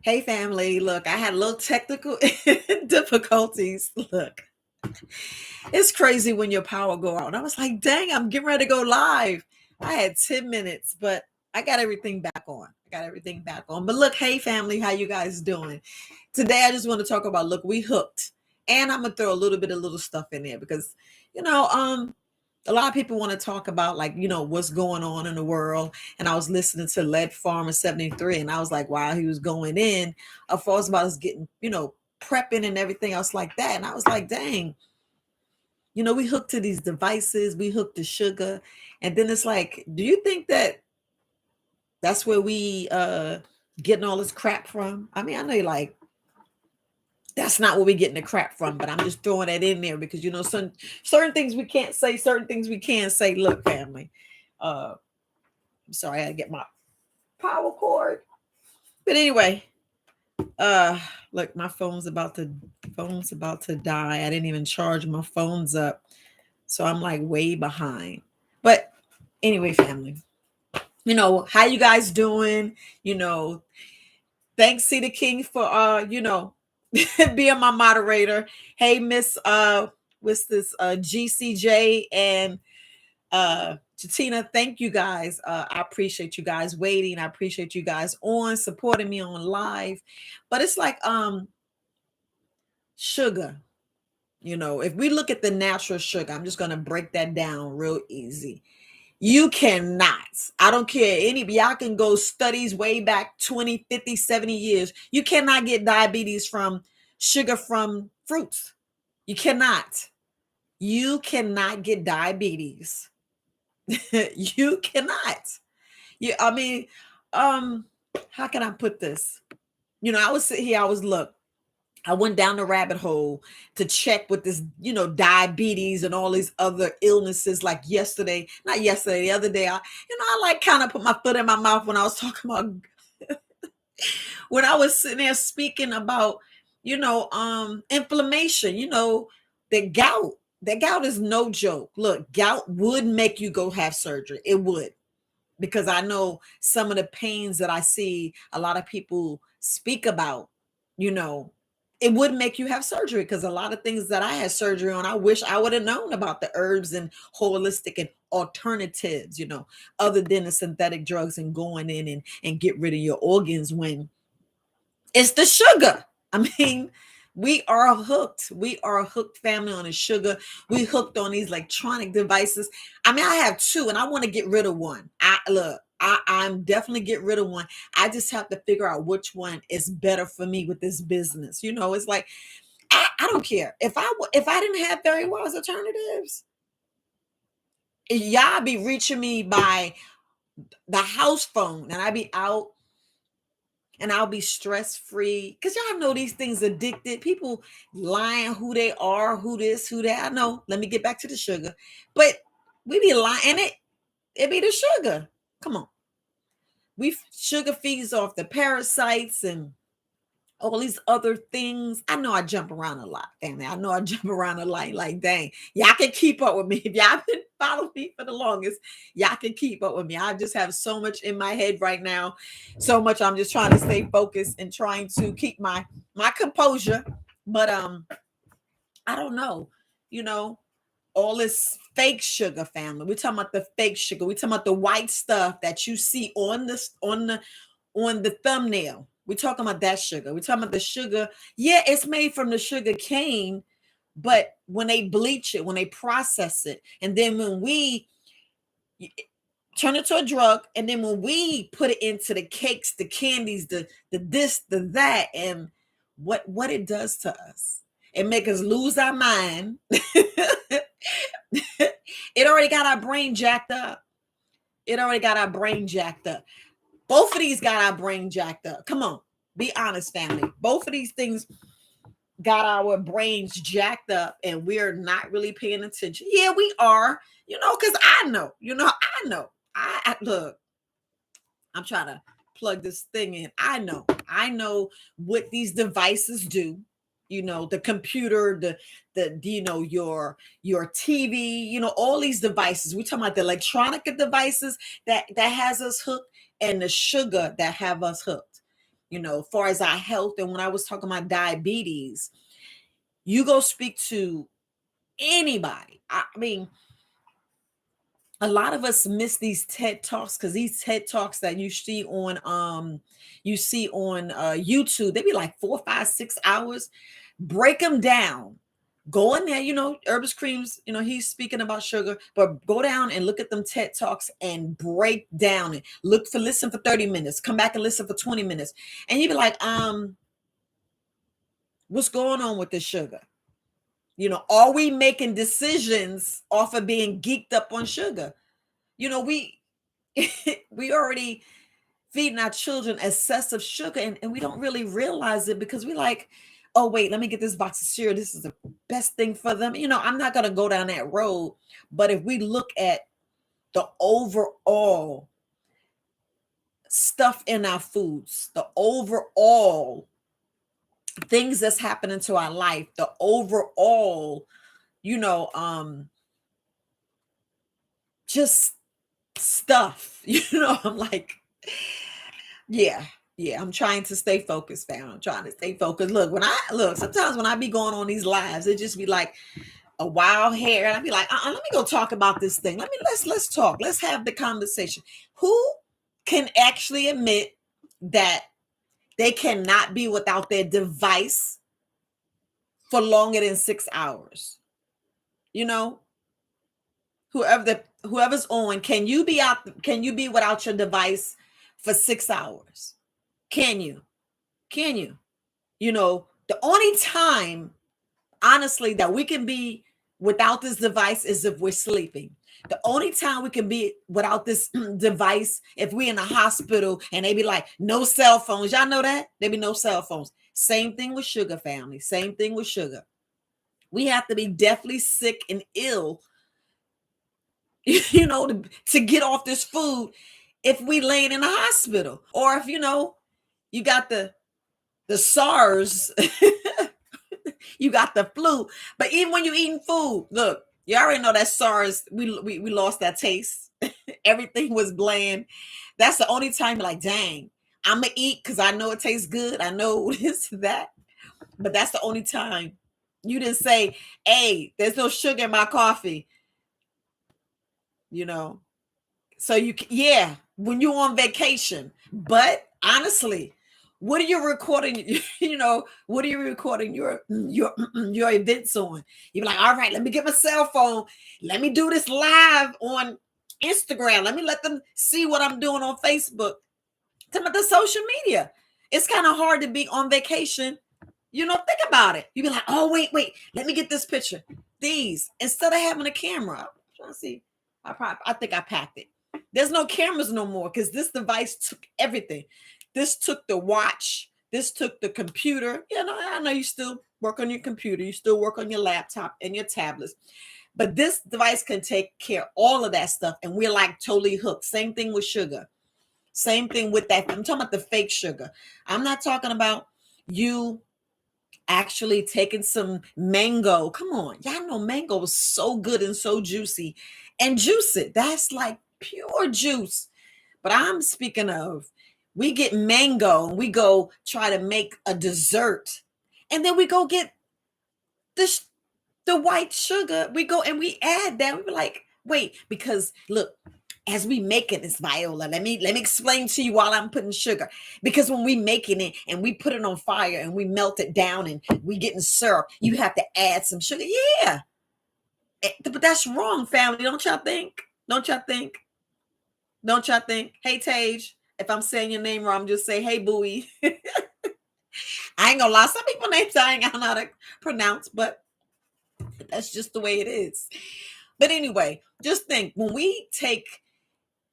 Hey family, look, I had a little technical difficulties. Look, it's crazy when your power go out. I was like, dang, I'm getting ready to go live. I had 10 minutes, but I got everything back on. But look, hey family, how you guys doing? Today I just want to talk about look, we hooked. And I'm gonna throw a little bit of little stuff in there because you know, um, a lot of people want to talk about like what's going on in the world, and I was listening to Lead Farmer 73, and I was like, wow, he was going in as far as about us getting prepping and everything else like that, and I was like, dang, we hook to these devices, we hook to sugar, and then it's like, do you think that that's where we getting all this crap from? I mean, I know you're like, that's not where we getting the crap from, but I'm just throwing that in there because some certain things we can't say, certain things we can say. Look, family, I'm sorry, I gotta get my power cord. But anyway, uh look, my phone's about to die. I didn't even charge my phones up. So I'm like way behind. But anyway, family, how you guys doing? Thanks see the king for being my moderator. Hey, Miss what's this GCJ and Chatina, thank you guys. I appreciate you guys waiting. I appreciate you guys on supporting me on live. But it's like sugar. If we look at the natural sugar, I'm just gonna break that down real easy. You cannot, I don't care, y'all can go studies way back 20, 50, 70 years. You cannot get diabetes from sugar from fruits. You cannot. You cannot get diabetes. You cannot. I mean, um, how can I put this? I was sitting here, I went down the rabbit hole to check with this, diabetes and all these other illnesses. Like yesterday, not yesterday, the other day, I like kind of put my foot in my mouth when I was talking about when I was sitting there speaking about, inflammation, the gout. The gout is no joke. Look, gout would make you go have surgery. It would, because I know some of the pains that I see a lot of people speak about, you know, it would make you have surgery, because a lot of things that I had surgery on, I wish I would have known about the herbs and holistic and alternatives, other than the synthetic drugs and going in and get rid of your organs when it's the sugar. I mean, we are hooked. We are a hooked family on the sugar. We hooked on these electronic devices. I mean, I have two, and I want to get rid of one. I'm definitely get rid of one. I just have to figure out which one is better for me with this business. It's like I don't care if I didn't have very wise alternatives. Y'all be reaching me by the house phone, and I be out and I'll be stress free. Because y'all know these things addicted. People lying who they are, who this, who that. I know. Let me get back to the sugar. But we be lying, and it be the sugar. Come on. Sugar feeds off the parasites and all these other things. I know I jump around a lot, family. I know I jump around a lot. Like, dang, y'all can keep up with me. If y'all been following me for the longest, y'all can keep up with me. I just have so much in my head right now. So much I'm just trying to stay focused and trying to keep my composure. But I don't know, you know, all this fake sugar, family. We're talking about the fake sugar. We're talking about the white stuff that you see on the thumbnail. We're talking about that sugar. We're talking about the sugar. Yeah, it's made from the sugar cane, but when they bleach it, when they process it, and then when we turn it to a drug, and then when we put it into the cakes, the candies, the this, the that, and what it does to us, it make us lose our mind. It already got our brain jacked up. It already got our brain jacked up. Both of these got our brain jacked up. Come on, be honest, family. Both of these things got our brains jacked up, and we're not really paying attention. Yeah, we are, because I know, I know. I look, I'm trying to plug this thing in. I know what these devices do. The computer, the your TV, all these devices. We're talking about the electronic devices that has us hooked, and the sugar that have us hooked. as far as our health. And when I was talking about diabetes, you go speak to anybody. I mean, a lot of us miss these TED Talks, because these TED Talks that you see on YouTube, they be like 4, 5, 6 hours. Break them down. Go in there, Herbis Creams, he's speaking about sugar, but go down and look at them TED Talks and break down and listen for 30 minutes, come back and listen for 20 minutes. And you be like, what's going on with this sugar? Are we making decisions off of being geeked up on sugar? We we already feeding our children excessive sugar, and we don't really realize it, because we like, oh wait, let me get this box of cereal, this is the best thing for them. I'm not going to go down that road. But if we look at the overall stuff in our foods, the overall things that's happening to our life, the overall, just stuff, I'm like, yeah, I'm trying to stay focused, fam. I'm trying to stay focused. Sometimes when I be going on these lives, it just be like a wild hair, and I be like, let me go talk about this thing. Let's talk. Let's have the conversation. Who can actually admit that they cannot be without their device for longer than 6 hours? Whoever's on, can you be without your device for 6 hours? Can you? The only time, honestly, that we can be without this device is if we're sleeping. The only time we can be without this device, if we're in a hospital and they be like, no cell phones. Y'all know that? There be no cell phones. Same thing with sugar, family. Same thing with sugar. We have to be deathly sick and ill, to get off this food if we laying in a hospital. Or if, you got the SARS, you got the flu. But even when you're eating food, look, you already know that SARS, we lost that taste. Everything was bland. That's the only time you're like, dang, I'm going to eat because I know it tastes good. I know this, that. But that's the only time you didn't say, hey, there's no sugar in my coffee. So when you're on vacation. But honestly, what are you recording? What are you recording your events on? You're like, all right, let me get my cell phone. Let me do this live on Instagram. Let them see what I'm doing on Facebook. Some of the social media. It's kind of hard to be on vacation. Think about it. You be like, oh, wait, let me get this picture. These, instead of having a camera. I'm trying to see. I think I packed it. There's no cameras no more, because this device took everything. This took the watch. This took the computer. I know you still work on your computer. You still work on your laptop and your tablets. But this device can take care of all of that stuff. And we're like totally hooked. Same thing with sugar. Same thing with that. I'm talking about the fake sugar. I'm not talking about you actually taking some mango. Come on. Y'all know mango is so good and so juicy. And juice it. That's like pure juice. But I'm speaking of, we get mango and we go try to make a dessert. And then we go get the white sugar. We go and we add that. We be like, wait, because look, as we making this, Viola, let me explain to you while I'm putting sugar. Because when we making it and we put it on fire and we melt it down and we getting syrup, you have to add some sugar. Yeah. But that's wrong, family. Don't y'all think? Hey, Tage, if I'm saying your name wrong, just say, hey, Bowie. I ain't gonna lie. Some people names I ain't gonna know how to pronounce, but that's just the way it is. But anyway, just think, when we take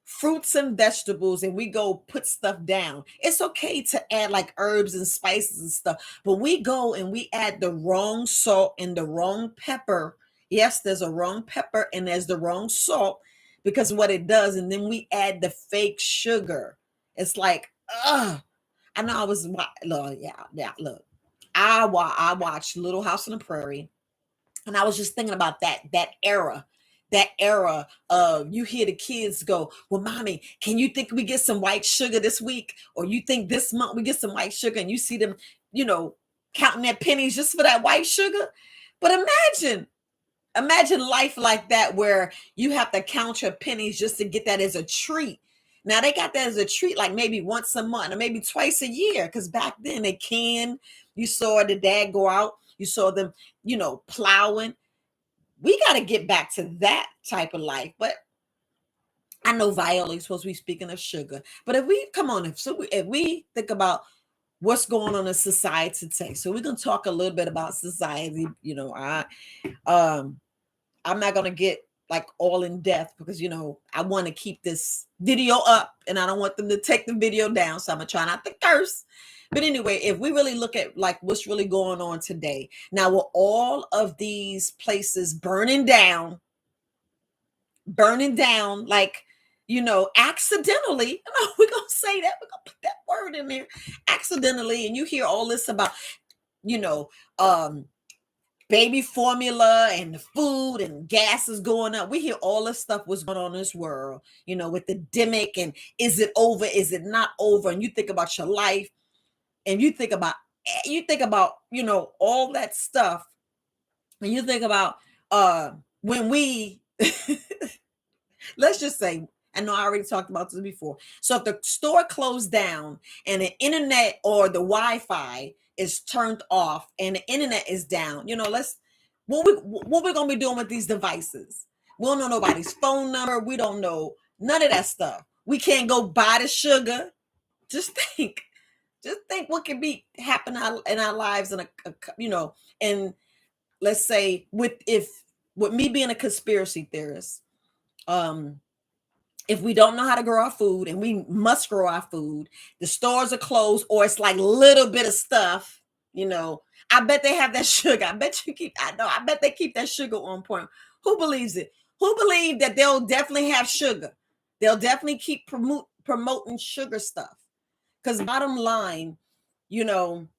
fruits and vegetables and we go put stuff down, it's okay to add like herbs and spices and stuff. But we go and we add the wrong salt and the wrong pepper. Yes, there's a wrong pepper and there's the wrong salt, because what it does, and then we add the fake sugar. It's like, I know I was, look, look. I watched Little House on the Prairie, and I was just thinking about that era, that era of you hear the kids go, well, mommy, can you think we get some white sugar this week? Or you think this month we get some white sugar? And you see them, counting their pennies just for that white sugar. But imagine life like that where you have to count your pennies just to get that as a treat. Now they got that as a treat like maybe once a month or maybe twice a year, because back then you saw the dad go out, you saw them, plowing. We got to get back to that type of life. But I know Viola is supposed to be speaking of sugar, but if we think about what's going on in society today, so we're gonna talk a little bit about society. I'm not going to get like all in depth because, I want to keep this video up and I don't want them to take the video down. So I'm going to try not to curse. But anyway, if we really look at like what's really going on today, now with all of these places burning down, like, accidentally, we're going to say that, we're going to put that word in there, accidentally. And you hear all this about, baby formula and the food and gas is going up. We hear all this stuff what's going on in this world, with the demic and is it over? Is it not over? And you think about your life and you think about, all that stuff. And you think about when we, let's just say, I know I already talked about this before. So if the store closed down and the internet or the Wi-Fi is turned off and the internet is down, what we're gonna be doing with these devices? We don't know nobody's phone number. We don't know none of that stuff. We can't go buy the sugar. Just think what can be happening in our lives and let's say with me being a conspiracy theorist, if we don't know how to grow our food and we must grow our food, the stores are closed or it's like little bit of stuff, I bet they have that sugar. I bet they keep that sugar on point. Who believes it? Who believe that they'll definitely have sugar? They'll definitely keep promoting sugar stuff. Because bottom line, family,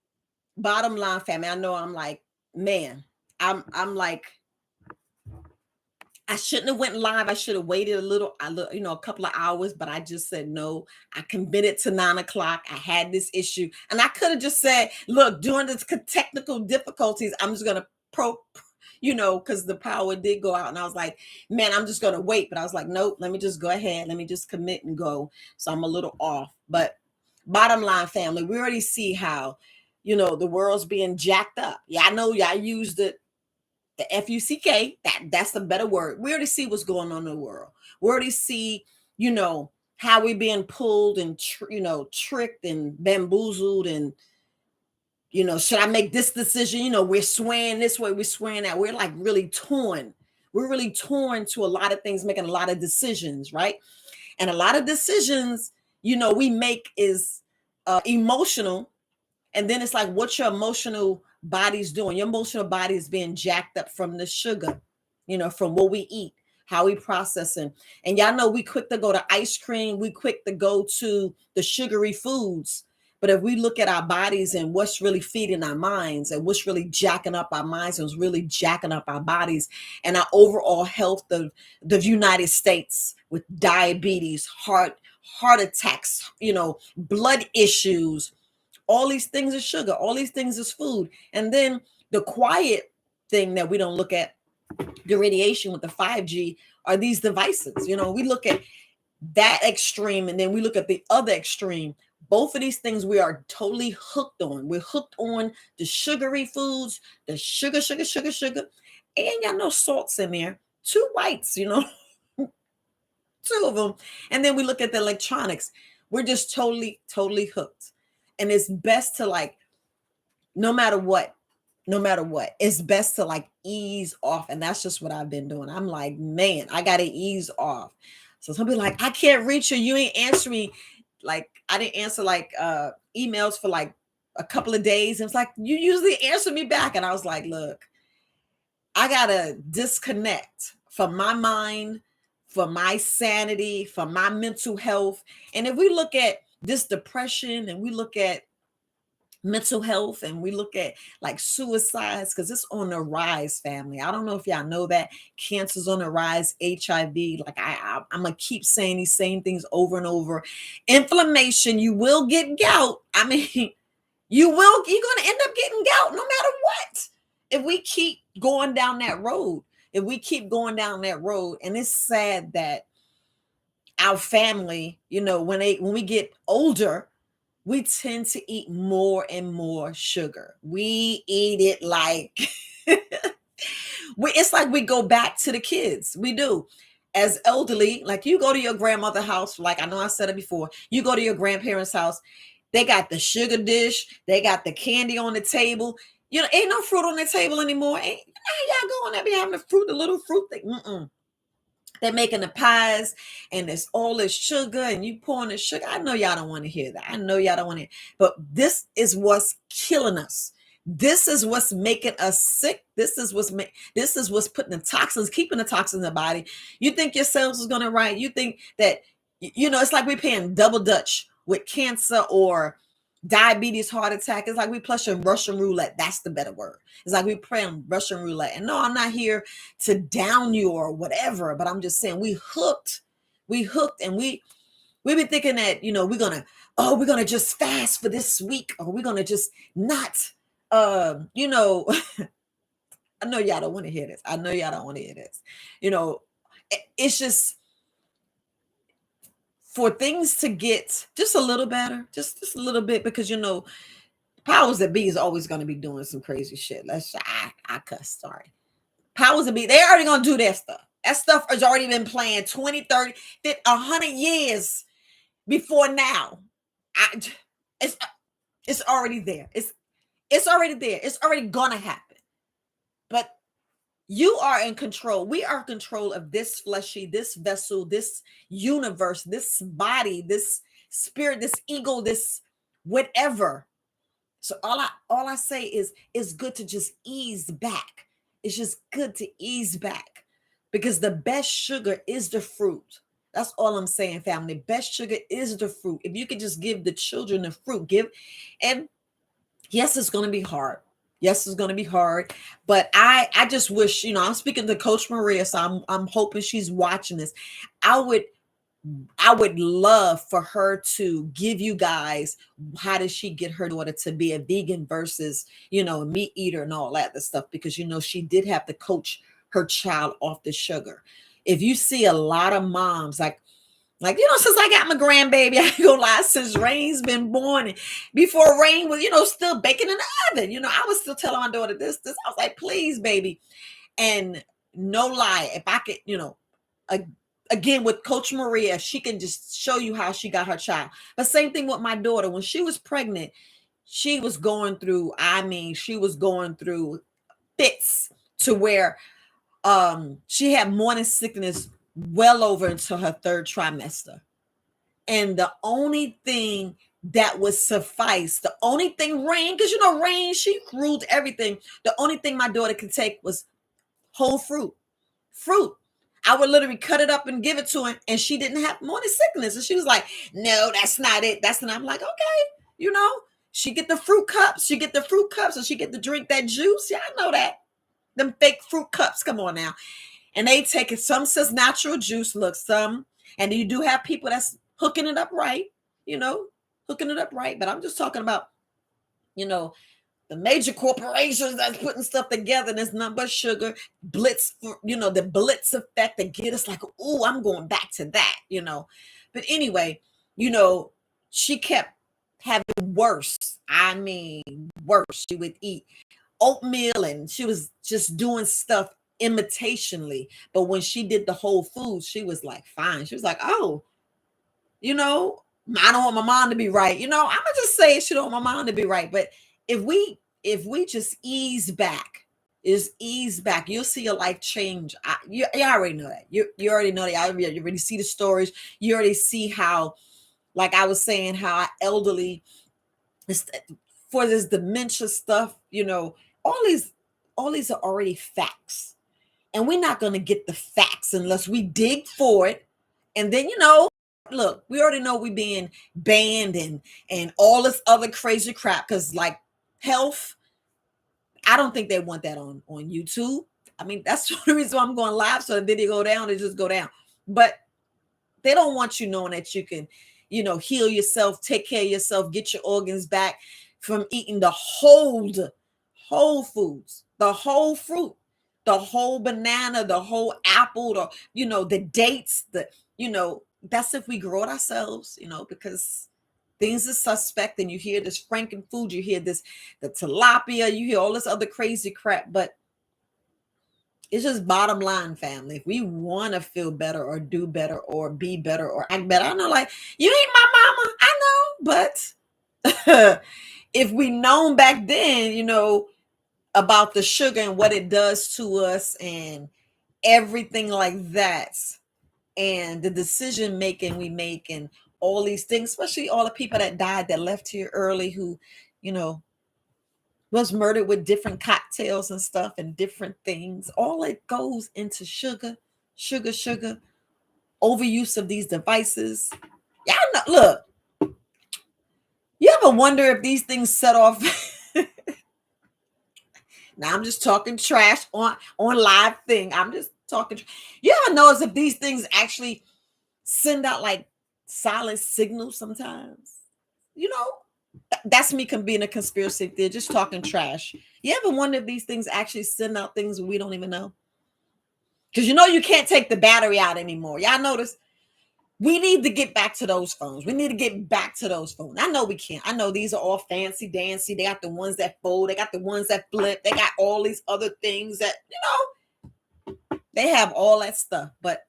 I know I'm like, man, I'm like, I shouldn't have went live. I should have waited a couple of hours, but I just said, no, I committed to 9:00. I had this issue and I could have just said, look, during the technical difficulties, I'm just going to because the power did go out and I was like, man, I'm just going to wait. But I was like, nope, let me just go ahead. Let me just commit and go. So I'm a little off, but bottom line, family, we already see how, the world's being jacked up. Yeah, I know y'all used the FUCK, that's the better word. We already see what's going on in the world. We already see, how we're being pulled and, tricked and bamboozled and, should I make this decision? We're swaying this way, we're swaying that. We're like really torn. We're really torn to a lot of things, making a lot of decisions, right? And a lot of decisions, we make is emotional. And then it's like, what's your emotional body's doing? Your emotional body is being jacked up from the sugar, from what we eat, how we processing. And y'all know we quick to go to ice cream. We quick to go to the sugary foods. But if we look at our bodies and what's really feeding our minds and what's really jacking up our minds and what's really jacking up our bodies and our overall health of the United States with diabetes, heart attacks, blood issues, all these things is sugar, all these things is food. And then the quiet thing that we don't look at, the radiation with the 5G, are these devices. We look at that extreme and then we look at the other extreme. Both of these things we are totally hooked on. We're hooked on the sugary foods, the sugar, and y'all know salts in there. 2 whites, 2 of them. And then we look at the electronics. We're just totally hooked. And it's best to like, no matter what, it's best to like ease off. And that's just what I've been doing. I'm like, man, I got to ease off. So some people like, I can't reach you. You ain't answering me. Like, I didn't answer like emails for like a couple of days. And it's like, you usually answer me back. And I was like, look, I got to disconnect from my mind, for my sanity, for my mental health. And if we look at this depression and we look at mental health, and we look at like suicides because it's on the rise, family. I don't know if y'all know that cancer's on the rise, HIV. Like I'm gonna keep saying these same things over and over. Inflammation, you will get gout. I mean, you're gonna end up getting gout no matter what. If we keep going down that road, and it's sad that our family, when we get older, we tend to eat more and more sugar. We eat it like it's like we go back to the kids. We do. As elderly, like you go to your grandmother's house, like I know I said it before, you go to your grandparents' house, they got the sugar dish, they got the candy on the table. Ain't no fruit on the table anymore. Ain't y'all going there be having the little fruit thing. They're making the pies and there's all this sugar and you pouring the sugar. I know y'all don't want to hear that. I know y'all don't want to, but this is what's killing us. This is what's making us sick. This is what's putting the toxins, keeping the toxins in the body. You think your cells is gonna right. You think that it's like we're paying double dutch with cancer or diabetes, heart attack. It's like we playing Russian roulette. That's the better word. It's like we playing Russian roulette. And no, I'm not here to down you or whatever, but I'm just saying we hooked, and we've been thinking that, we're gonna just fast for this week, or we're gonna just not, I know y'all don't want to hear this. It's just for things to get just a little better, just a little bit, because powers that be is always going to be doing some crazy shit. I cuss, sorry. Powers that be, they're already going to do their stuff. That stuff has already been playing 20, 30, 50, 100 years before now. It's already there. It's already there. It's already gonna happen. But you are in control. We are in control of this fleshy, this vessel, this universe, this body, this spirit, this ego, this whatever. So all I say is it's good to just ease back. It's just good to ease back, because the best sugar is the fruit. That's all I'm saying, family. Best sugar is the fruit. If you could just give the children the fruit, and yes, it's going to be hard. Yes, it's going to be hard, but I just wish, I'm speaking to Coach Maria, so I'm hoping she's watching this. I would love for her to give you guys, how does she get her daughter to be a vegan versus, a meat eater and all that stuff, because she did have to coach her child off the sugar. If you see a lot of moms like since I got my grandbaby, I ain't gonna lie, since Rain's been born, and before Rain was, still baking in the oven, I was still telling my daughter this. I was like, please, baby. And no lie, if I could, again, with Coach Maria, she can just show you how she got her child. But same thing with my daughter. When she was pregnant, she was going through, fits to where she had morning sickness well over into her third trimester. And the only thing that would suffice, the only thing Rain, because Rain, she ruled everything. The only thing my daughter could take was whole fruit. I would literally cut it up and give it to her, and she didn't have morning sickness. And she was like, no, that's not it. I'm like, okay, she get the fruit cups. And she get to drink that juice. Yeah, I know that. Them fake fruit cups. Come on now. And they take it. Some says natural juice. Look, some. And you do have people that's hooking it up right. But I'm just talking about, the major corporations that's putting stuff together, and it's nothing but sugar, blitz, the blitz effect that get us like, oh, I'm going back to that, But anyway, she kept having worse. I mean, worse. She would eat oatmeal and she was just doing stuff imitationally. But when she did the whole food, she was like, fine. She was like, oh, I don't want my mom to be right. I'm gonna just say she don't want my mom to be right. But if we just ease back, you'll see your life change. You already know that. You already know that. You already see the stories. You already see how, like I was saying, how our elderly, for this dementia stuff, all these are already facts. And we're not going to get the facts unless we dig for it. And then, Look, we already know we being banned and all this other crazy crap because like health, I don't think they want that on YouTube. I mean, that's the reason why I'm going live, so the video go down, it just go down. But they don't want you knowing that you can, heal yourself, take care of yourself, get your organs back from eating the whole foods, the whole fruit, the whole banana, the whole apple, the dates, that's if we grow it ourselves, because things are suspect and you hear this franken food, you hear this, the tilapia, you hear all this other crazy crap, but it's just bottom line, family. If we want to feel better or do better or be better or act better, I know, like, you ain't my mama. I know, but if we known back then, about the sugar and what it does to us and everything like that, and the decision making we make and all these things, especially all the people that died that left here early who, you know, was murdered with different cocktails and stuff and different things. All it goes into sugar, sugar, overuse of these devices. Y'all know, look, you ever wonder if these things set off? Now I'm just talking trash on live thing. I'm just talking. You ever notice if these things actually send out like silent signals sometimes? You know, that's me being a conspiracy theorist, just talking trash. You ever wonder if these things actually send out things we don't even know? Because you can't take the battery out anymore. Y'all notice? We need to get back to those phones. We need to get back to those phones. I know we can't. I know these are all fancy dancy. They got the ones that fold. They got the ones that flip. They got all these other things that, they have all that stuff. But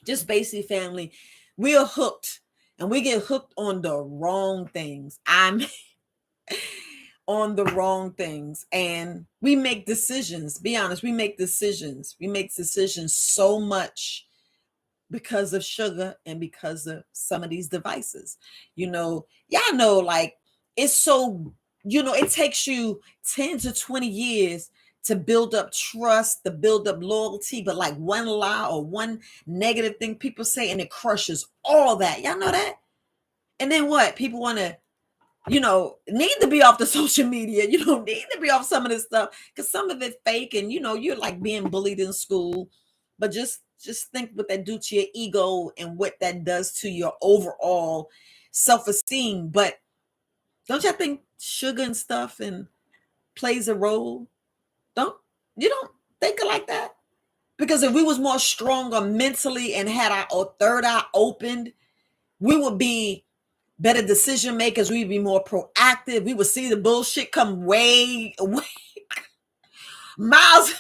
just basically, family, we are hooked. And we get hooked on the wrong things. I'm on the wrong things. And we make decisions. Be honest, we make decisions. We make decisions so much because of sugar and because of some of these devices. Y'all know, like, it's so, it takes you 10 to 20 years to build up trust, to build up loyalty, but like one lie or one negative thing people say and it crushes all that. Y'all know that? And then what? People want to, need to be off the social media. You don't need to be off some of this stuff because some of it fake and, you're like being bullied in school. But just think what that do to your ego and what that does to your overall self-esteem. But don't y'all think sugar and stuff and plays a role? Don't think it like that? Because if we was more stronger mentally and had our third eye opened, we would be better decision makers. We'd be more proactive. We would see the bullshit come way miles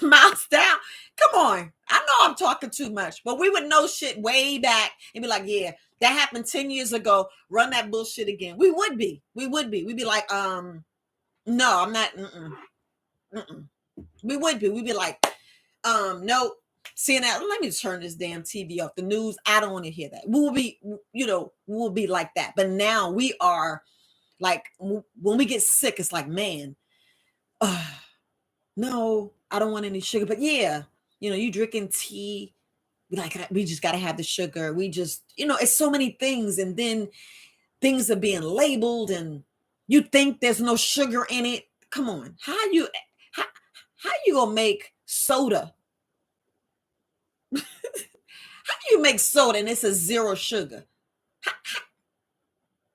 down. Come on. I know I'm talking too much, but we would know shit way back and be like, yeah, that happened 10 years ago. Run that bullshit again. We would be. We'd be like, no, I'm not. We would be. We'd be like, no. Seeing that, let me turn this damn TV off. The news, I don't want to hear that. We'll be like that. But now we are like, when we get sick, it's like, man, no, I don't want any sugar. But yeah, you drinking tea, like, we just got to have the sugar. We just, it's so many things. And then things are being labeled and you think there's no sugar in it. Come on. How you gonna make soda? How do you make soda and it's a zero sugar?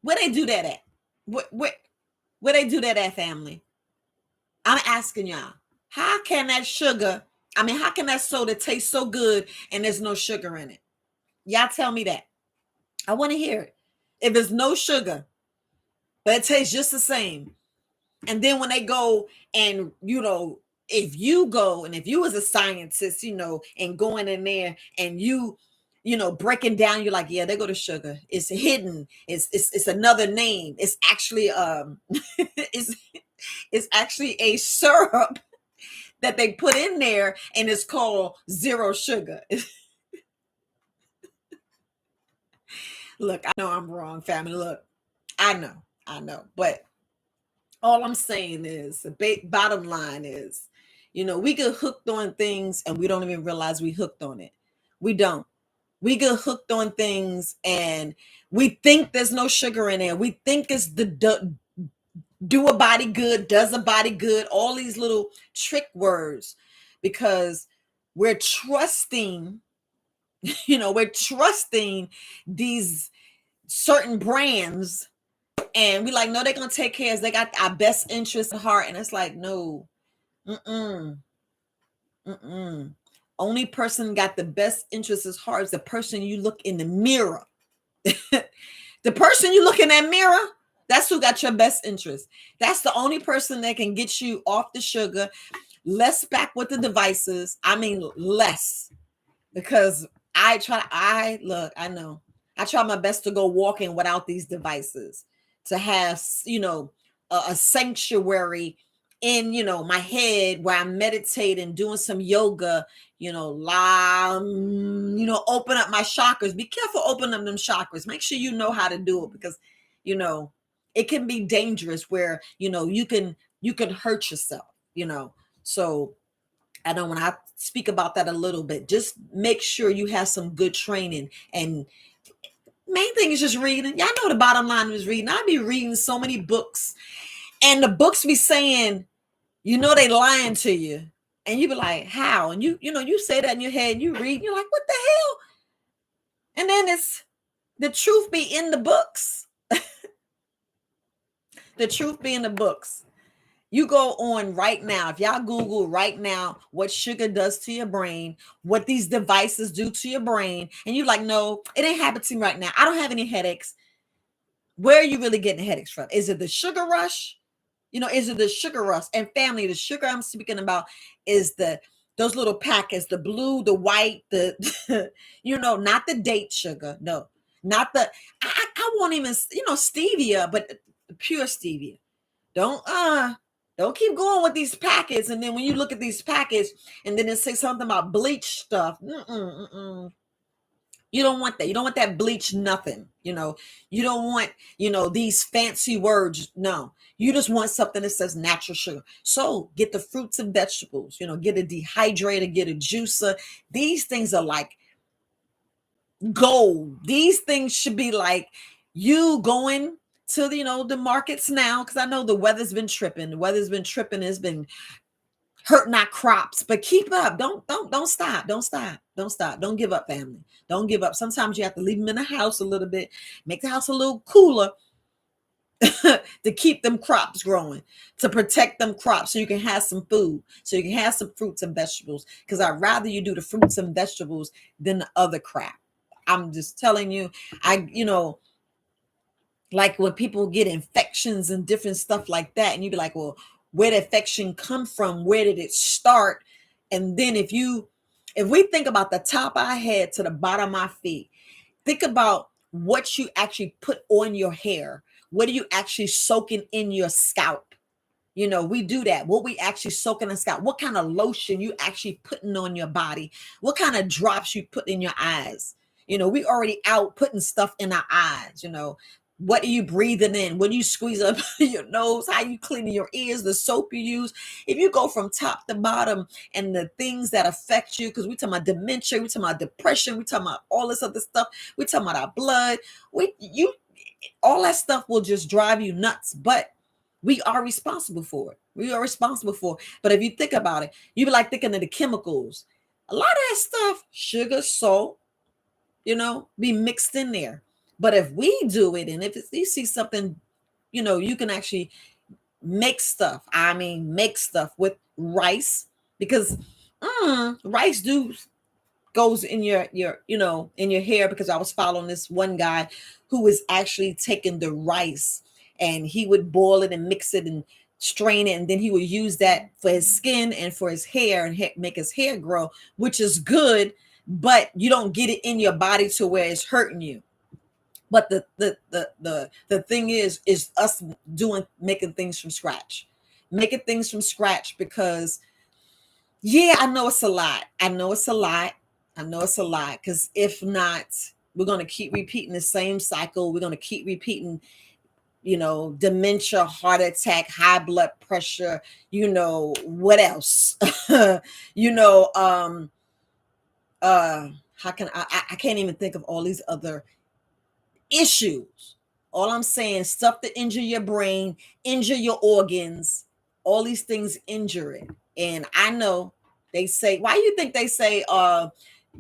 Where they do that at? Where they do that at, family? I'm asking y'all. How can that soda taste so good and there's no sugar in it? Y'all tell me that. I want to hear it. If there's no sugar, but it tastes just the same. And then when they go and, if you go and if you was a scientist, and going in there and breaking down, you're like, yeah, they go to sugar. It's hidden. It's another name. It's actually it's actually a syrup that they put in there and it's called zero sugar. Look, I know I'm wrong, family. Look, I know. But all I'm saying is the bottom line is, we get hooked on things and we don't even realize we hooked on it. We don't. We get hooked on things and we think there's no sugar in there. We think it's the do a body good, does a body good, all these little trick words because we're trusting, we're trusting these certain brands and we like, no, they're gonna take care of us. They got our best interest at heart. And it's like, no, mm-mm, mm-mm. Only person got the best interest at heart is the person you look in the mirror. The person you look in that mirror, that's who got your best interest. That's the only person that can get you off the sugar, less back with the devices. I mean, less. Because I know. I try my best to go walking without these devices, to have, a sanctuary in, my head where I'm meditating, doing some yoga, open up my chakras. Be careful opening up them chakras. Make sure you know how to do it because, you know, it can be dangerous where, you can hurt yourself, So I know when I speak about that a little bit, just make sure you have some good training. And main thing is just reading. Y'all know the bottom line is reading. I be reading so many books, and the books be saying, they lying to you. And you be like, how? And you say that in your head, and you read, and you're like, what the hell? And then it's the truth be in the books. The truth be in the books. You go on right now, if y'all Google right now what sugar does to your brain, what these devices do to your brain, and you're like, no, it ain't happening to me right now. I don't have any headaches. Where are you really getting headaches from? Is it the sugar rush? Is it the sugar rush? And family, the sugar I'm speaking about is those little packets, the blue, the white, the not the date sugar. No, not the I won't even, stevia, but the pure stevia. Don't keep going with these packets. And then when you look at these packets and then it says something about bleach stuff. You don't want that. You don't want that bleach nothing. You don't want, these fancy words. No, you just want something that says natural sugar. So get the fruits and vegetables, get a dehydrator, get a juicer. These things are like gold. These things should be like you going to the markets now, because I know the weather's been tripping. The weather's been tripping. It's been hurting our crops, but keep up. Don't stop. Don't stop. Don't stop. Don't give up, family. Don't give up. Sometimes you have to leave them in the house a little bit, make the house a little cooler to keep them crops growing, to protect them crops so you can have some food, so you can have some fruits and vegetables. Because I'd rather you do the fruits and vegetables than the other crap. I'm just telling you, like when people get infections and different stuff like that, and you'd be like, well, where did infection come from? Where did it start? And then if we think about the top of our head to the bottom of our feet, think about what you actually put on your hair. What are you actually soaking in your scalp? We do that. What we actually soak in the scalp. What kind of lotion you actually putting on your body? What kind of drops you put in your eyes? We already out putting stuff in our eyes. What are you breathing in? What do you squeeze up your nose? How you cleaning your ears? The soap you use? If you go from top to bottom and the things that affect you, because we talking about dementia, we talking about depression, we talking about all this other stuff, we talking about our blood. All that stuff will just drive you nuts. But we are responsible for it. We are responsible for it. But if you think about it, you be like thinking of the chemicals. A lot of that stuff, sugar, salt, be mixed in there. But if we do it, and if you see something, you can actually make stuff. I mean, make stuff with rice, because rice goes in your in your hair. Because I was following this one guy who was actually taking the rice, and he would boil it and mix it and strain it, and then he would use that for his skin and for his hair and make his hair grow, which is good, but you don't get it in your body to where it's hurting you. But the thing is us making things from scratch. Making things from scratch, because yeah, I know it's a lot. I know it's a lot. Because if not, we're going to keep repeating the same cycle. We're going to keep repeating, dementia, heart attack, high blood pressure, what else? you know, um, how can I can't even think of all these other issues. All I'm saying, stuff to injure your brain, injure your organs, all these things injure it. And I know they say, why you think they say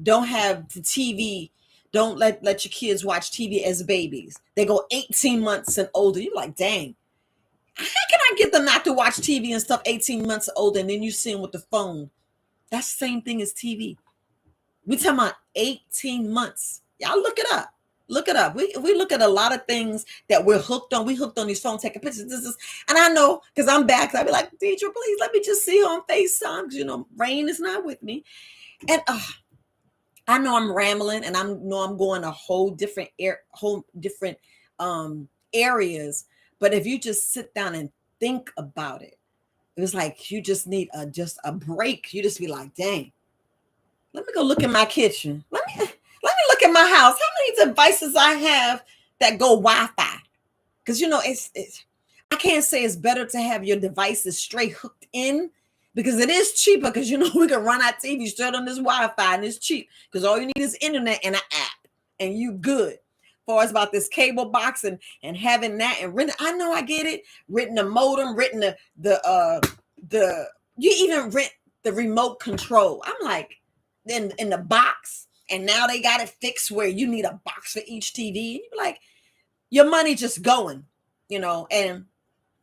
don't have the TV, don't let your kids watch TV as babies. They go 18 months and older. You're like, dang, how can I get them not to watch TV and stuff 18 months and older? And then you see them with the phone. That's the same thing as TV. We talking about 18 months. Y'all look it up. Look it up. We look at a lot of things that we're hooked on. We hooked on these phones, taking pictures. And I know because I'm back. I'll be like, Deidre, please let me just see you on FaceTime. Because Rain is not with me. And I know I'm rambling, and I know I'm going a whole different areas. But if you just sit down and think about it, it was like you just need just a break. You just be like, dang. Let me go look in my kitchen. Let me look at my house. How many devices I have that go Wi-Fi? Because it's I can't say it's better to have your devices straight hooked in, because it is cheaper. Because we can run our TV straight on this Wi-Fi, and it's cheap because all you need is internet and an app, and you good. For us about this cable box and having that and renting, I know I get it. Renting the modem, renting the you even rent the remote control. I'm like, in the box, and now they got it fixed where you need a box for each TV. And you're like, your money just going, and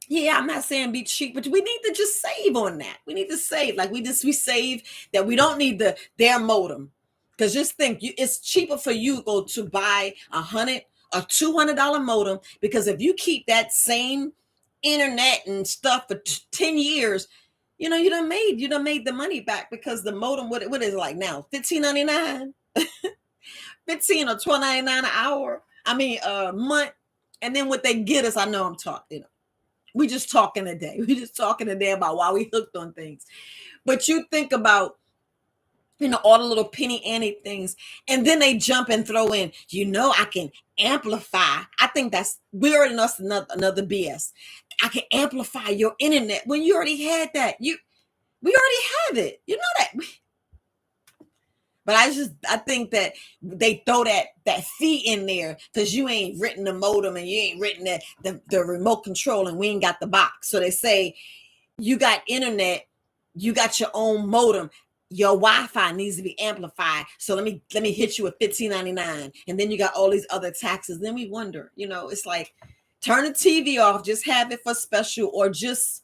yeah, I'm not saying be cheap, but we need to just save on that. We need to save. Like we save that we don't need their modem. Because just think, it's cheaper for you to buy $100 or $200 modem, because if you keep that same internet and stuff for 10 years, you done made the money back, because the modem, what is it like now? $15.99, $15 or $12.99 an hour. I mean, a month. And then what they get us, I know I'm talking, we just talking today. We just talking today about why we hooked on things. But you think about, all the little penny ante things. And then they jump and throw in, I can amplify. I think we already know another BS. I can amplify your internet when you already had that. We already have it. You know that. But I think that they throw that fee in there because you ain't written the modem and you ain't written the remote control, and we ain't got the box. So they say, you got internet, you got your own modem, your Wi-Fi needs to be amplified. So let me hit you with $15.99, and then you got all these other taxes. Then we wonder, it's like, turn the TV off, just have it for special, or just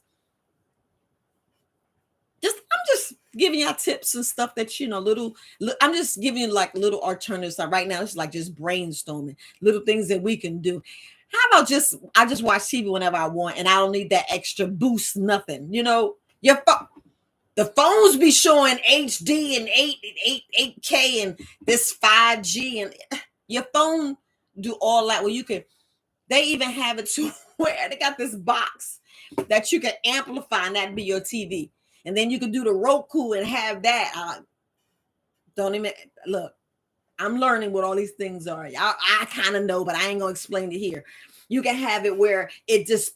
I'm just giving y'all tips and stuff that I'm just giving you like little alternatives. Right now it's like just brainstorming little things that we can do. How about I just watch TV whenever I want, and I don't need that extra boost, nothing. The phones be showing HD and 8K and this 5G, and your phone do all that. Well, they even have it to where they got this box that you can amplify, and that'd be your TV. And then you can do the Roku and have that. Don't even look. I'm learning what all these things are. I kind of know, but I ain't gonna explain it here. You can have it where it just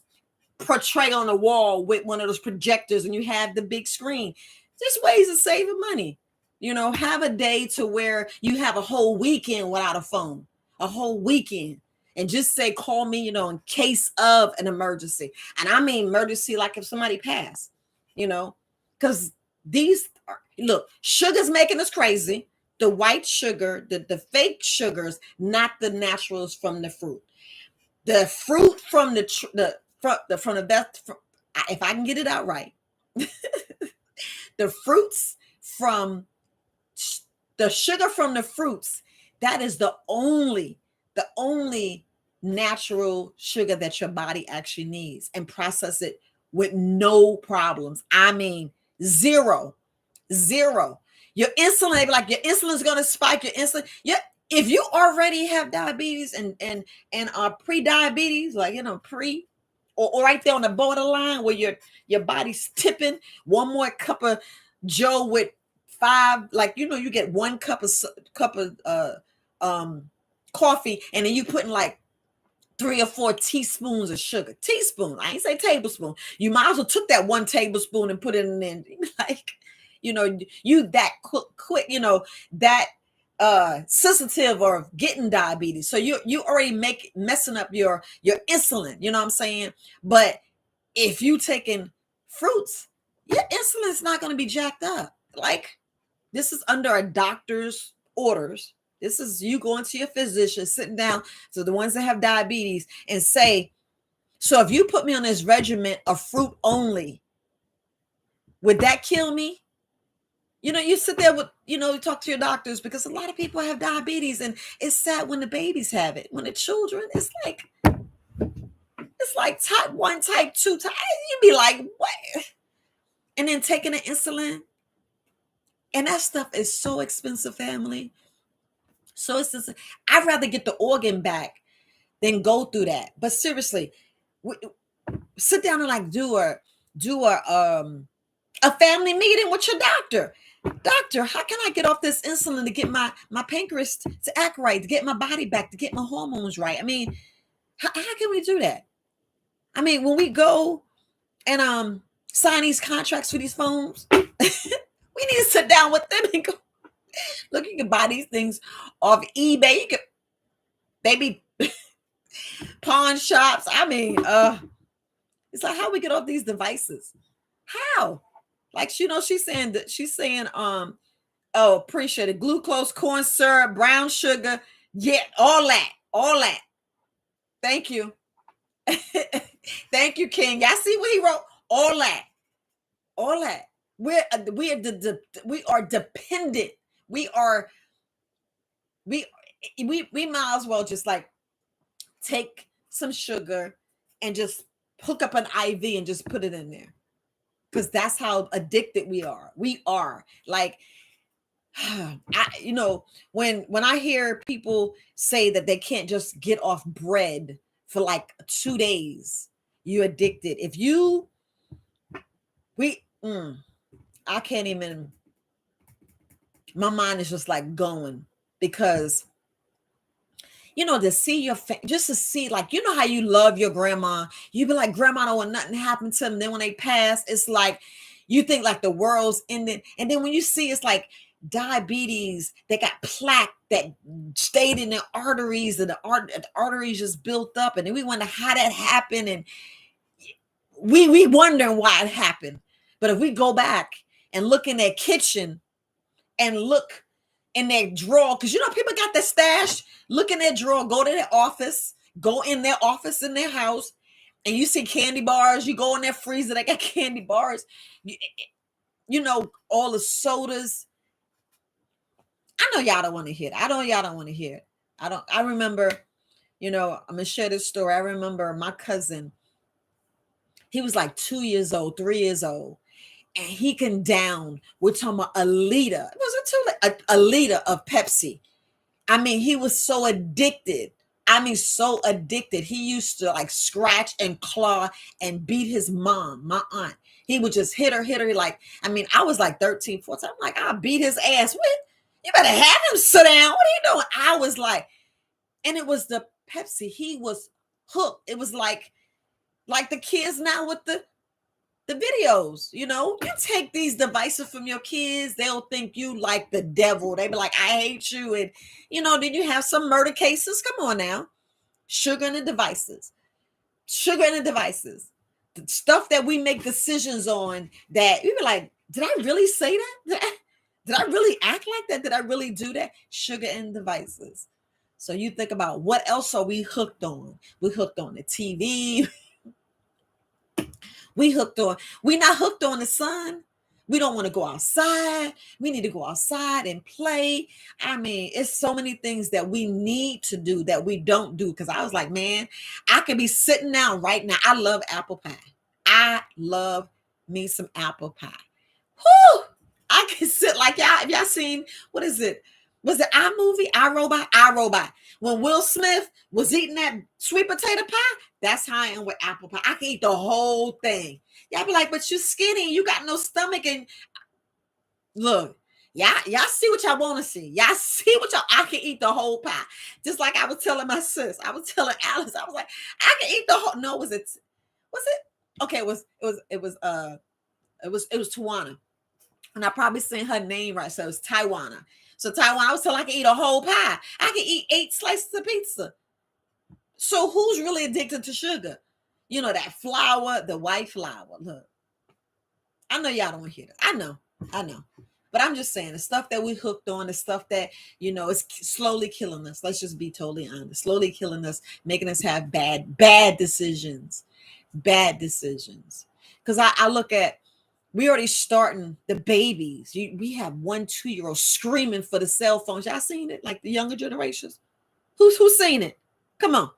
portray on the wall with one of those projectors, and you have the big screen. Just ways of saving money. Have a day to where you have a whole weekend without a phone, a whole weekend, and just say, call me, in case of an emergency. And I mean emergency, like if somebody passed, because sugar's making us crazy. The white sugar, the fake sugars, not the naturals from the fruit. The fruit from the best, if I can get it out right, the fruits from the sugar from the fruits, that is the only natural sugar that your body actually needs, and process it with no problems. I mean, zero. Your insulin, your insulin is going to spike. Your insulin, if you already have diabetes and are pre-diabetes, pre or right there on the borderline where your body's tipping, one more cup of Joe with 5, you get 1 cup of coffee, and then you putting 3 or 4 teaspoons of sugar. Teaspoon. I ain't say tablespoon. You might as well took that 1 tablespoon and put it in. You that quick. That sensitive or getting diabetes. So you already messing up your insulin, you know what I'm saying? But if you taking fruits, your insulin's not going to be jacked up. Like, this is under a doctor's orders. This is you going to your physician, sitting down, so the ones that have diabetes, and say, so if you put me on this regimen of fruit only, would that kill me? You know, you sit there with, you talk to your doctors, because a lot of people have diabetes, and it's sad when the babies have it. When the children, it's like type 1, type 2, you be like, what? And then taking the insulin. And that stuff is so expensive, family. So it's just, I'd rather get the organ back than go through that. But seriously, sit down and like do a family meeting with your doctor. Doctor, how can I get off this insulin to get my pancreas to act right, to get my body back, to get my hormones right? I mean, how can we do that? I mean, when we go and sign these contracts for these phones, we need to sit down with them and go, look, you can buy these things off eBay. You can, baby, pawn shops. I mean, it's like, how we get off these devices? How? Like, she's saying, oh, appreciate it. Glucose, corn syrup, brown sugar. Yeah, all that. Thank you. Thank you, King. Y'all see what he wrote? All that. We are dependent. We might as well just like take some sugar and just hook up an IV and just put it in there, because that's how addicted we are. We are like, when I hear people say that they can't just get off bread for like 2 days, you're addicted. I can't even, my mind is just like going, because to see just to see, like, how you love your grandma. You be like, grandma, don't want nothing happen to them. Then when they pass, it's like you think like the world's ending. And then when you see, it's like diabetes, they got plaque that stayed in their arteries, and the arteries just built up, and then we wonder how that happened, and we wondering why it happened. But if we go back and look in their kitchen and look in their drawer, because people got their stash, look in their drawer, go to their office, go in their office in their house, and you see candy bars. You go in their freezer, they got candy bars, all the sodas. I know y'all don't want to hear it. I remember, I'm gonna share this story. I remember my cousin, he was like 2 years old, 3 years old, and he can down, we're talking about a liter. It wasn't a liter of Pepsi. I mean, he was so addicted. He used to like scratch and claw and beat his mom, my aunt. He would just hit her. Like, I was like 13, 14. I'm like, I'll beat his ass. What? You better have him sit down. What are you doing? I was like, and it was the Pepsi. He was hooked. It was like the kids now with the videos. You take these devices from your kids, they'll think you like the devil. They be like, I hate you. And then you have some murder cases. Come on now. Sugar in the devices. The stuff that we make decisions on, that we be like, did I really say that? Did I really act like that? Did I really do that? Sugar and devices. So you think about, what else are we hooked on? We hooked on the TV. We're not hooked on the sun. We don't want to go outside. We need to go outside and play. It's so many things that we need to do that we don't do. Because I was like, man, I could be sitting down right now. I love apple pie. I love me some apple pie. Whew! I can sit like y'all. Have y'all seen, what is it? Was it iRobot? When Will Smith was eating that sweet potato pie, that's how I am with apple pie. I can eat the whole thing. Y'all be like, but you're skinny. You got no stomach. And look, y'all see what y'all want to see. Y'all see I can eat the whole pie. Just like I was telling my sis. I was telling Alice. I was like, I can eat the whole. No, was it? Okay, it was Tawana. And I probably seen her name right. So it's Taiwana. So Taiwan, I was telling her I can eat a whole pie. I can eat 8 slices of pizza. So who's really addicted to sugar? You know, that flour, the white flour. Look, I know y'all don't want to hear that. I know. But I'm just saying the stuff that we hooked on, the stuff that, you know, is slowly killing us. Let's just be totally honest. Slowly killing us, making us have bad decisions. Bad decisions. Because I look at, we already starting the babies. We have 1-2 year old screaming for the cell phones. Y'all seen it? Like the younger generations? Who's seen it? Come on.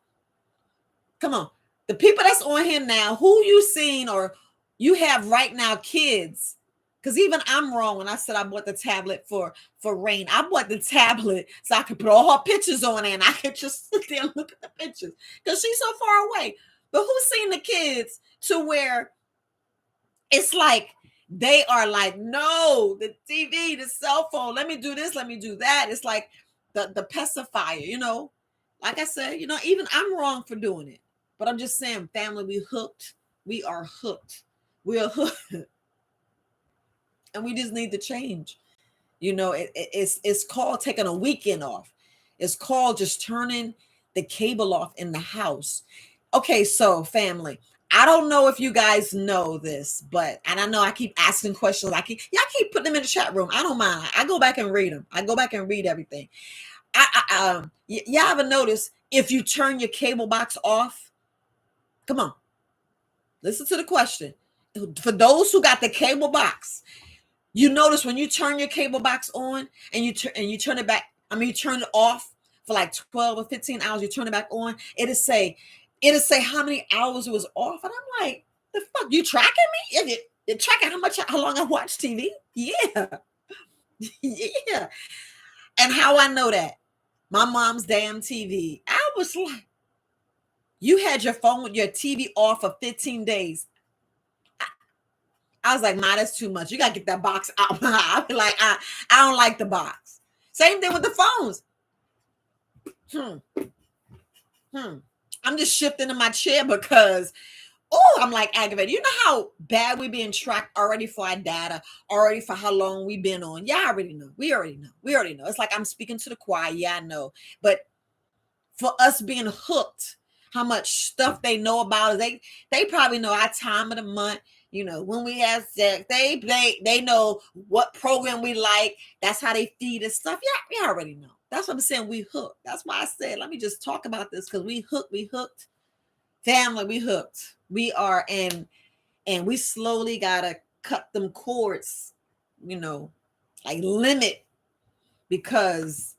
Come on. The people that's on here now, who you seen or you have right now kids? Because even I'm wrong when I said I bought the tablet for Rain. I bought the tablet so I could put all her pictures on it and I could just sit there and look at the pictures because she's so far away. But who's seen the kids to where it's like they are like, no, the TV, the cell phone, let me do this, let me do that. It's like the pacifier, you know. Like I said, you know, even I'm wrong for doing it. But I'm just saying, family, we hooked. We are hooked. We are hooked. And we just need to change. You know, it's called taking a weekend off. It's called just turning the cable off in the house. Okay, so family, I don't know if you guys know this, but and I know I keep asking questions. Y'all keep putting them in the chat room. I don't mind. I go back and read them. I go back and read everything. Y'all ever notice if you turn your cable box off? Come on, listen to the question. For those who got the cable box, you notice when you turn your cable box on and you turn it back. I mean, you turn it off for like 12 or 15 hours. You turn it back on. It'll say how many hours it was off, and I'm like, the fuck, you tracking me? You're tracking how long I watch TV? Yeah, yeah. And how I know that? My mom's damn TV. I was like, you had your TV off for 15 days. I was like, Ma, that's too much. You gotta get that box out. I be like, I don't like the box. Same thing with the phones. I'm just shifting in my chair because I'm like aggravated. You know how bad we being tracked already for our data, already for how long we've been on. Yeah, I already know. We already know. It's like I'm speaking to the choir. Yeah, I know. But for us being hooked, how much stuff they know about us, they probably know our time of the month. You know, when we have sex, they know what program we like. That's how they feed us stuff. Yeah, we already know. That's what I'm saying. We hooked. That's why I said, let me just talk about this because we hooked. Family, we hooked. We are, and we slowly gotta cut them cords, you know, like limit, because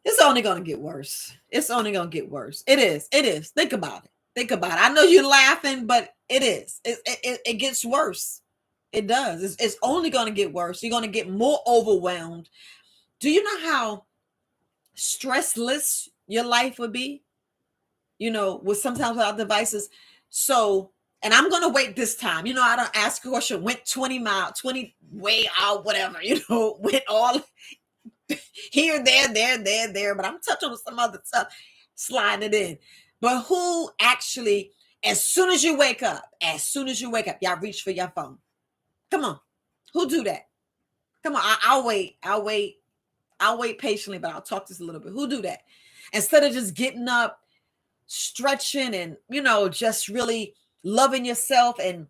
it's only gonna get worse. It's only gonna get worse. It is. Think about it. I know you're laughing, but it is. It gets worse. It does. It's only gonna get worse. You're gonna get more overwhelmed. Do you know how stressless your life would be? You know, with sometimes without devices. So, and I'm gonna wait this time. You know, I don't ask a question, went 20 miles, 20 way out, whatever, you know, went all here, there, but I'm touching on some other stuff, sliding it in. But who actually, as soon as you wake up, y'all reach for your phone. Come on. Who do that? Come on, I'll wait. I'll wait patiently, but I'll talk this a little bit. Who do that? Instead of just getting up, stretching, and, you know, just really loving yourself and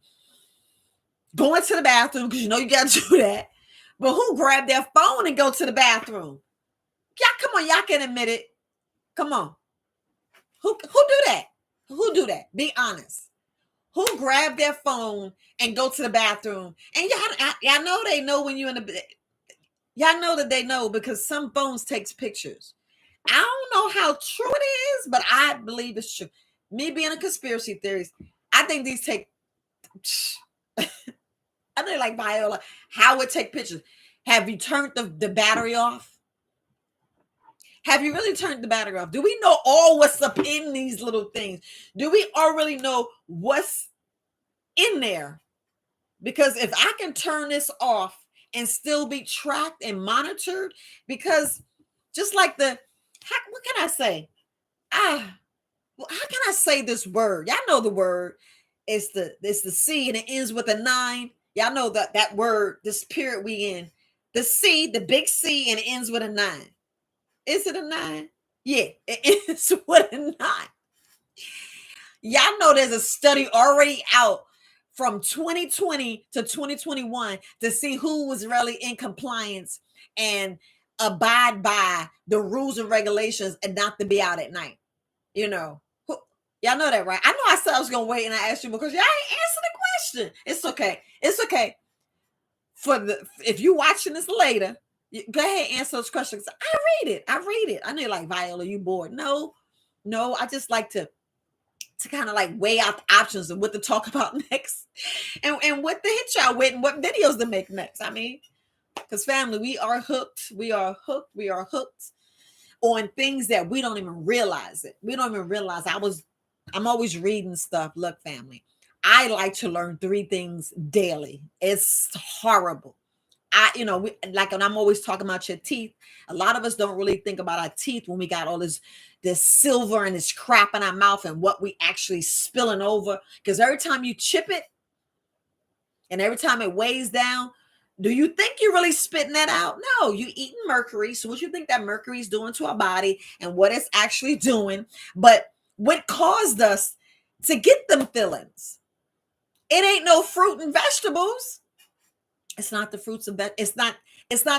going to the bathroom, because you know you got to do that. But who grab their phone and go to the bathroom? Y'all, come on, y'all can admit it. Come on. Who do that? Who do that? Be honest. Who grab their phone and go to the bathroom? And y'all know they know when you're in the. Y'all know that they know because some phones takes pictures. I don't know how true it is, but I believe it's true. Me being a conspiracy theorist, I think these take. I think like Viola, how would take pictures? Have you turned the battery off? Have you really turned the battery off? Do we know all what's up in these little things? Do we already know what's in there? Because if I can turn this off and still be tracked and monitored, because just like what can I say? How can I say this word? Y'all know the word. It's the C and it ends with a 9. Y'all know that word, this period we in. The C, the big C, and it ends with a 9. Is it a 9? Yeah, it ends with a 9. Y'all know there's a study already out from 2020 to 2021 to see who was really in compliance and abide by the rules and regulations and not to be out at night. You know, y'all know that, right? I know I said I was gonna wait and I asked you because y'all ain't answer the question. It's okay. It's okay. If you watching this later, go ahead and answer those questions. I read it. I read it. I know you're like, Viola, you bored? No, no. I just like to kind of like weigh out the options and what to talk about next, and what to hit y'all with and what videos to make next. I mean, because family, we are hooked. We are hooked. We are hooked on things that we don't even realize it. We don't even realize. I'm always reading stuff. Look, family, I like to learn 3 things daily. It's horrible. Like when I'm always talking about your teeth, a lot of us don't really think about our teeth when we got all this silver and this crap in our mouth and what we actually spilling over. Because every time you chip it and every time it weighs down, do you think you're really spitting that out? No, you eating mercury. So what you think that mercury is doing to our body and what it's actually doing. But what caused us to get them fillings? It ain't no fruit and vegetables. It's not the fruits and it's not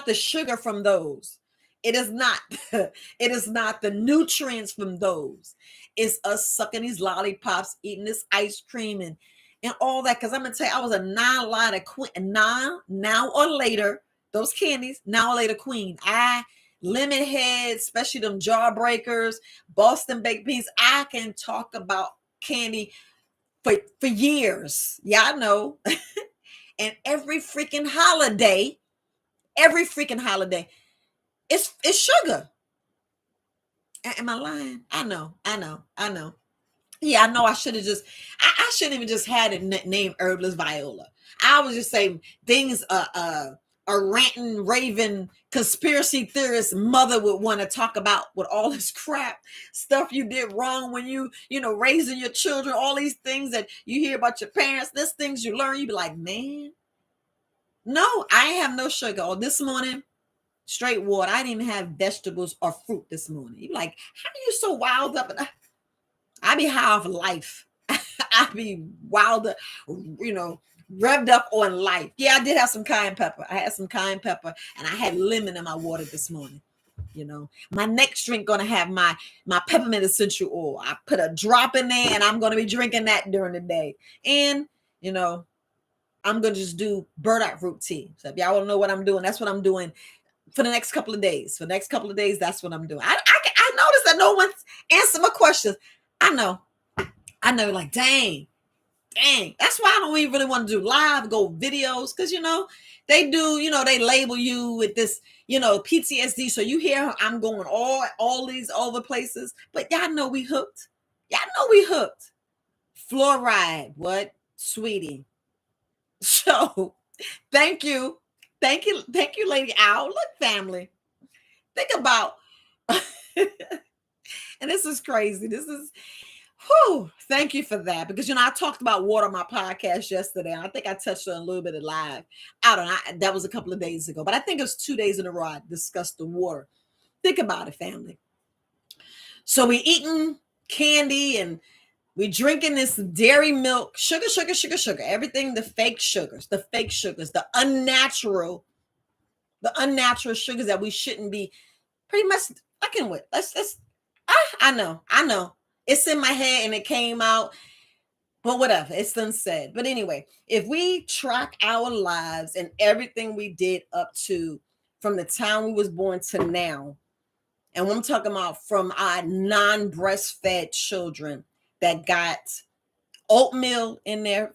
the sugar from those. It is not it is not the nutrients from those. It's us sucking these lollipops, eating this ice cream and all that. Because I'm gonna tell you, I was a now queen, now or later, those candies, now or later queen. Lemon heads, especially them jawbreakers, Boston baked beans. I can talk about candy for years. Yeah, I know. And every freaking holiday, it's sugar. Am I lying? I know. Yeah, I know. I should have I shouldn't even just had it named Herbalist Viola. I was just saying things a ranting, raving conspiracy theorist mother would want to talk about with all this crap stuff you did wrong when raising your children, all these things that you hear about your parents, these things you learn, you be like, man, no, I ain't have no sugar. Or this morning, straight water. I didn't even have vegetables or fruit this morning. You like, how are you so wild up? And I be high off life. I be wild up, revved up on life. Yeah, I did have some cayenne pepper. I had some cayenne pepper and I had lemon in my water this morning. My next drink gonna have my peppermint essential oil. I put a drop in there and I'm gonna be drinking that during the day. And I'm gonna just do burdock root tea. So if y'all want to know what I'm doing, that's what I'm doing for the next couple of days. For the next couple of days, that's what I'm doing. I noticed that no one's answered my questions. I know, like, dang. That's why I don't even really want to do live, go videos, because they do, they label you with this, PTSD. So you hear I'm going all these over places, but y'all know we hooked. Fluoride, what, sweetie? So thank you, Lady Owl. Look, family, think about, and this is crazy. Thank you for that. Because, I talked about water on my podcast yesterday. And I think I touched on a little bit of live. I don't know. That was a couple of days ago. But I think it was 2 days in a row I discussed the water. Think about it, family. So we eating candy and we drinking this dairy milk, sugar. Everything, the fake sugars, the unnatural sugars that we shouldn't be pretty much fucking with. I know. It's in my head and it came out, but whatever, it's unsaid. But anyway, if we track our lives and everything we did up to from the time we was born to now, and I'm talking about from our non-breastfed children that got oatmeal in there,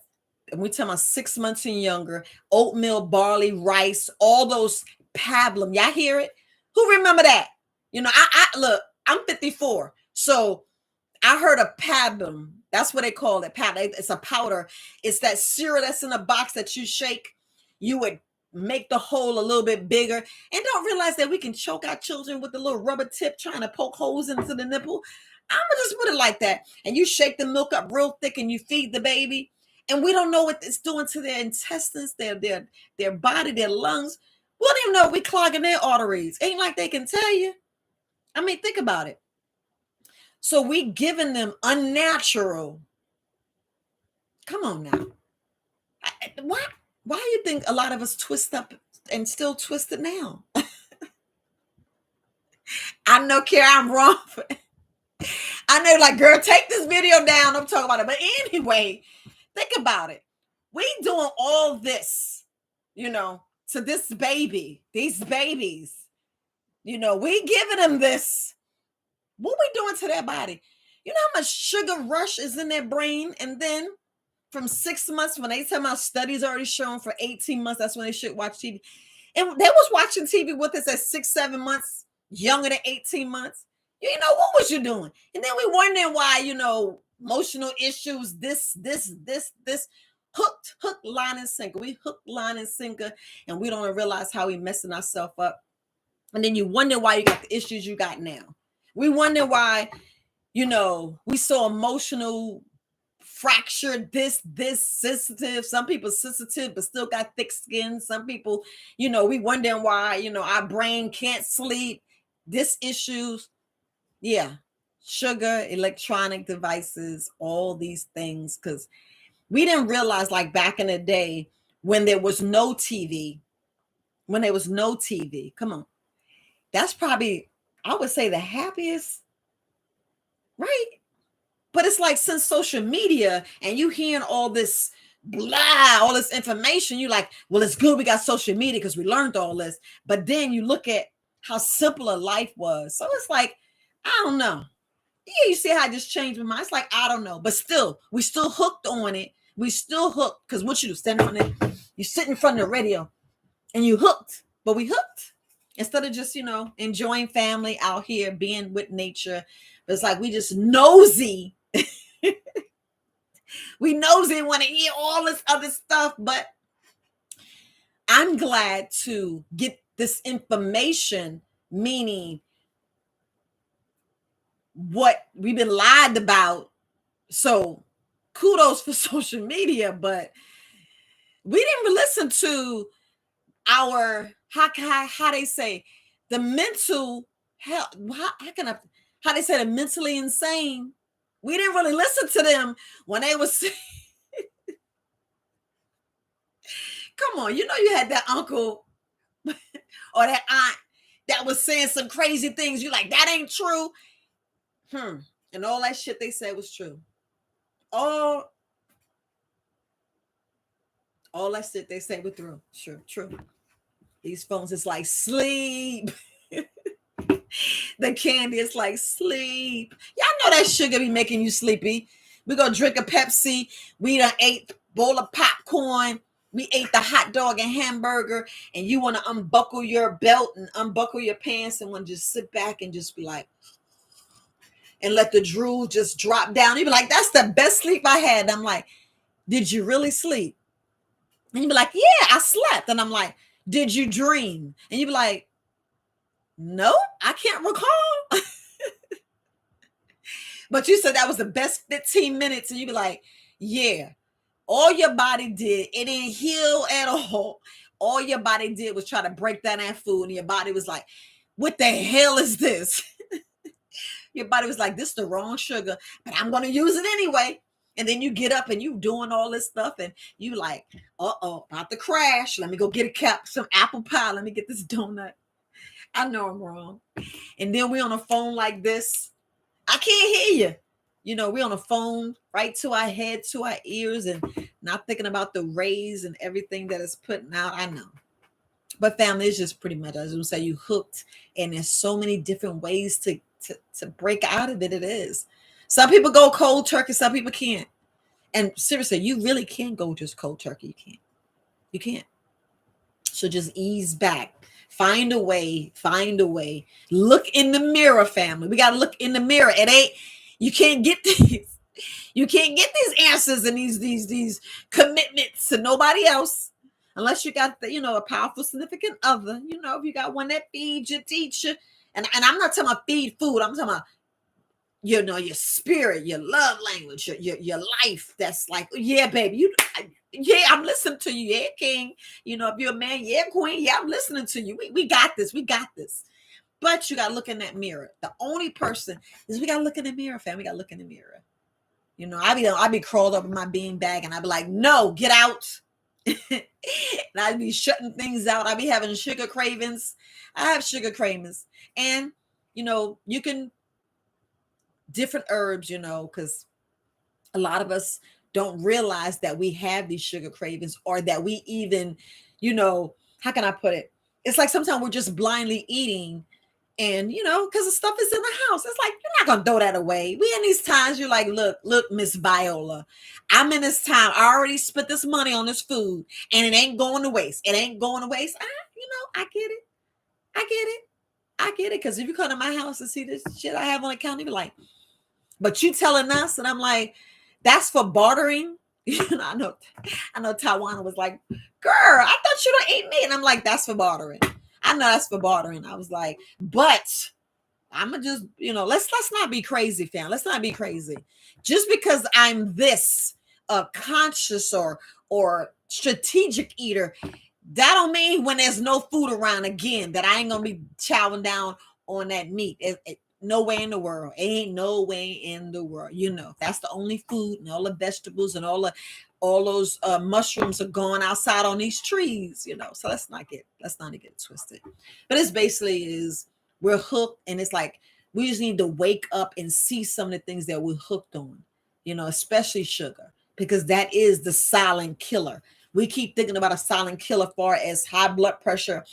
and we're talking about 6 months and younger, oatmeal, barley, rice, all those pablum. Y'all hear it? Who remember that? I look, I'm 54, so I heard of pablum. That's what they call it. Pablum. It's a powder. It's that cereal that's in a box that you shake. You would make the hole a little bit bigger, and don't realize that we can choke our children with the little rubber tip trying to poke holes into the nipple. I'm gonna just put it like that. And you shake the milk up real thick and you feed the baby. And we don't know what it's doing to their intestines, their body, their lungs. We don't even know we clogging their arteries. Ain't like they can tell you. I mean, think about it. So we giving them unnatural. Come on now. Why do you think a lot of us twist up and still twist it now? I know, Kara, I'm wrong. I know, like, girl, take this video down. I'm talking about it. But anyway, think about it. We doing all this, to this baby, these babies. We giving them this. What we doing to their body? You know how much sugar rush is in their brain? And then from 6 months, when they tell my studies already shown for 18 months, that's when they should watch TV. And they was watching TV with us at 6, 7 months, younger than 18 months. What was you doing? And then we wondering why, emotional issues, this, hook, line, and sinker. We hook, line, and sinker, and we don't realize how we messing ourselves up. And then you wonder why you got the issues you got now. We wonder why, we so emotional, fractured, this sensitive. Some people sensitive but still got thick skin. Some people, we wondering why, our brain can't sleep. This issues. Yeah. Sugar, electronic devices, all these things. Because we didn't realize, like, back in the day when there was no TV, come on. That's probably, I would say, the happiest, right? But it's like, since social media and you hearing all this blah, all this information, you like, well, it's good we got social media because we learned all this. But then you look at how simple a life was. So it's like, I don't know. Yeah, you see how I just changed my mind. It's like, I don't know. But still, we still hooked on it. We still hooked. Because what you do, stand in front of it, you sit in front of the radio and you hooked. But we hooked. Instead of just, enjoying family out here, being with nature. But it's like we just nosy. We nosy and want to hear all this other stuff. But I'm glad to get this information, meaning what we've been lied about. So kudos for social media, but we didn't listen to our, how they say, the mental health. How they say, the mentally insane. We didn't really listen to them when they was come on, you had that uncle or that aunt that was saying some crazy things. You like, that ain't true. And all that shit they said was true. All that shit they said was true. True. These phones is like sleep. The candy is like sleep. Y'all know that sugar be making you sleepy. We gonna drink a Pepsi. We done ate a bowl of popcorn. We ate the hot dog and hamburger, and you want to unbuckle your belt and unbuckle your pants and want to just sit back and just be like, and let the drool just drop down. You be like, that's the best sleep I had. And I'm like, did you really sleep? And you be like, yeah, I slept. And I'm like, did you dream? And you be like, no, I can't recall. But you said that was the best 15 minutes. And you be like, yeah, all your body did, it didn't heal at all. All your body did was try to break down that food. And your body was like, what the hell is this? Your body was like, this is the wrong sugar, but I'm going to use it anyway. And then you get up and you doing all this stuff and you like, about to crash. Let me go get some apple pie. Let me get this donut. I know I'm wrong. And then we on a phone like this. I can't hear you. We on a phone right to our head, to our ears, and not thinking about the rays and everything that it's putting out. I know. But family is just pretty much, as I say, you hooked. And there's so many different ways to break out of it. It is. Some people go cold turkey. Some people can't. And seriously, you really can't go just cold turkey. You can't. So just ease back. Find a way. Look in the mirror, family. We got to look in the mirror. You can't get these. You can't get these answers and these commitments to nobody else. Unless you got a powerful significant other. If you got one that feeds you, teach you. And I'm not talking about feed food. I'm talking about your spirit, your love language, your life. That's like, yeah, baby, yeah, I'm listening to you. Yeah, king. If you're a man, yeah, queen. Yeah, I'm listening to you. We got this. We got this. But you got to look in that mirror. The only person is we got to look in the mirror, fam. We got to look in the mirror. I be crawled up in my bean bag and I be like, no, get out. And I'd be shutting things out. I'd be having sugar cravings. I have sugar cravings. And, you can, different herbs, because a lot of us don't realize that we have these sugar cravings, or that we even, how can I put it? It's like sometimes we're just blindly eating, and because the stuff is in the house. It's like, you're not gonna throw that away. We in these times, you're like, look, Miss Viola, I'm in this time. I already spent this money on this food, and it ain't going to waste. It ain't going to waste. I get it. I get it. I get it. Because if you come to my house and see this shit I have on the counter, you be like, but you telling us, and I'm like, that's for bartering. I know Taiwan was like, girl, I thought you don't eat me. And I'm like, that's for bartering. I know that's for bartering. I was like, but I'm gonna just, let's not be crazy, fam. Let's not be crazy. Just because I'm this conscious or strategic eater, that don't mean when there's no food around again that I ain't gonna be chowing down on that meat. No way in the world. Ain't no way in the world. That's the only food, and all the vegetables and all those mushrooms are going outside on these trees. So let's not get it twisted. But it's basically is we're hooked, and it's like we just need to wake up and see some of the things that we're hooked on. Especially sugar, because that is the silent killer. We keep thinking about a silent killer far as high blood pressure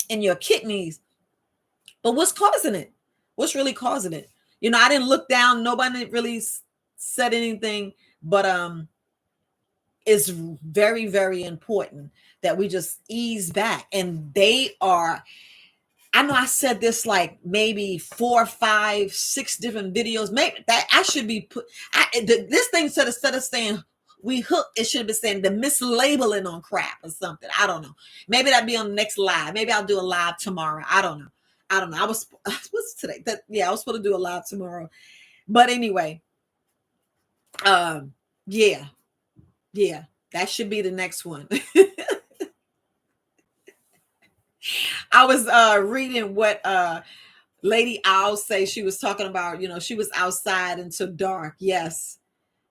in your kidneys, but what's causing it? What's really causing it? I didn't look down. Nobody really said anything, but it's very, very important that we just ease back. And I know I said this like maybe 4, 5, 6 different videos. Maybe that I should be this thing instead of saying we hooked, it should be saying the mislabeling on crap or something. I don't know. Maybe that'd be on the next live. Maybe I'll do a live tomorrow. I don't know. What's today? I was supposed to do a live tomorrow. But anyway, yeah, that should be the next one. I was reading what Lady Owl say. She was talking about, she was outside until dark. Yes.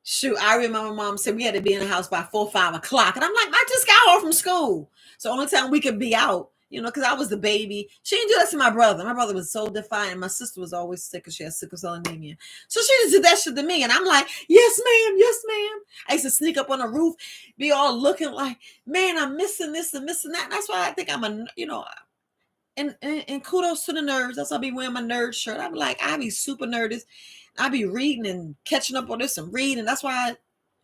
Shoot, I remember mom said we had to be in the house by 4, 5 o'clock. And I'm like, I just got home from school. So only time we could be out, because I was the baby. She didn't do that to my brother. My brother was so defiant. My sister was always sick because she had sickle cell anemia. So she just did that shit to me. And I'm like, yes, ma'am. Yes, ma'am. I used to sneak up on the roof, be all looking like, man, I'm missing this and missing that. And that's why I think I'm and kudos to the nerds. That's why I be wearing my nerd shirt. I'm like, I be super nerdy. I be reading and catching up on this and reading. That's why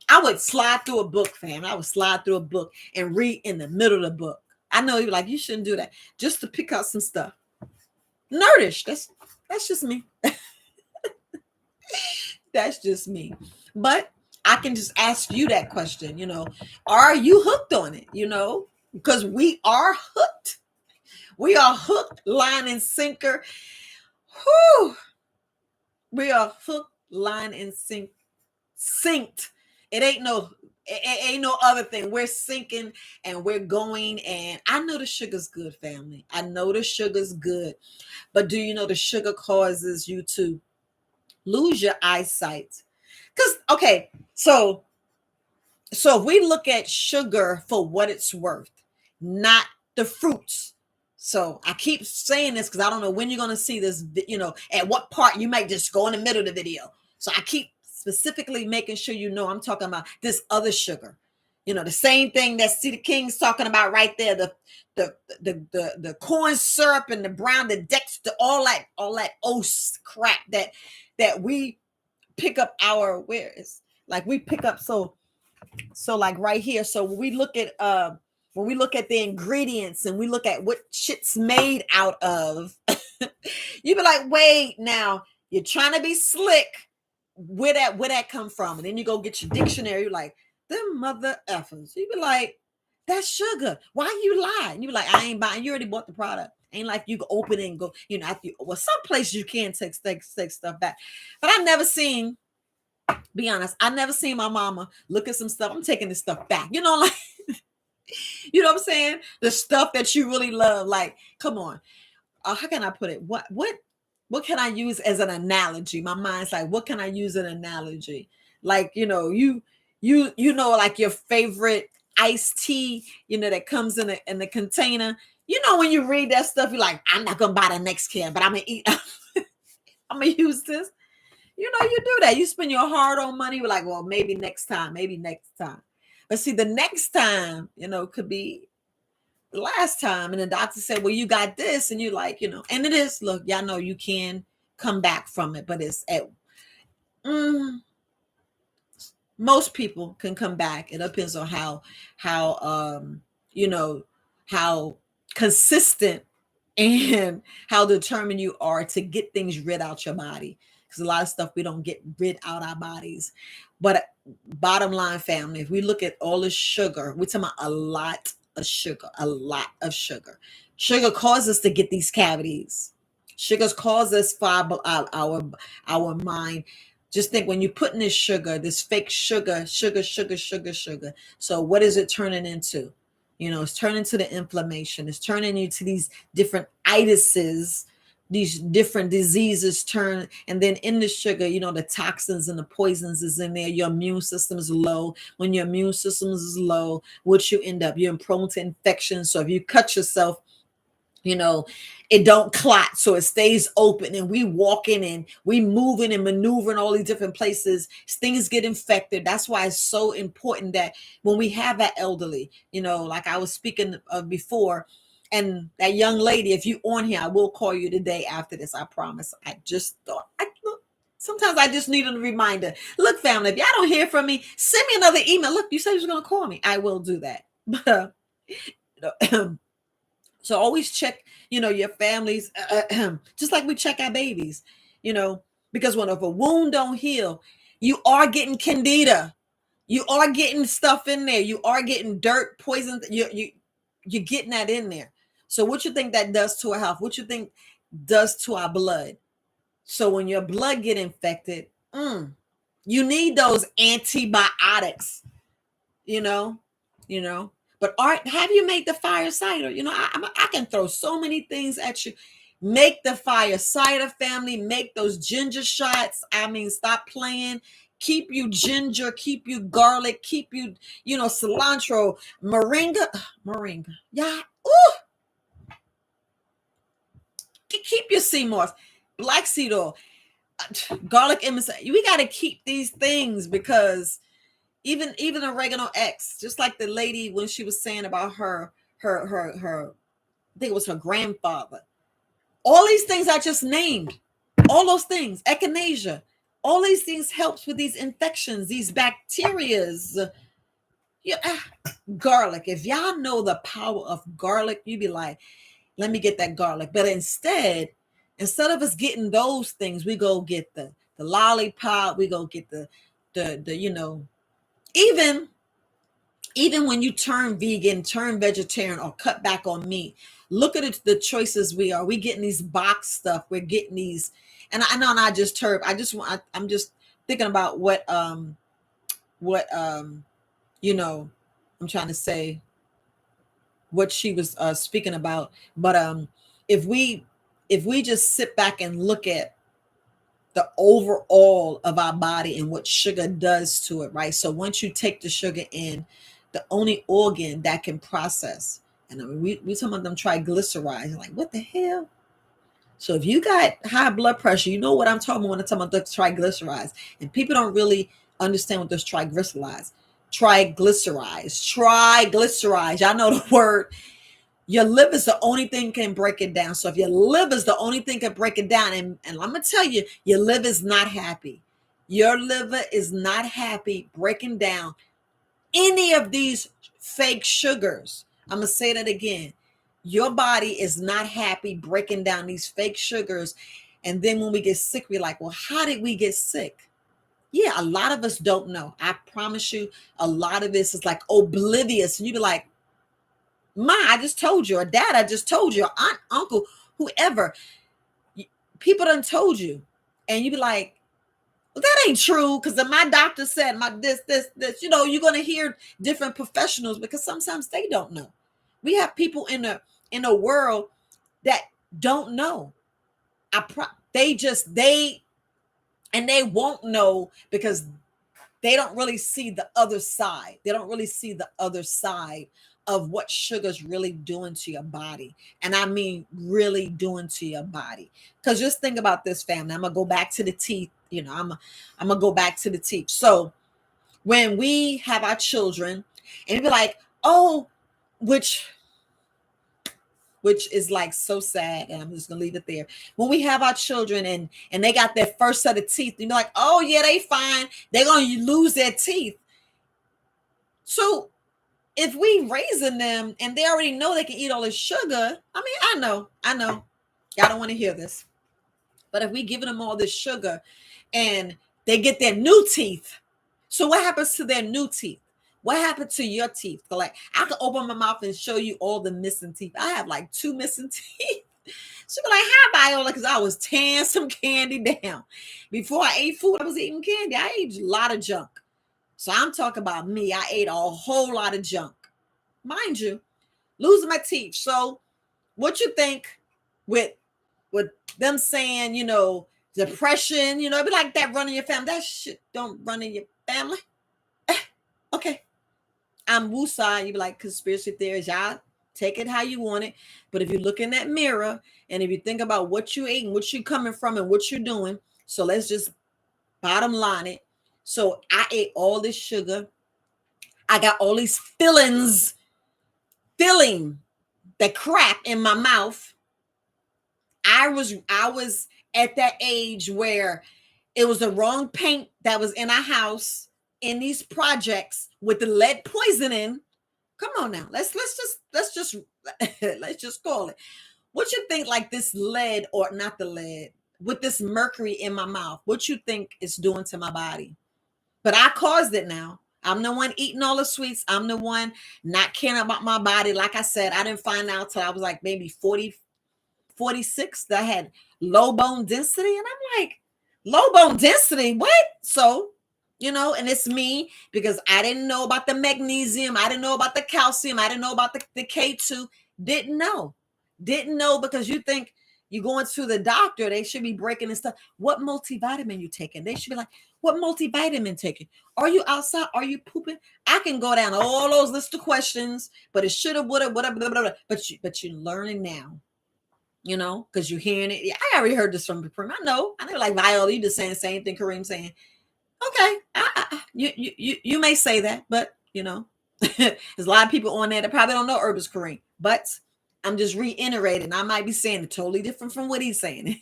I would slide through a book, fam. I would slide through a book and read in the middle of the book. I know you're like, you shouldn't do that. Just to pick out some stuff. Nerdish. That's just me. That's just me. But I can just ask you that question, are you hooked on it? Because we are hooked. We are hooked, line and sinker. Whew. We are hooked, line and synced. It ain't no other thing. We're sinking and we're going. And I know the sugar's good, family. I know the sugar's good. But do you know the sugar causes you to lose your eyesight? Because, okay, so if we look at sugar for what it's worth, not the fruits. So I keep saying this because I don't know when you're going to see this, at what part you might just go in the middle of the video. So I keep specifically making sure I'm talking about this other sugar. The same thing that Cedar King's talking about right there, the corn syrup and the brown, the Dexter, all that oats crap that we pick up we pick up so like right here. So when we look at the ingredients and we look at what shit's made out of, you be like, wait, now you're trying to be slick. Where that come from? And then you go get your dictionary. You're like, them mother effers. You be like, that's sugar. Why you lie? And you be like, I ain't buying. You already bought the product. Ain't like you can open it and go, after some places you can take stuff back. But I never seen, be honest, I never seen my mama look at some stuff. I'm taking this stuff back. Like, what I'm saying? The stuff that you really love. Like, come on. How can I put it? What can I use as an analogy? My mind's like, what can I use an analogy? Like, like your favorite iced tea, that comes in the container. When you read that stuff, you're like, I'm not gonna buy the next can, but I'm gonna eat. I'm gonna use this. You do that. You spend your hard-earned money. We're like, well, maybe next time. But see, the next time, could be the last time. And the doctor said, well, you got this. And you're like, and it is, look, y'all know you can come back from it, but it's most people can come back. It depends on how how consistent and how determined you are to get things rid out your body. Because a lot of stuff we don't get rid out our bodies. But bottom line, family, if we look at all the sugar, we're talking about a lot of sugar. Sugar causes us to get these cavities. Sugars cause us for our mind. Just think, when you put in this sugar, this fake sugar. So what is it turning into? It's turning to the inflammation. It's turning into these different itises, these different diseases turn. And then in the sugar, the toxins and the poisons is in there. Your immune system is low. When your immune system is low, what you end up, you're prone to infection. So if you cut yourself, it don't clot, so it stays open, and we walking and we moving and maneuvering all these different places, things get infected. That's why it's so important that when we have that elderly, like I was speaking of before, and that young lady, if you on here, I will call you the day after this, I promise. I just thought, sometimes I just need a reminder. Look, family, if y'all don't hear from me, send me another email. Look, you said you was going to call me. I will do that. But so always check, your families, just like we check our babies, because if a wound don't heal, you are getting candida. You are getting stuff in there. You are getting dirt, poison. You're getting that in there. So what you think that does to our health? What you think does to our blood? So when your blood get infected, you need those antibiotics, But have you made the fire cider? I can throw so many things at you. Make the fire cider, family. Make those ginger shots. Stop playing. Keep you ginger, keep you garlic, keep you, cilantro, moringa. Yeah. Ooh. Keep your sea moss, black seed oil, garlic MSM. We got to keep these things, because even oregano X, just like the lady when she was saying about her I think it was her grandfather. All these things I just named, all those things, echinacea, all these things helps with these infections, these bacterias. Garlic. If y'all know the power of garlic, you'd be like, let me get that garlic. But instead of us getting those things, we go get the lollipop, we go get the even when you turn vegan, turn vegetarian, or cut back on meat, look at it, the choices we getting these box stuff. We're getting these, and I know, and I'm just thinking about what I'm trying to say, what she was speaking about. But if we just sit back and look at the overall of our body and what sugar does to it, right? So once you take the sugar in, the only organ that can process, and we talking about them triglycerides, like, what the hell? So if you got high blood pressure, you know what I'm talking about when I'm talking about the triglycerides. And people don't really understand what those triglycerides. Y'all know the word. Your liver is the only thing can break it down. So if your liver is the only thing can break it down, and I'm going to tell you, your liver is not happy. Your liver is not happy breaking down any of these fake sugars. I'm going to say that again. Your body is not happy breaking down these fake sugars. And then when we get sick, we're like, well, how did we get sick? Yeah, a lot of us don't know. I promise you, a lot of this is like oblivious. And you'd be like, Ma, I just told you, or dad, I just told you, or aunt, uncle, whoever. People done told you. And you be like, well, that ain't true, because my doctor said my this. You're gonna hear different professionals because sometimes they don't know. We have people in a world that don't know. They won't know because they don't really see the other side. They don't really see the other side of what sugar's really doing to your body. And I mean, really doing to your body. Because just think about this, family. I'm going to go back to the teeth. I'm going to go back to the teeth. So when we have our children and be like, oh, which is like so sad, and I'm just gonna leave it there. When we have our children and they got their first set of teeth, you're like, oh yeah, they fine, they're gonna lose their teeth. So if we raising them and they already know they can eat all this sugar, I mean, I know y'all don't want to hear this, but if we giving them all this sugar and they get their new teeth, so what happens to their new teeth? What happened to your teeth? So like, I could open my mouth and show you all the missing teeth. I have like 2 missing teeth. She'd be like, hi, Viola, because I was tearing some candy down. Before I ate food, I was eating candy. I ate a lot of junk. So I'm talking about me. I ate a whole lot of junk. Mind you, losing my teeth. So what you think with them saying, depression, it'd be like that running your family. That shit don't run in your family. Okay. I'm Wusa. You be like, conspiracy theories. Y'all take it how you want it. But if you look in that mirror and if you think about what you ate and what you coming from and what you're doing, so let's just bottom line it. So I ate all this sugar. I got all these filling the crap in my mouth. I was at that age where it was the wrong paint that was in our house in these projects with the lead poisoning. Come on now. Let's just call it. What you think, like this lead, or not the lead, with this mercury in my mouth, what you think it's doing to my body? But I caused it now. I'm the one eating all the sweets. I'm the one not caring about my body. Like I said, I didn't find out till I was like maybe 40, 46 that I had low bone density. And I'm like, low bone density? What? So, and it's me because I didn't know about the magnesium. I didn't know about the calcium. I didn't know about the K2. Didn't know because you think you're going to the doctor, they should be breaking and stuff. What multivitamin you taking? They should be like, what multivitamin taking? Are you outside? Are you pooping? I can go down all those list of questions, but it should have, would have, whatever, blah, blah, blah. But you're learning now, because you're hearing it. Yeah, I already heard this from Kareem. I know like Viola, you just saying the same thing Kareem saying. Okay, you may say that, but there's a lot of people on there that probably don't know Herbis Kareem, but I'm just reiterating. I might be saying it totally different from what he's saying.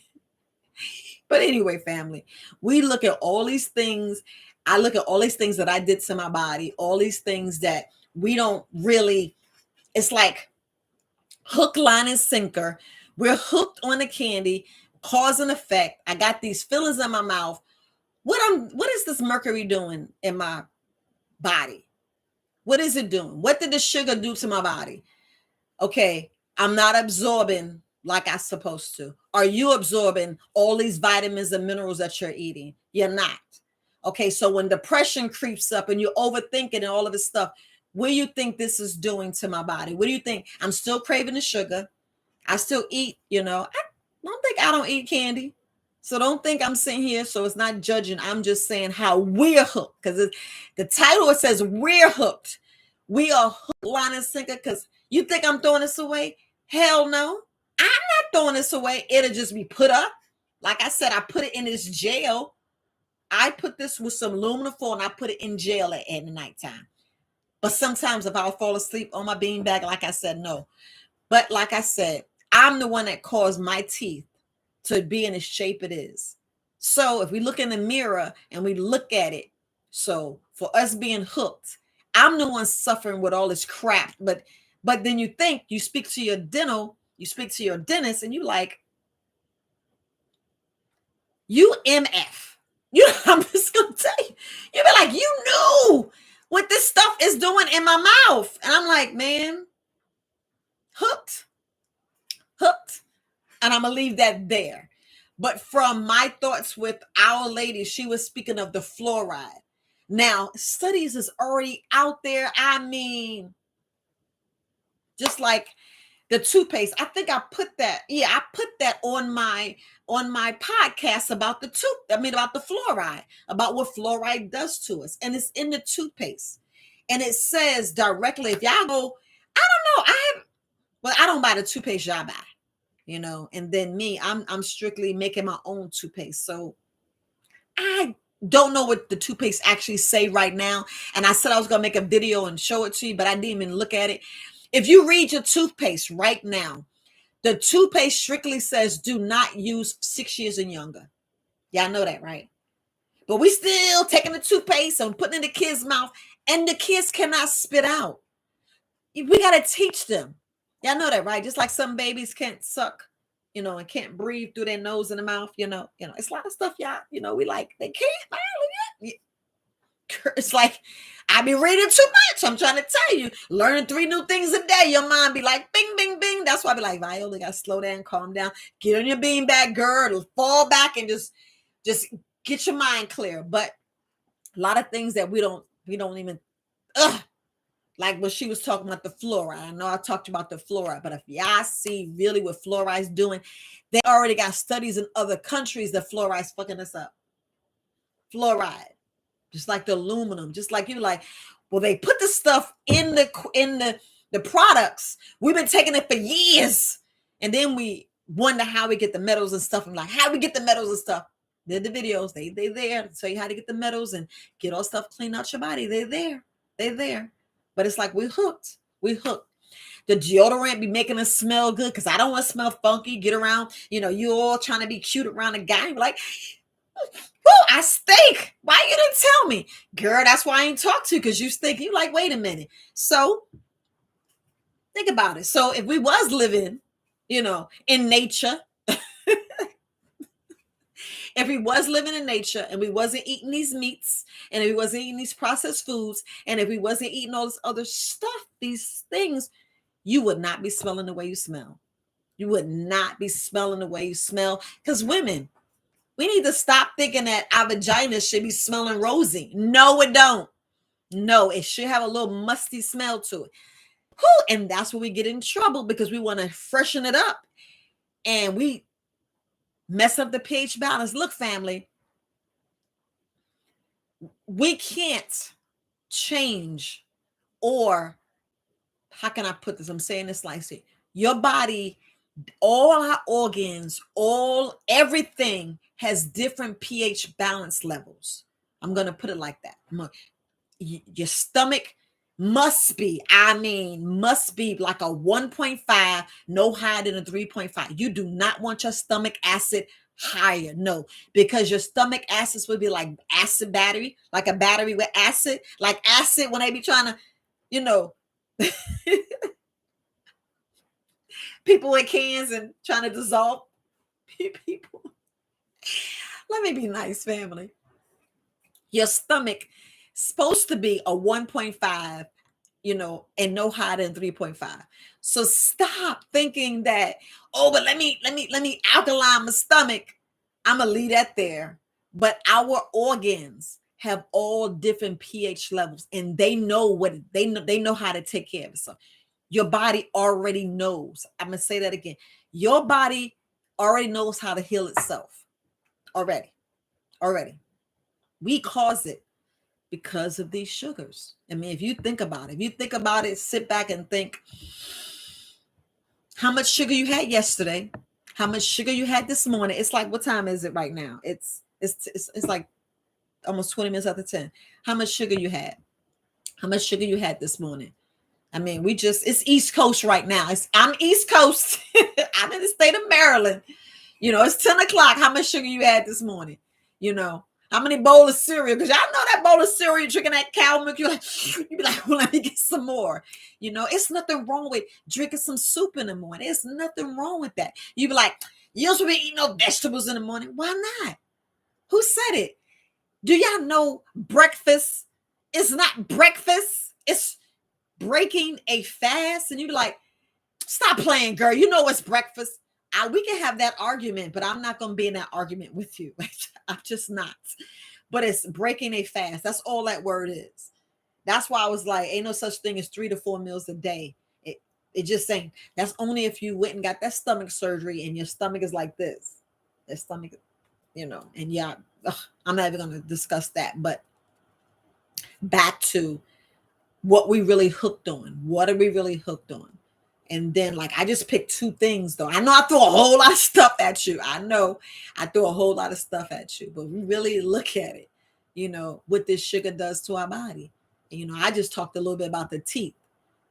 But anyway, family, we look at all these things. I look at all these things that I did to my body, all these things that we don't really, it's like hook, line, and sinker. We're hooked on the candy, cause and effect. I got these fillings in my mouth. What is this mercury doing in my body? What is it doing? What did the sugar do to my body? Okay, I'm not absorbing like I'm supposed to. Are you absorbing all these vitamins and minerals that you're eating? You're not. Okay, so when depression creeps up and you're overthinking and all of this stuff, what do you think this is doing to my body? What do you think? I'm still craving the sugar. I still eat, I don't think I don't eat candy. So don't think I'm sitting here. So it's not judging. I'm just saying how we're hooked. Because the title, it says we're hooked. We are hooked, line, and sinker. Because you think I'm throwing this away? Hell no. I'm not throwing this away. It'll just be put up. Like I said, I put it in this jail. I put this with some aluminum foil and I put it in jail at the nighttime. But sometimes if I'll fall asleep on my beanbag, like I said, no. But like I said, I'm the one that caused my teeth to be in the shape it is. So if we look in the mirror and we look at it, so for us being hooked, I'm the one suffering with all this crap. But then you think, you speak to your dentist and you like, you MF. I'm just gonna tell you, you be like, you knew what this stuff is doing in my mouth. And I'm like, man, Hooked, hooked. And I'm going to leave that there. But from my thoughts with Our Lady, she was speaking of the fluoride. Now, studies is already out there. I mean, just like the toothpaste. I think I put that. Yeah, I put that on my podcast about about the fluoride, about what fluoride does to us. And it's in the toothpaste. And it says directly, if y'all go, I don't know, I don't buy the toothpaste y'all buy, and then me, I'm strictly making my own toothpaste. So I don't know what the toothpaste actually say right now. And I said I was gonna make a video and show it to you, but I didn't even look at it. If you read your toothpaste right now, the toothpaste strictly says do not use 6 years and younger. Y'all know that, right? But we still taking the toothpaste and putting it in the kids' mouth, and the kids cannot spit out. We got to teach them. Y'all know that, right? Just like some babies can't suck, and can't breathe through their nose and the mouth, it's a lot of stuff, y'all, we like, they can't. It's like, I be reading too much. I'm trying to tell you, learning 3 new things a day. Your mind be like, bing, bing, bing. That's why I be like, Viola, got to slow down, calm down, get on your beanbag, girl, fall back and just get your mind clear. But a lot of things that we don't even, like what she was talking about, the fluoride. I know I talked about the fluoride, but if y'all see really what fluoride's doing, they already got studies in other countries that fluoride's fucking us up. Fluoride. Just like the aluminum, just like well, they put the stuff in the products. We've been taking it for years, and then we wonder how we get the metals and stuff. I'm like, how we get the metals and stuff? They're the videos. They there to tell you how to get the metals and get all stuff clean out your body. They're there. But it's like we hooked. The deodorant be making us smell good because I don't want to smell funky. Get around, you all trying to be cute around a guy. You're like, oh, I stink. Why you didn't tell me? Girl, that's why I ain't talk to you, because you stink. You like, wait a minute. So think about it. So if we was living, in nature, if we was living in nature and we wasn't eating these meats, and if we wasn't eating these processed foods, and if we wasn't eating all this other stuff, these things, you would not be smelling the way you smell. You would not be smelling the way you smell. Because women, we need to stop thinking that our vagina should be smelling rosy. No, it don't. No, it should have a little musty smell to it. And that's where we get in trouble, because we want to freshen it up. And we mess up the pH balance. Look, family, we can't change, or how can I put this? I'm saying this like, see, your body, all our organs, everything has different pH balance levels. I'm going to put it like that. Your stomach must be like a 1.5, no higher than a 3.5. You do not want your stomach acid higher. No, because your stomach acids would be like acid battery, like a battery with acid, like acid when they be trying to, people with cans and trying to dissolve people. Let me be nice, family. Your stomach supposed to be a 1.5, and no higher than 3.5. So stop thinking that, but let me alkaline my stomach. I'm gonna leave that there. But our organs have all different pH levels, and they know they know how to take care of it. So your body already knows. I'm gonna say that again. Your body already knows how to heal itself. Already. We cause it because of these sugars. I mean, if you think about it, sit back and think how much sugar you had yesterday, how much sugar you had this morning. It's like, what time is it right now? It's like almost 20 minutes after 10. How much sugar you had? How much sugar you had this morning? I mean, it's East Coast right now. I'm East Coast. I'm in the state of Maryland. It's 10 o'clock. How much sugar you had this morning? How many bowl of cereal? Because y'all know that bowl of cereal, drinking that cow milk, you be like, well, let me get some more. It's nothing wrong with drinking some soup in the morning. It's nothing wrong with that. You be like, you don't supposed to eat no vegetables in the morning. Why not? Who said it? Do y'all know breakfast is not breakfast? It's breaking a fast. And you be like, Stop playing, girl. You know it's breakfast. We can have that argument, but I'm not going to be in that argument with you. I'm just not. But it's breaking a fast. That's all that word is. That's why I was like, ain't no such thing as 3 to 4 meals a day. It just saying that's only if you went and got that stomach surgery and your stomach is like this. That stomach, and yeah, I'm not even going to discuss that. But back to what we really hooked on. What are we really hooked on? And then, like, I just picked 2 things, though. I know I threw a whole lot of stuff at you. I know I threw a whole lot of stuff at you, but we really look at it, what this sugar does to our body. And, I just talked a little bit about the teeth.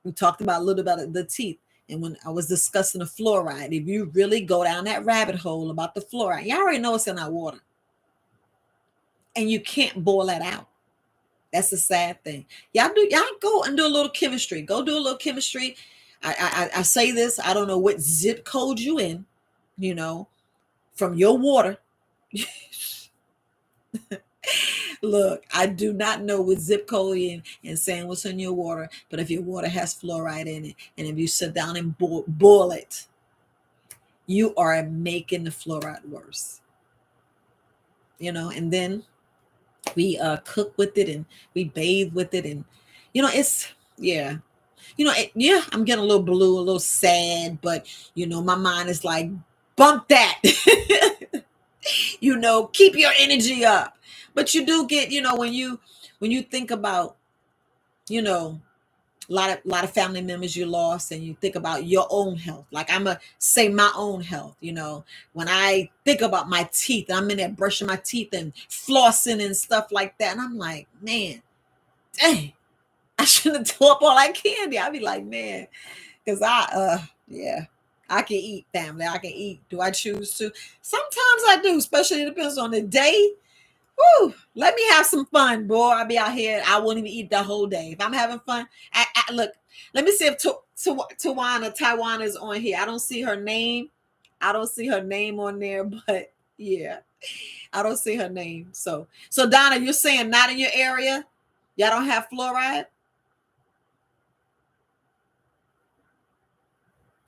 We talked about a little bit about the teeth. And when I was discussing the fluoride, if you really go down that rabbit hole about the fluoride, you already know it's in our water. And you can't boil that out. That's the sad thing. Y'all go and do a little chemistry. Go do a little chemistry. I say this, I don't know what zip code you in, from your water. Look, I do not know what zip code in and saying what's in your water, but if your water has fluoride in it, and if you sit down and boil it, you are making the fluoride worse. And then we cook with it and we bathe with it, and it's yeah. I'm getting a little blue, a little sad, but my mind is like, bump that. Keep your energy up. But you do get, when you think about, a lot of family members you lost, and you think about your own health. Like, I'm gonna say my own health. When I think about my teeth, I'm in there brushing my teeth and flossing and stuff like that, and I'm like, man, dang, I shouldn't have tore up all that candy. I'd be like, man, because I can eat, family. I can eat. Do I choose to? Sometimes I do, especially it depends on the day. Woo, let me have some fun, boy. I'll be out here. I won't even eat the whole day. If I'm having fun, look, let me see if Taiwan is on here. I don't see her name. I don't see her name on there, but yeah, I don't see her name. So Donna, you're saying not in your area? Y'all don't have fluoride?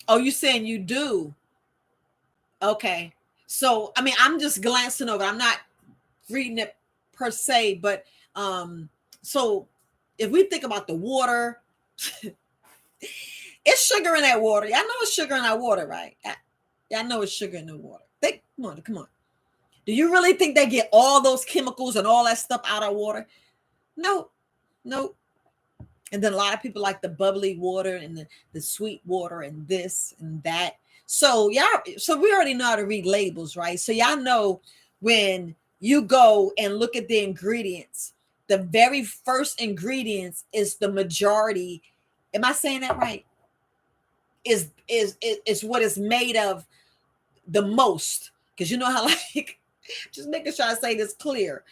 Oh, you saying you do? Okay. So, I mean, I'm just glancing over. I'm not reading it per se, but so if we think about the water, it's sugar in that water. Y'all know it's sugar in our water, right? Y'all know it's sugar in the water. Come on. Do you really think they get all those chemicals and all that stuff out of water? No. And then a lot of people like the bubbly water and the sweet water and this and that. So we already know how to read labels, right? So y'all know when you go and look at the ingredients, the very first ingredients is the majority. Am I saying that right? Is what is made of the most. Because you know how, like, just making sure I say this clear.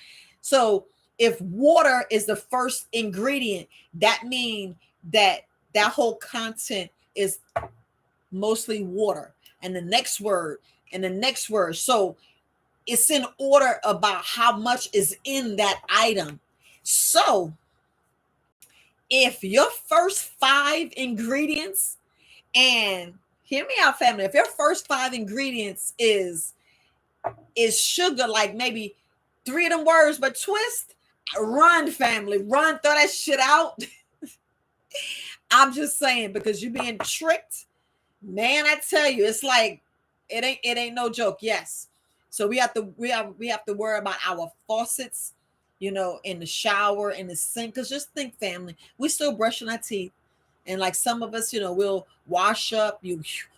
So if water is the first ingredient, that means that whole content is mostly water. And the next word. So it's in order about how much is in that item. So if your first 5 ingredients, and hear me out, family, if your first 5 ingredients is sugar, like maybe 3 of them words, but twist, run, family, run, throw that shit out. I'm just saying, because you're being tricked, man. I tell you, it's like it ain't no joke. Yes. So we have to worry about our faucets, in the shower, in the sink. Because just think, family, we still brushing our teeth, and like some of us, we'll wash up.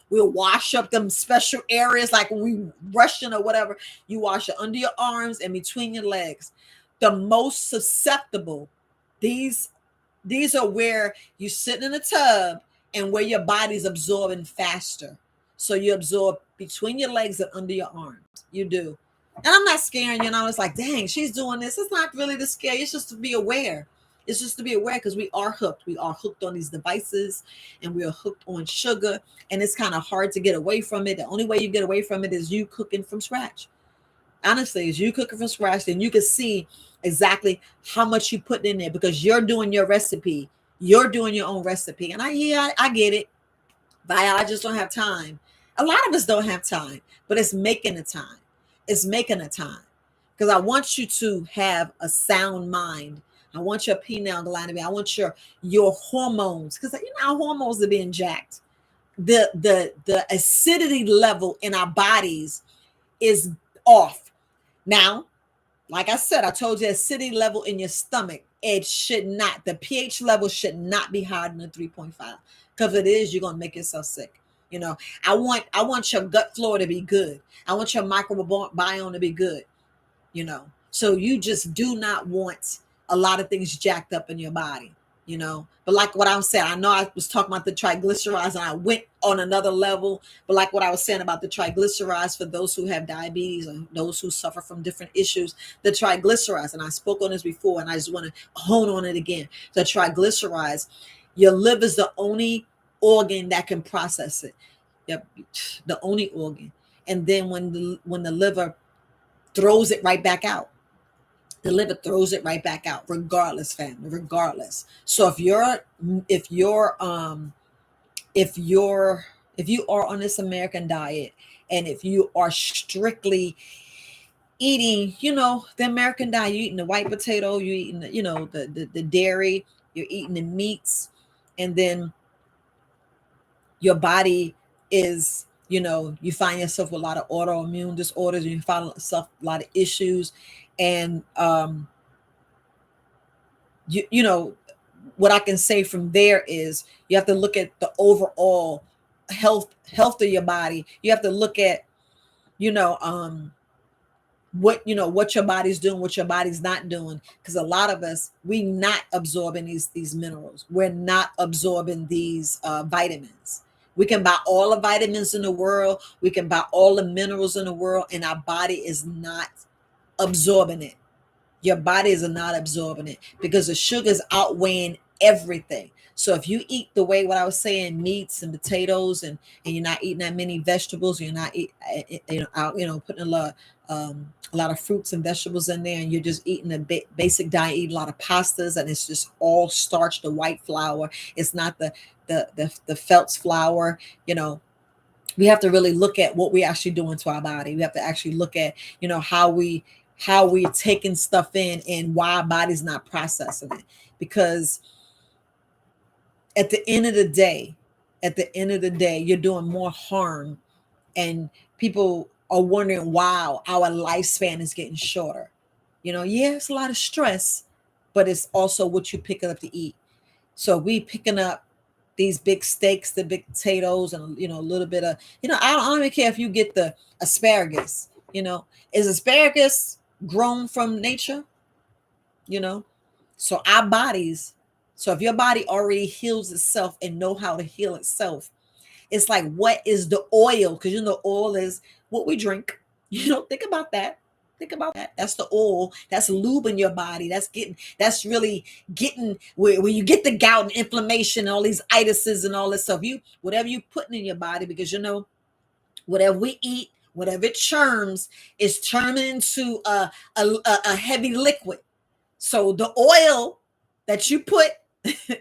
We'll wash up them special areas, like when we brushing or whatever. You wash it under your arms and between your legs. The most susceptible, these are where you're sitting in a tub and where your body's absorbing faster. So you absorb between your legs and under your arms. You do. And I'm not scaring you. It's like, dang, she's doing this. It's not really to scare you. It's just to be aware. It's just to be aware, because we are hooked. We are hooked on these devices, and we are hooked on sugar. And it's kind of hard to get away from it. The only way you get away from it is you cooking from scratch. Honestly, is you cooking from scratch, then you can see exactly how much you put in there, because you're doing your recipe. You're doing your own recipe. And I get it. Biologists don't have time. A lot of us don't have time, but it's making the time. It's making the time. Because I want you to have a sound mind. I want your pineal gland to be. I want your hormones. Because you know our hormones are being jacked. The acidity level in our bodies is off. Now, like I said, I told you acidity level in your stomach, it should not, the pH level should not be higher than a 3.5. Because if it is, you're gonna make yourself sick. You know, I want your gut flora to be good. I want your microbiome to be good, you know. So you just do not want a lot of things jacked up in your body, you know. But like what I was saying, I know I was talking about the triglycerides and I went on another level, but like what I was saying about the triglycerides for those who have diabetes and those who suffer from different issues, the triglycerides, and I spoke on this before and I just want to hone on it again. The triglycerides, your liver is the only organ that can process it. Yep, the only organ. And then when the liver throws it right back out, the liver throws it right back out, regardless, family, regardless. So if you're if you're if you are on this American diet, and if you are strictly eating, you know, the American diet, you eating the white potato, you eating the, you know, the dairy, you're eating the meats, and then your body is, you know, you find yourself with a lot of autoimmune disorders, and you find yourself a lot of issues, and you know, what I can say from there is you have to look at the overall health of your body. You have to look at, you know, what, you know, what your body's doing, what your body's not doing. Because a lot of us, we not absorbing these minerals. We're not absorbing these vitamins. We can buy all the vitamins in the world. We can buy all the minerals in the world, and our body is not absorbing it. Your bodies are not absorbing it because the sugar's outweighing everything. So if you eat the way what I was saying, meats and potatoes, and you're not eating that many vegetables, you're not eat, you know, out, you know, putting a lot of fruits and vegetables in there, and you're just eating a basic diet, eat a lot of pastas, and it's just all starch, the white flour. It's not the Phelps flour, you know. We have to really look at what we actually doing to our body. We have to actually look at, you know, how we're taking stuff in and why our body's not processing it. Because at the end of the day, you're doing more harm, and people are wondering why our lifespan is getting shorter. You know, yeah, it's a lot of stress, but it's also what you pick up to eat. So we picking up these big steaks, the big potatoes, and, you know, a little bit of, you know, I don't even care if you get the asparagus. You know, is asparagus grown from nature? You know, so our bodies. So if your body already heals itself and know how to heal itself, it's like, what is the oil? Because you know, oil is what we drink. You know, think about that. Think about that. That's the oil. That's lube in your body. That's really getting where you get the gout and inflammation and all these itises and all this stuff. Whatever you putting in your body, because you know, whatever we eat, whatever it churns, is turning into a heavy liquid. So the oil that you put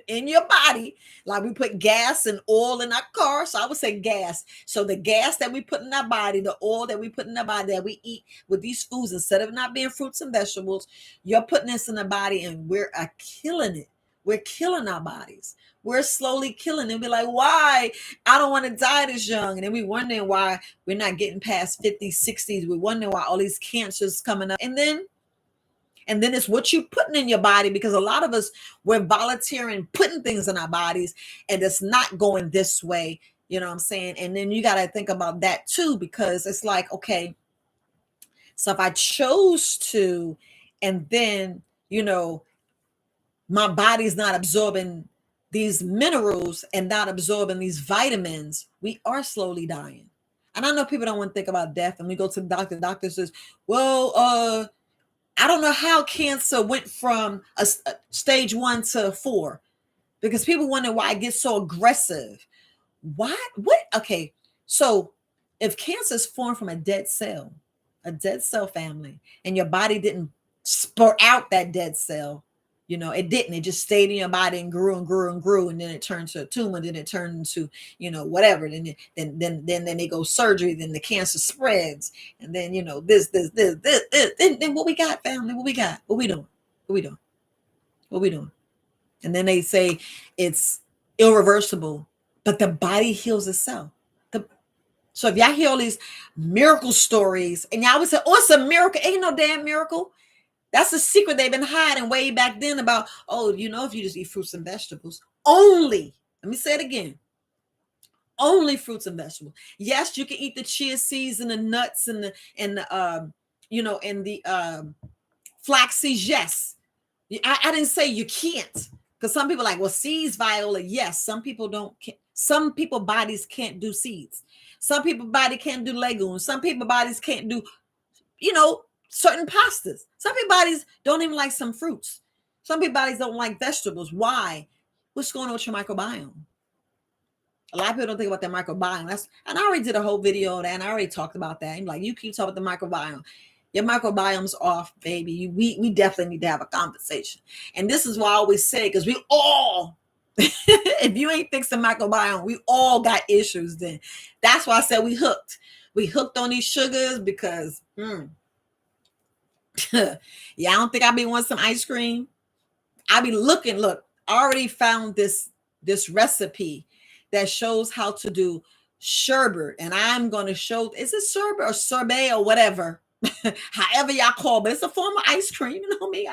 in your body, like we put gas and oil in our car. So I would say gas. So the gas that we put in our body, the oil that we put in our body that we eat with these foods, instead of not being fruits and vegetables, you're putting this in the body, and we're killing it. We're killing our bodies. We're slowly killing it. We're like, why? I don't want to die this young. And then we wondering why we're not getting past 50s, 60s. We're wondering why all these cancers coming up. And then it's what you putting in your body, because a lot of us, we're volunteering putting things in our bodies, and it's not going this way. You know what I'm saying? And then you got to think about that too, because it's like, okay, so if I chose to, and then, you know, my body's not absorbing these minerals and not absorbing these vitamins, we are slowly dying. And I know people don't want to think about death, and we go to the doctor. The doctor says, well, I don't know how cancer went from a stage 1 to 4, because people wonder why it gets so aggressive. Why? What? Okay. So if cancer is formed from a dead cell family, and your body didn't spur out that dead cell, It didn't. It just stayed in your body and grew and grew and grew, and then it turned to a tumor. Then it turned into, whatever. Then they go surgery. Then the cancer spreads, and then this. Then what we got, family? What we got? What we doing? What we doing? What we doing? And then they say it's irreversible, but the body heals itself. So if y'all hear all these miracle stories, and y'all would say, "Oh, it's a miracle." Ain't no damn miracle. That's a secret they've been hiding way back then about, if you just eat fruits and vegetables, only, let me say it again, only fruits and vegetables. Yes, you can eat the chia seeds and the nuts and the flax seeds. Yes. I didn't say you can't, because some people are like, well, seeds, Viola. Yes, some people don't. Some people bodies can't do seeds. Some people body can't do legumes. Some people bodies can't do, certain pastas. Some people bodies don't even like some fruits. Some people bodies don't like vegetables. Why? What's going on with your microbiome? A lot of people don't think about their microbiome. And I already did a whole video on that, and I already talked about that. And like, you keep talking about the microbiome. Your microbiome's off, baby. We definitely need to have a conversation. And this is why I always say, because we all, if you ain't fixing microbiome, we all got issues then. That's why I said we hooked. We hooked on these sugars because, yeah, I don't think I be wanting some ice cream. I be looking, look, I already found this recipe that shows how to do sherbet. And I'm going to show, is it sherbet or sorbet or whatever? However y'all call, but it's a form of ice cream. You know me,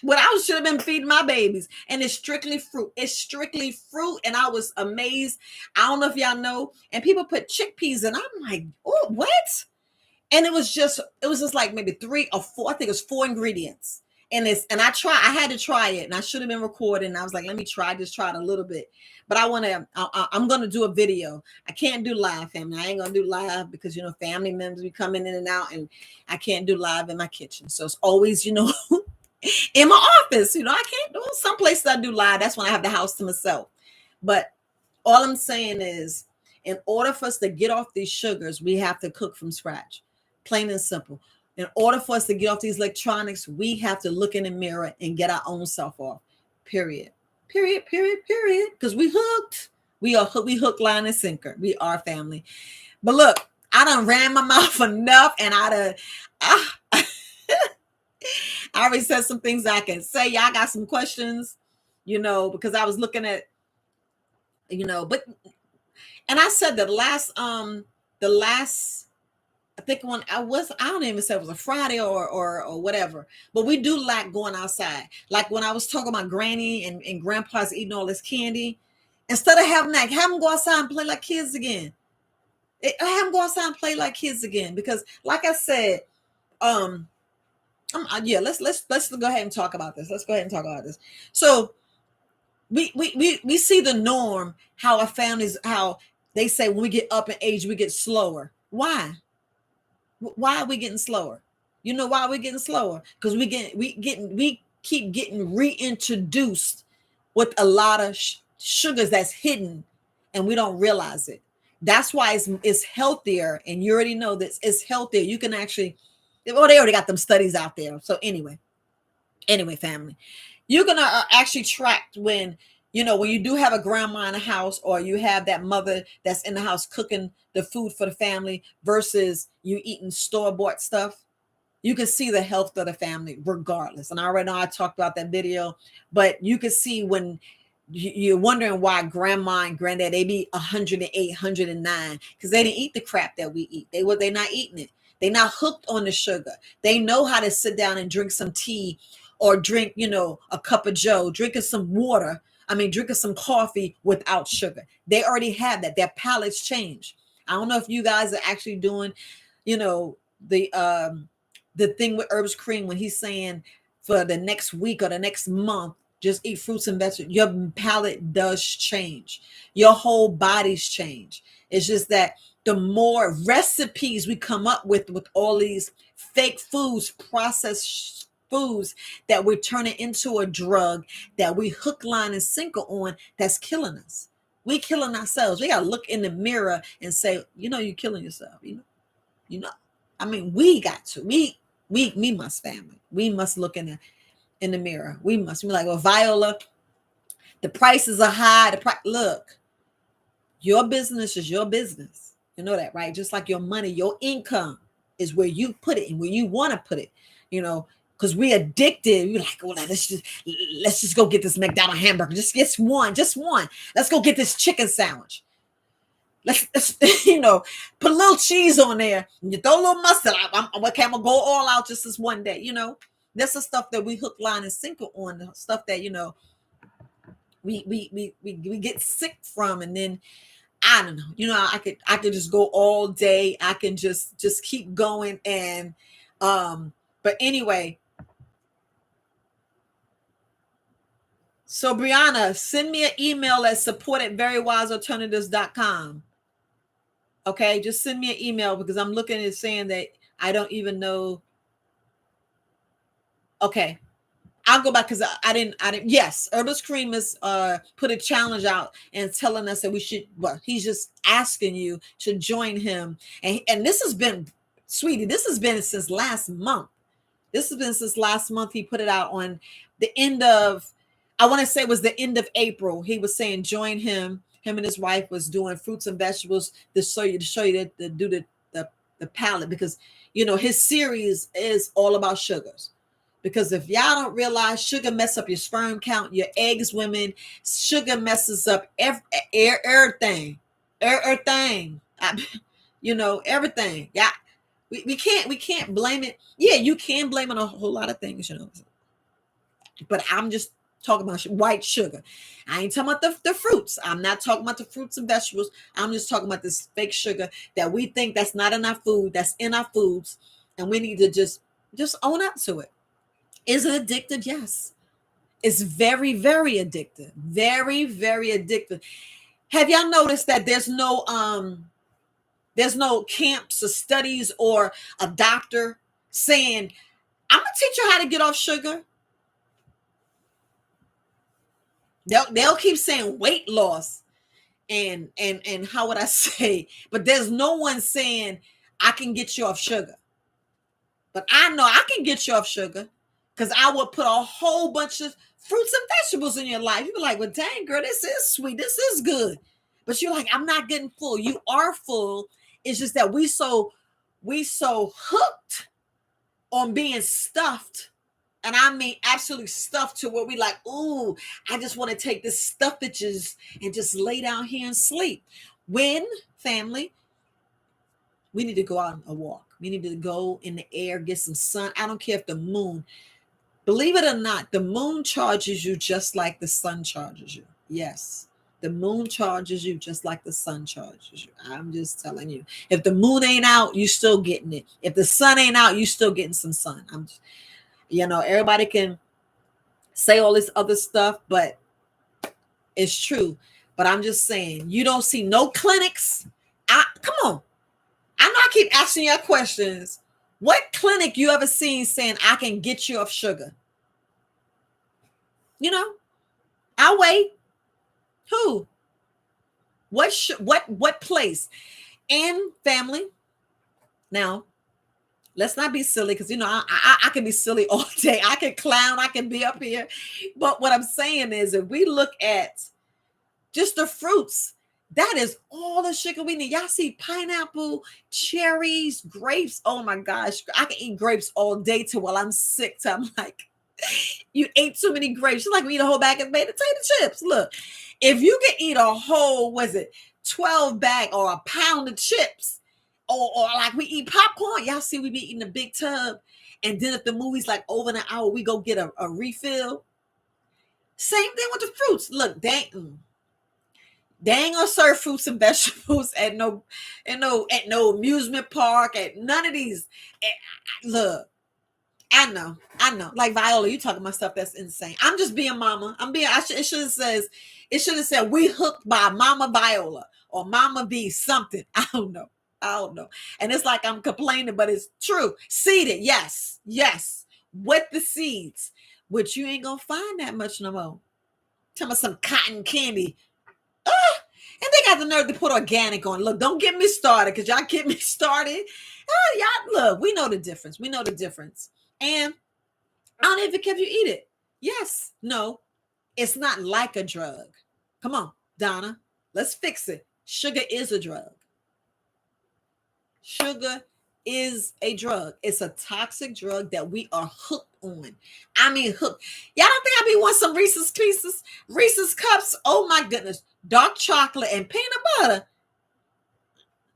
what I should have been feeding my babies. And it's strictly fruit. It's strictly fruit. And I was amazed. I don't know if y'all know. And people put chickpeas in. I'm like, oh, what? And it was just like maybe 3 or 4. I think it was 4 ingredients. And I had to try it, and I should have been recording. And I was like, let me just try it a little bit. But I'm going to do a video. I can't do live, family. I ain't going to do live because, family members be coming in and out, and I can't do live in my kitchen. So it's always, in my office, I can't do some places I do live. That's when I have the house to myself. But all I'm saying is, in order for us to get off these sugars, we have to cook from scratch, plain and simple. In order for us to get off these electronics, we have to look in the mirror and get our own self off. Period. Because we hooked. We are hooked. We hook, line, and sinker. We are family. But look, I done ran my mouth enough, and I already said some things I can say. Y'all got some questions, because I was looking at, but, and I said the last, I think when I don't even say it was a Friday or whatever, but we do like going outside. Like when I was talking about Granny and Grandpa's eating all this candy, instead of having that, have them go outside and play like kids again. Have them go outside and play like kids again, because like I said, let's go ahead and talk about this. Let's go ahead and talk about this. So we see the norm, how our families, how they say when we get up in age, we get slower. Why? Why are we getting slower? You know why we're getting slower? Because we keep getting reintroduced with a lot of sugars that's hidden, and we don't realize it. That's why it's healthier, and you already know this. It's healthier. You can actually, they already got them studies out there. So anyway, family, you're gonna actually track when you do have a grandma in the house, or you have that mother that's in the house cooking the food for the family versus you eating store-bought stuff. You can see the health of the family regardless. And I already know I talked about that video, but you can see when you're wondering why grandma and granddad, they be 108, 109, because they didn't eat the crap that we eat. They're not eating it. They're not hooked on the sugar. They know how to sit down and drink some tea, or drink, a cup of joe, drinking some water. Drinking some coffee without sugar. They already have that. Their palates change. I don't know if you guys are actually doing, the thing with Herbs Cream, when he's saying for the next week or the next month, just eat fruits and vegetables. Your palate does change. Your whole body's change. It's just that the more recipes we come up with all these fake foods, processed foods that we're turning into a drug that we hook, line, and sinker on, that's killing us. We killing ourselves. We gotta look in the mirror and say, you're killing yourself. We got to. We must, family. We must look in there. in the mirror. We must be like, well, Viola, the prices are high. Look, your business is your business. You know that, right? Just like your money, your income is where you put it and where you want to put it. You know, because we're addicted. We're like, well, let's just go get this McDonald's hamburger. Just get one, just one. Let's go get this chicken sandwich. Let's put a little cheese on there. And you throw a little mustard. I'm gonna go all out just this one day. That's the stuff that we hook, line, and sinker on. The stuff that we get sick from, and then I don't know. I could just go all day. I can just keep going, and but anyway. So Brianna, send me an email at support@verywisealternatives.com. Okay, just send me an email because I'm looking at saying that I don't even know. Okay, I'll go back because I didn't. Yes, Herbalist Cream has put a challenge out and telling us that we should. Well, he's just asking you to join him, and this has been, sweetie. This has been since last month. He put it out on the end of, I want to say it was the end of April. He was saying join him. Him and his wife was doing fruits and vegetables to show you that to do the palate, because his series is all about sugars. Because if y'all don't realize, sugar mess up your sperm count, your eggs, women. Sugar messes up everything. Everything. Everything. Yeah. We can't blame it. Yeah, you can blame it on a whole lot of things, But I'm just talking about white sugar. I ain't talking about the fruits. I'm not talking about the fruits and vegetables. I'm just talking about this fake sugar that we think that's not in our food, that's in our foods, and we need to just own up to it. Is it addictive? Yes. It's very, very addictive. Very, very addictive. Have y'all noticed that there's no camps or studies or a doctor saying, I'm gonna teach you how to get off sugar? They'll keep saying weight loss and how would I say, but there's no one saying I can get you off sugar. But I know I can get you off sugar because I will put a whole bunch of fruits and vegetables in your life. You'll be like, well, dang, girl, this is sweet. This is good. But you're like, I'm not getting full. You are full. It's just that we so hooked on being stuffed. And I mean absolutely stuffed to where we like, ooh, I just want to take this stuffages and just lay down here and sleep. When, family, we need to go out on a walk. We need to go in the air, get some sun. I don't care if the moon, believe it or not, the moon charges you just like the sun charges you. Yes, the moon charges you just like the sun charges you. I'm just telling you. If the moon ain't out, you still getting it. If the sun ain't out, you still getting some sun. Everybody can say all this other stuff, but it's true. But I'm just saying, you don't see no clinics. Come on. I know I keep asking you questions. What clinic you ever seen saying I can get you off sugar? I'll wait. Who? What place? And family. Now, let's not be silly because I can be silly all day. I can clown. I can be up here. But what I'm saying is, if we look at just the fruits, that is all the sugar we need. Y'all see pineapple, cherries, grapes. Oh my gosh, I can eat grapes all day while I'm sick. So I'm like, you ate too many grapes. It's like we eat a whole bag of potato chips. Look, if you can eat a whole, 12 bag or a pound of chips, or like we eat popcorn. Y'all see we be eating a big tub. And then if the movie's like over an hour, we go get a refill. Same thing with the fruits. Look, they ain't gonna serve fruits and vegetables at no amusement park, at none of these. Look, I know. Like Viola, you talking about stuff that's insane. I'm just being mama. It should have said we hooked by Mama Viola or Mama B something. I don't know. And it's like I'm complaining, but it's true. Seeded, yes. With the seeds, which you ain't gonna find that much no more. Tell me some cotton candy. And they got the nerve to put organic on. Look, don't get me started because y'all get me started. Y'all, look, we know the difference. And I don't even care if you eat it. Yes, no, it's not like a drug. Come on, Donna, let's fix it. Sugar is a drug. Sugar is a drug. It's a toxic drug that we are hooked on. I mean, hooked. Y'all don't think I be want some Reese's Pieces, Reese's Cups? Oh my goodness. Dark chocolate and peanut butter.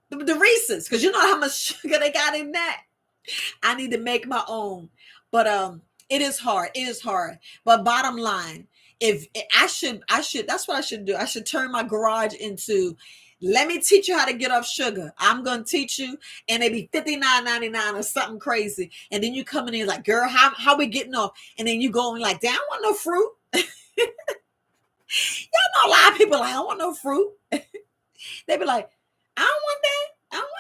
The Reese's, because you know how much sugar they got in that. I need to make my own. But it is hard. It is hard. But bottom line, if I should that's what I should do. I should turn my garage into, let me teach you how to get off sugar. I'm gonna teach you, and it be $59.99 or something crazy. And then you come in here like, girl, how we getting off? And then you go and like, damn, I don't want no fruit. Y'all know a lot of people like, I don't want no fruit. They be like, I don't want that. I don't want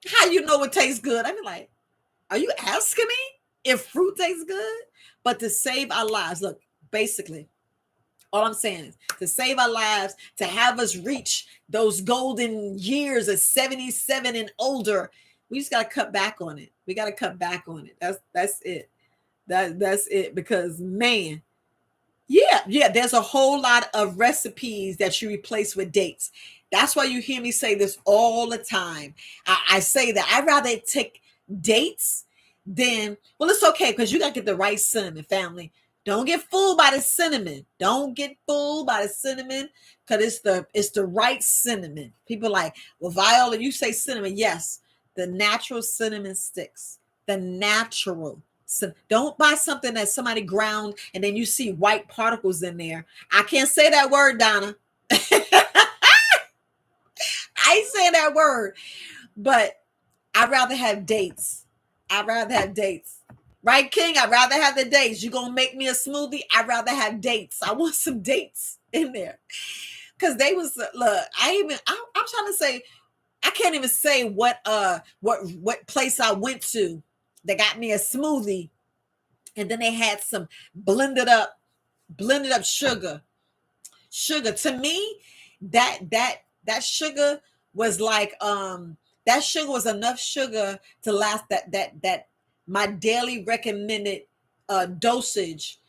how you know it tastes good. I be like, are you asking me if fruit tastes good? But to save our lives, look, basically, all I'm saying is to save our lives, to have us reach those golden years of 77 and older, we just got to cut back on it. We got to cut back on it. That's it. That's it. Because man, yeah, there's a whole lot of recipes that you replace with dates. That's why you hear me say this all the time. I say that I'd rather take dates than, well, it's okay because you got to get the right cinnamon, family. Don't get fooled by the cinnamon. Don't get fooled by the cinnamon because it's the right cinnamon. People like, well, Viola, you say cinnamon. Yes, the natural cinnamon sticks. The natural. So don't buy something that somebody ground and then you see white particles in there. I can't say that word, Donna. I ain't saying that word, but I'd rather have dates. I'd rather have dates. Right, King? I'd rather have the dates. You gonna make me a smoothie? I'd rather have dates. I want some dates in there. Cause they was look, I'm trying to say, I can't even say what place I went to that got me a smoothie, and then they had some blended up sugar. Sugar to me, that sugar was like that sugar was enough sugar to last that my daily recommended dosage.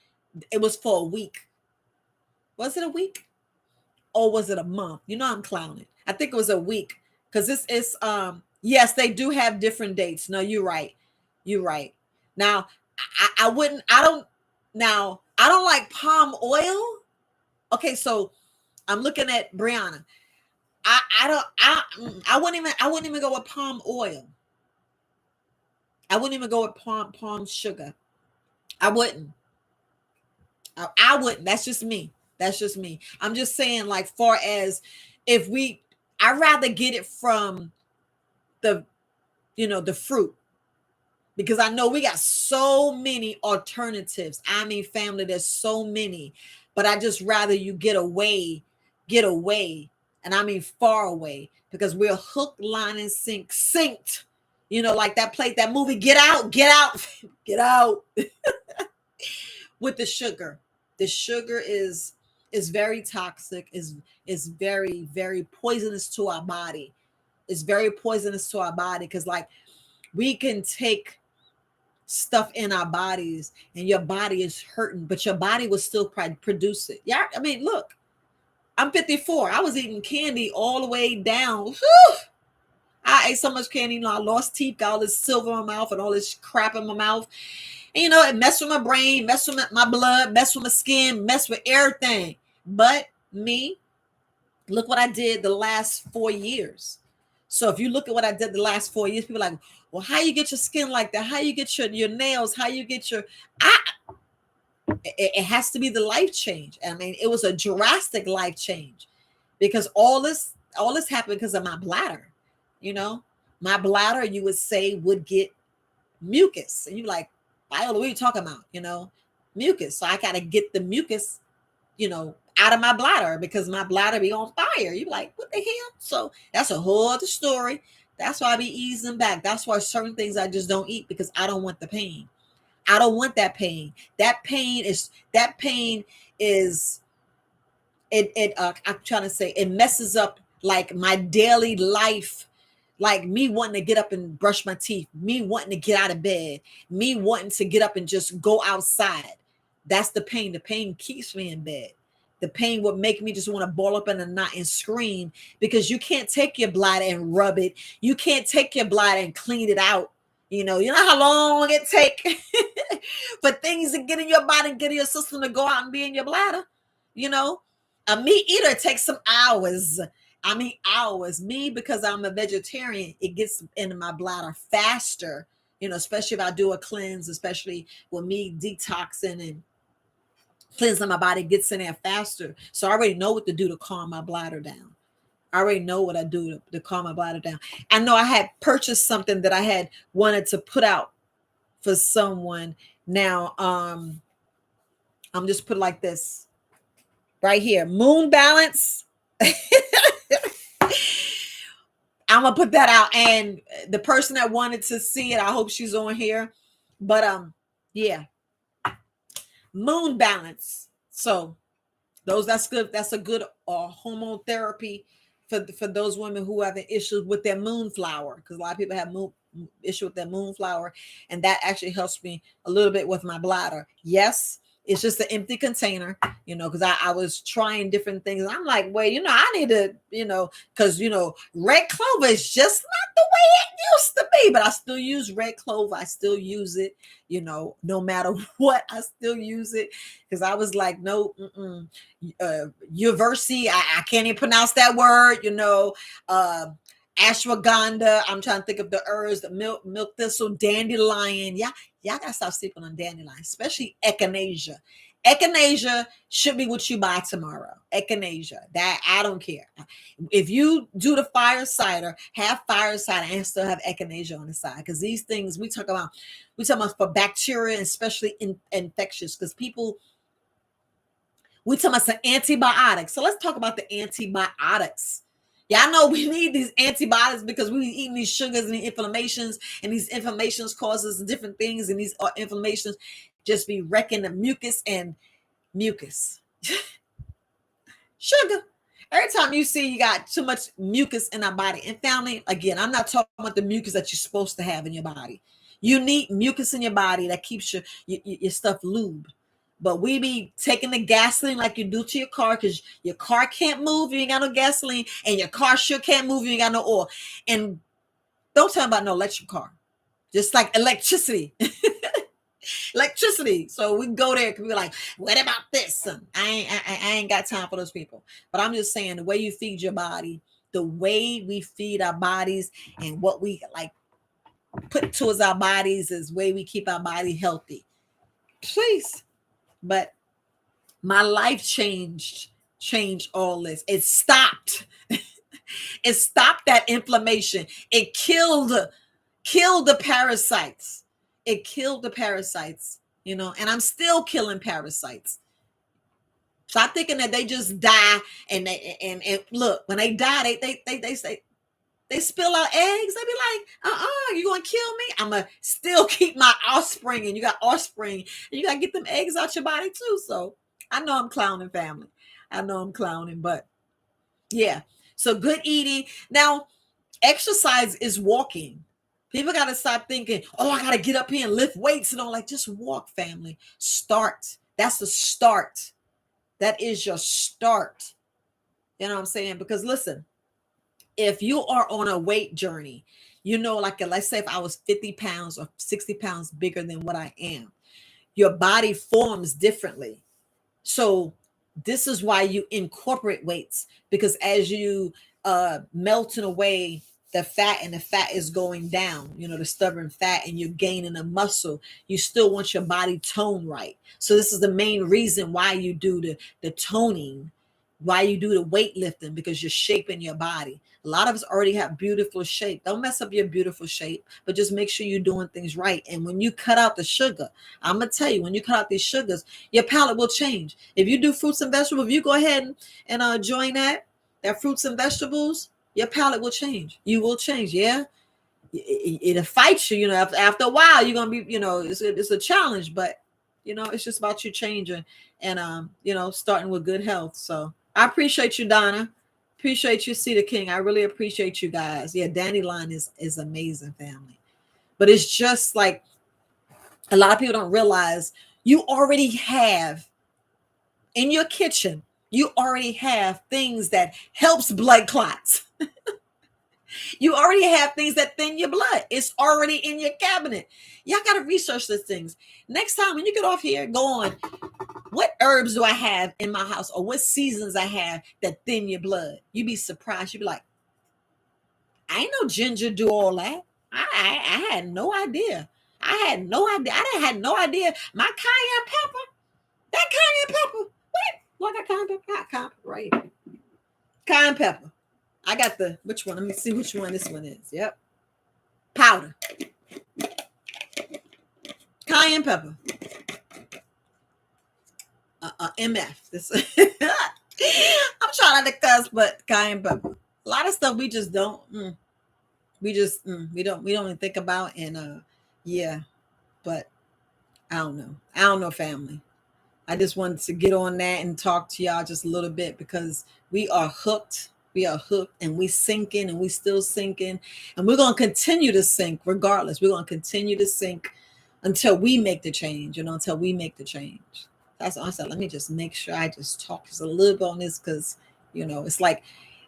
It was for a week. Was it a week or was it a month? You know I'm clowning. I think it was a week because this is yes, they do have different dates. No, you're right. You're right. Now I wouldn't. I don't. Now I don't like palm oil. Okay, so I'm looking at Brianna. I don't I wouldn't even go with palm oil. I wouldn't even go with palm sugar. I wouldn't. I wouldn't. That's just me. That's just me. I'm just saying, like, far as if I'd rather get it from the, the fruit because I know we got so many alternatives. I mean, family, there's so many, but I just rather you get away, and I mean far away because we're hook, line, and synced. Like that movie, Get Out, Get Out, Get Out. With the sugar. The sugar is very toxic, is very, very poisonous to our body. It's very poisonous to our body because like we can take stuff in our bodies and your body is hurting, but your body will still produce it. Yeah, I mean, look, I'm 54. I was eating candy all the way down. Whew! I ate so much candy, I lost teeth, got all this silver in my mouth and all this crap in my mouth. And, it messed with my brain, messed with my blood, messed with my skin, messed with everything. But me, look what I did the last 4 years. So if you look at what I did the last 4 years, people are like, well, how you get your skin like that? How you get your nails? How you get it has to be the life change. I mean, it was a drastic life change because all this happened because of my bladder. My bladder, you would say, would get mucus. And you're like, Viola, what are you talking about? Mucus. So I got to get the mucus, out of my bladder because my bladder be on fire. You're like, what the hell? So that's a whole other story. That's why I be easing back. That's why certain things I just don't eat because I don't want the pain. I don't want that pain. That pain is I'm trying to say it messes up like my daily life. Like me wanting to get up and brush my teeth, me wanting to get out of bed, me wanting to get up and just go outside. That's the pain. The pain keeps me in bed. The pain would make me just want to ball up in a knot and scream, because you can't take your bladder and rub it. You can't take your bladder and clean it out. You know how long it take for things to get in your body and get in your system to go out and be in your bladder. You know, a meat eater takes some hours. I mean, hours. Me, because I'm a vegetarian, it gets into my bladder faster. Especially if I do a cleanse, especially with me detoxing and cleansing my body, gets in there faster. So I already know what to do to calm my bladder down. I already know what I do to calm my bladder down. I know I had purchased something that I had wanted to put out for someone. Now, I'm just put it like this right here. Moon Balance. I'm gonna put that out, and the person that wanted to see it, I hope she's on here. But yeah, Moon Balance. So that's good. That's a good hormone therapy for those women who have an issue with their moonflower, because a lot of people have issue with their moonflower, and that actually helps me a little bit with my bladder. Yes, it's just an empty container, because I was trying different things, and I'm like, well, I need to, because red clover is just not the way it used to be, but I still use red clover. I still use it, no matter what. I still use it, because I was like, no, Uversi, I can't even pronounce that word, ashwagandha. I'm trying to think of the herbs, the milk thistle, dandelion. Yeah, y'all gotta stop sleeping on dandelion, especially echinacea. Echinacea should be what you buy tomorrow. Echinacea, that I don't care. If you do the fire cider, have fire cider and still have echinacea on the side, because these things we talk about for bacteria, and especially infectious, because we talking about some antibiotics. So let's talk about the antibiotics. Y'all know we need these antibiotics because we eating these sugars and the inflammations, and these inflammations causes different things, and these inflammations just be wrecking the mucus and mucus. Sugar. Every time you see you got too much mucus in our body, and family, again, I'm not talking about the mucus that you're supposed to have in your body. You need mucus in your body that keeps your stuff lubed. But we be taking the gasoline like you do to your car, because your car can't move, you ain't got no gasoline, and your car sure can't move, you ain't got no oil. And don't tell me about no electric car. Just like electricity. Electricity. So we can go there because we're like, what about this? I ain't got time for those people. But I'm just saying, the way you feed your body, the way we feed our bodies, and what we like put towards our bodies is the way we keep our body healthy. Please. But my life changed all this. It stopped. It stopped that inflammation. It killed the parasites. It killed the parasites, and I'm still killing parasites. Stop thinking that they just die, and look, when they die, they say, they spill out eggs. They be like, you gonna kill me? I'm gonna still keep my offspring, and you got offspring, and you gotta get them eggs out your body too. So I know I'm clowning, family. I know I'm clowning, but yeah. So good eating. Now, exercise is walking. People got to stop thinking, oh, I got to get up here and lift weights and all. Like, just walk, family. Start. That's the start. That is your start. You know what I'm saying? Because listen, if you are on a weight journey, like let's say if I was 50 pounds or 60 pounds bigger than what I am, your body forms differently. So this is why you incorporate weights, because as you melting away the fat, and the fat is going down, the stubborn fat, and you're gaining a muscle, you still want your body tone right. So this is the main reason why you do the toning, why you do the weightlifting, because you're shaping your body. A lot of us already have beautiful shape. Don't mess up your beautiful shape, but just make sure you're doing things right. And when you cut out the sugar, I'm going to tell you, when you cut out these sugars, your palate will change. If you do fruits and vegetables, if you go ahead and join that fruits and vegetables, your palate will change. You will change. Yeah. It'll fight you, after a while, you're going to be, it's a challenge, but it's just about you changing and, starting with good health. So I appreciate you, Donna. Appreciate you, Cedar King. I really appreciate you guys. Yeah, dandelion is amazing, family. But it's just like a lot of people don't realize You already have in your kitchen, you already have things that helps blood clots. You already have things that thin your blood. It's already in your cabinet. Y'all got to research these things. Next time when you get off here, go on. What herbs do I have in my house, or what seasons I have that thin your blood? You'd be surprised. You'd be like, I ain't no ginger do all that. I had no idea. I had no idea. I didn't had no idea. My cayenne pepper, that cayenne pepper. What? Like a cayenne pepper? Got cayenne pepper right here. Cayenne pepper. I got the which one? Let me see which one this one is. Yep. Powder. Cayenne pepper. MF. This I'm trying not to cuss, but cayenne pepper. A lot of stuff we just don't. We don't even think about, and yeah. But I don't know, family. I just wanted to get on that and talk to y'all just a little bit because we are hooked. We are hooked, and we sinking, and we still sinking, and we're gonna continue to sink regardless. We're gonna continue to sink until we make the change, until we make the change. That's what I said. Let me just make sure I just talk just a little bit on this because it's like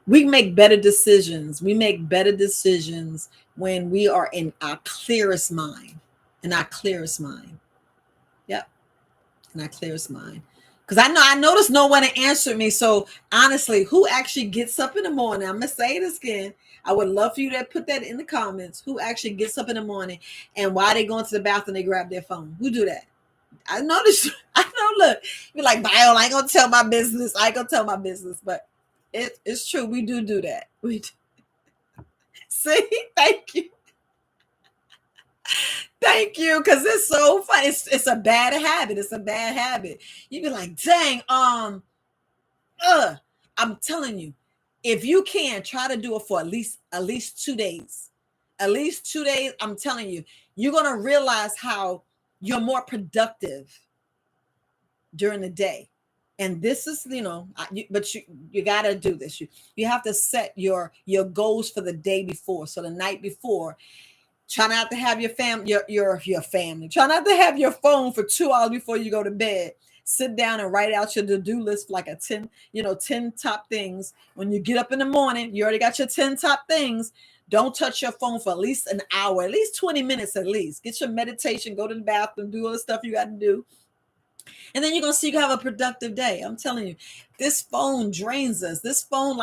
we make better decisions. We make better decisions when we are in our clearest mind. In our clearest mind. Yep. In our clearest mind. Because I noticed no one to answer me. So honestly, who actually gets up in the morning? I'm gonna say this again. I would love for you to put that in the comments. Who actually gets up in the morning and while they go into the bathroom, they grab their phone? Who do that? I noticed. I know. Look, you're like, Viola, I ain't gonna tell my business. I ain't gonna tell my business, but it's true. We do that. We do. See, thank you. Thank you, because it's so fun. It's a bad habit. It's a bad habit. You be like, dang, I'm telling you, if you can try to do it for at least 2 days. At least 2 days, I'm telling you, you're gonna realize how you're more productive during the day. And this is, but you got to do this. You have to set your goals for the day before. So the night before, try not to have your family, your family. Try not to have your phone for 2 hours before you go to bed. Sit down and write out your to-do list, like a 10 top things. When you get up in the morning, you already got your 10 top things. Don't touch your phone for at least an hour, at least 20 minutes at least. Get your meditation, go to the bathroom, do all the stuff you got to do. And then you're going to see you have a productive day. I'm telling you, this phone drains us. This phone,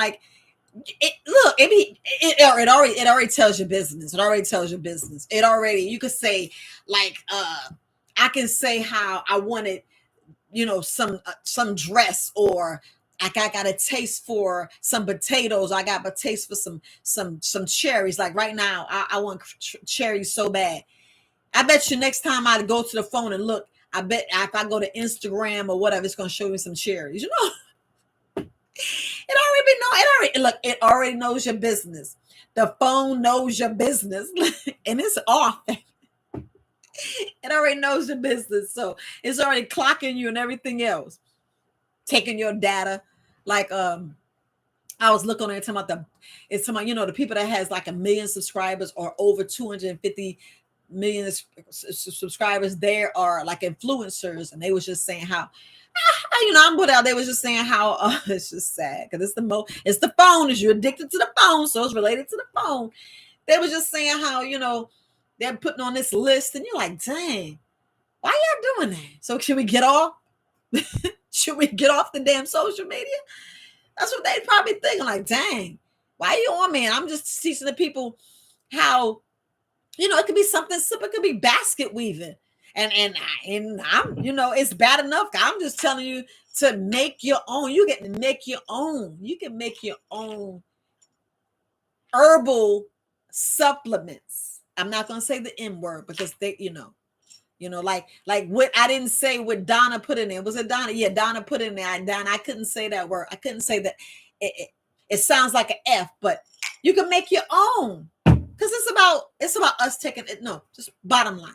it already tells your business. It already tells your business. You could say, I can say how I wanted, some dress, or I got a taste for some potatoes. I got a taste for some cherries. Like right now, I want cherries so bad. I bet you next time I go to the phone and look, I bet if I go to Instagram or whatever, it's going to show me some cherries. It already knows your business. The phone knows your business, and it's off. It already knows your business, so it's already clocking you and everything else, taking your data. Like I was looking at it's talking about the people that has like 1 million subscribers or over 250 million subscribers. There are like influencers, and they was just saying how I'm put out. They was just saying how it's just sad because it's the phone. Is you're addicted to the phone, so it's related to the phone. They was just saying how they're putting on this list, and you're like, dang, why y'all doing that? So should we get off? Should we get off the damn social media? That's what they probably thinking. Like, dang, why you on me? And I'm just teaching the people how it could be something simple. It could be basket weaving. And I'm, it's bad enough. I'm just telling you to make your own. You get to make your own. You can make your own herbal supplements. I'm not going to say the M word because they, like what I didn't say what Donna put in there. Was it Donna? Yeah, Donna put in there. Donna, I couldn't say that word. I couldn't say that. It sounds like an F, but you can make your own. Because it's about us taking it. No, just bottom line.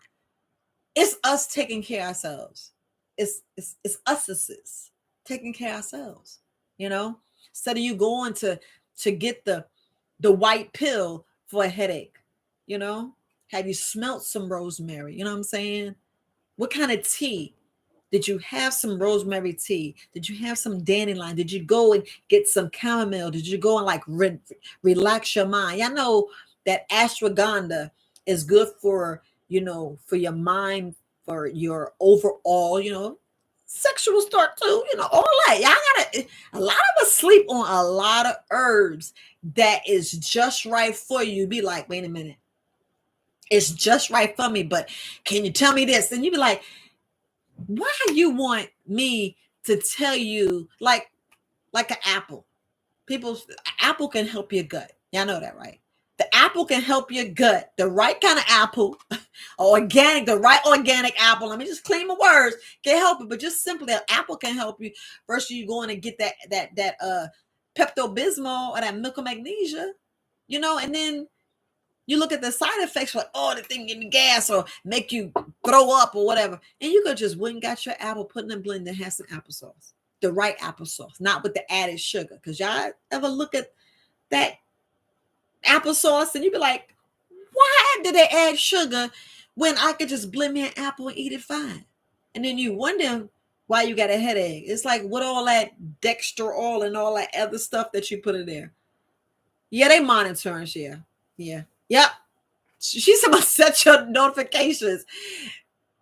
It's us taking care of ourselves. It's us taking care of ourselves. Instead of you going to get the white pill for a headache. Have you smelt some rosemary? You know what I'm saying? What kind of tea? Did you have some rosemary tea? Did you have some dandelion? Did you go and get some chamomile? Did you go and like relax your mind? I know that ashwagandha is good for, for your mind, for your overall, sexual start too, all that. Y'all gotta, a lot of us sleep on a lot of herbs that is just right for you. Be like, wait a minute, it's just right for me, but can you tell me this? And you be like, why you want me to tell you, like an apple? People, apple can help your gut. Y'all know that, right? The apple can help your gut. The right kind of apple, organic, the right organic apple. Let me just clean my words. Can help it, but just simply an apple can help you. First, you go in and get that Pepto Bismol or that milk of magnesia, and then you look at the side effects, like, oh, the thing give me gas or make you throw up or whatever. And you could just went and got your apple, put in a blender, and have some applesauce. The right applesauce, not with the added sugar. Because y'all ever look at that applesauce and you be like, why did they add sugar when I could just blend me an apple and eat it fine? And then you wonder why you got a headache. It's like, what all that dextrol and all that other stuff that you put in there. Yeah, they monitoring. Yeah. Yep. She's about to set your notifications.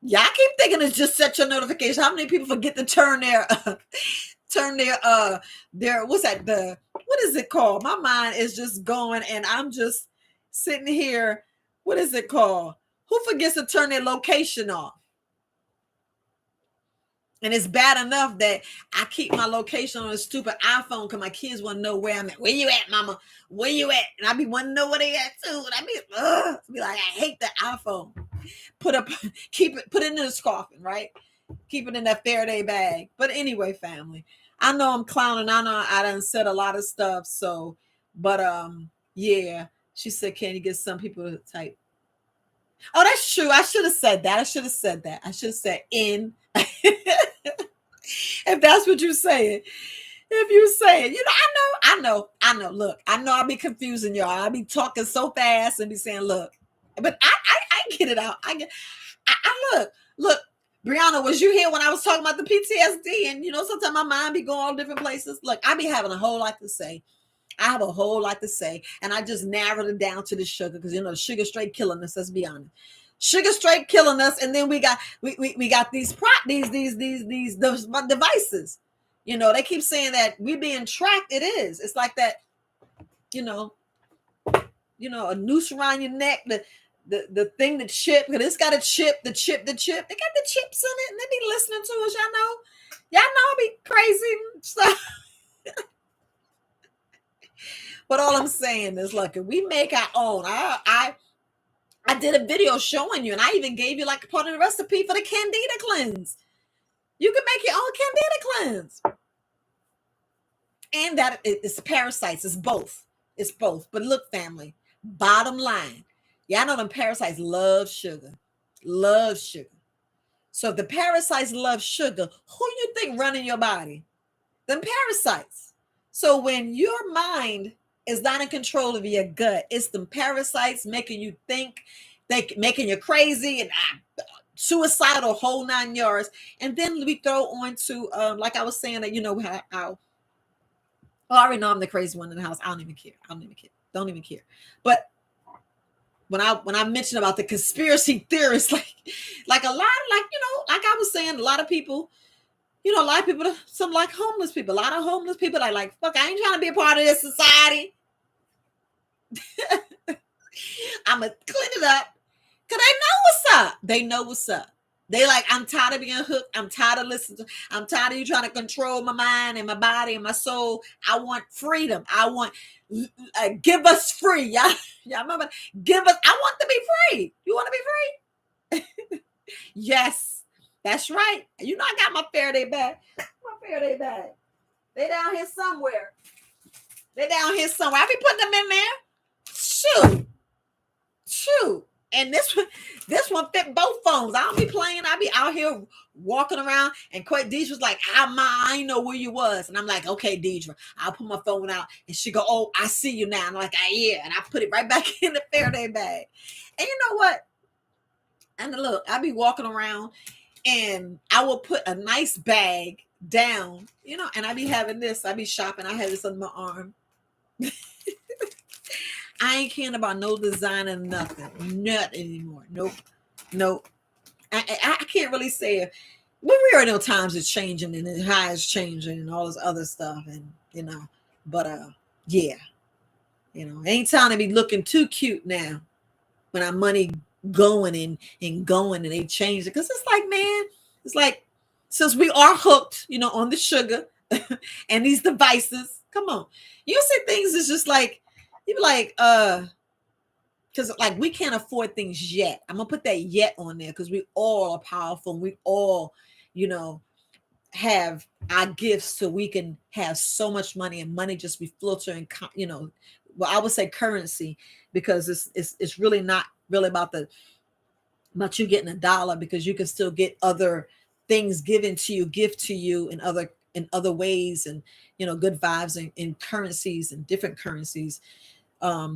Y'all keep thinking it's just set your notification. How many people forget to turn their what's that, what is it called? My mind is just going and I'm just sitting here. What is it called? Who forgets to turn their location off? And it's bad enough that I keep my location on a stupid iPhone because my kids want to know where I'm at. Where you at, mama? Where you at? And I be wanting to know where they at too. And I be like, I hate the iPhone. Put it in the scoffing, right? Keep it in that Faraday bag. But anyway, family, I know I'm clowning. I know I done said a lot of stuff. So, but yeah, she said, can you get some people to type? Oh, that's true. I should have said that. I should have said in. If that's what you're saying. If you say it, I know. Look, I know I'll be confusing y'all. I'll be talking so fast and be saying, look, but I get it out. I look, Brianna, was you here when I was talking about the PTSD? And sometimes my mind be going all different places. Look, I be having a whole lot to say. I have a whole lot to say, and I just narrowed it down to the sugar because sugar straight killing us. Let's be honest, sugar straight killing us. And then we got these devices. They keep saying that we being tracked. It is. It's like that. A noose around your neck. The thing, the chip, because it's got a chip, the chip. They got the chips in it, and they be listening to us. Y'all know I be crazy stuff. But all I'm saying is, look, if we make our own, I did a video showing you, and I even gave you like part of the recipe for the Candida cleanse. You can make your own Candida cleanse. And that it's parasites. It's both. But look, family, bottom line, y'all know them parasites love sugar. So if the parasites love sugar, who you think running your body? Them parasites. So when your mind is not in control of your gut, it's them parasites making you think, making you crazy and suicidal, whole 9 yards. And then we throw on to, like I was saying, that how I already know I'm the crazy one in the house. I don't even care. Don't even care. But when I mentioned about the conspiracy theorists, like a lot, like I was saying, a lot of people, a lot of people, some like homeless people, a lot of homeless people are like, fuck, I ain't trying to be a part of this society. I'm going to clean it up. Because they know what's up. They like, I'm tired of being hooked. I'm tired of listening. I'm tired of you trying to control my mind and my body and my soul. I want freedom. I want, give us free. Y'all remember? I want to be free. You want to be free? Yes. That's right. I got my Faraday bag. They down here somewhere. I be putting them in there. Shoot. And this one fit both phones. I don't be playing. I be out here walking around. And Deidre's like, I know where you was. And I'm like, okay, Deidre, I'll put my phone out. And she go, oh, I see you now. And I'm like, yeah. And I put it right back in the Faraday bag. And you know what? And look, I be walking around. And I will put a nice bag down, and I be having this. I be shopping. I have this on my arm. I ain't caring about no design and nothing. Not anymore. Nope. I can't really say it. But we already know times is changing and the high is changing and all this other stuff. And, but yeah, ain't time to be looking too cute now when our money going and going and they change it. Because it's like, man, it's like, since we are hooked, on the sugar and these devices, come on. You see things is just like, you be like, because like we can't afford things yet. I'm gonna put that yet on there because we all are powerful. And we all, have our gifts so we can have so much money and money just be filtering, well, I would say currency because it's really not really about you getting a dollar, because you can still get other things given to you, gift to you in other ways, and good vibes and currencies and different currencies. For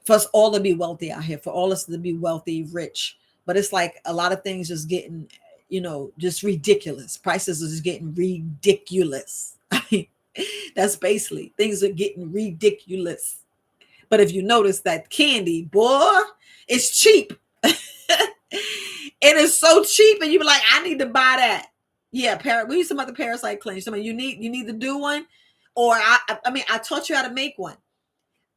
us all to be wealthy out here, for all us to be wealthy, rich. But it's like a lot of things just getting, just ridiculous. Prices are just getting ridiculous. I mean, that's basically things are getting ridiculous. But if you notice that candy, boy, it's cheap. It is so cheap, and you be like, I need to buy that. Yeah, we use some other parasite cleanse. You need to do one, or I taught you how to make one.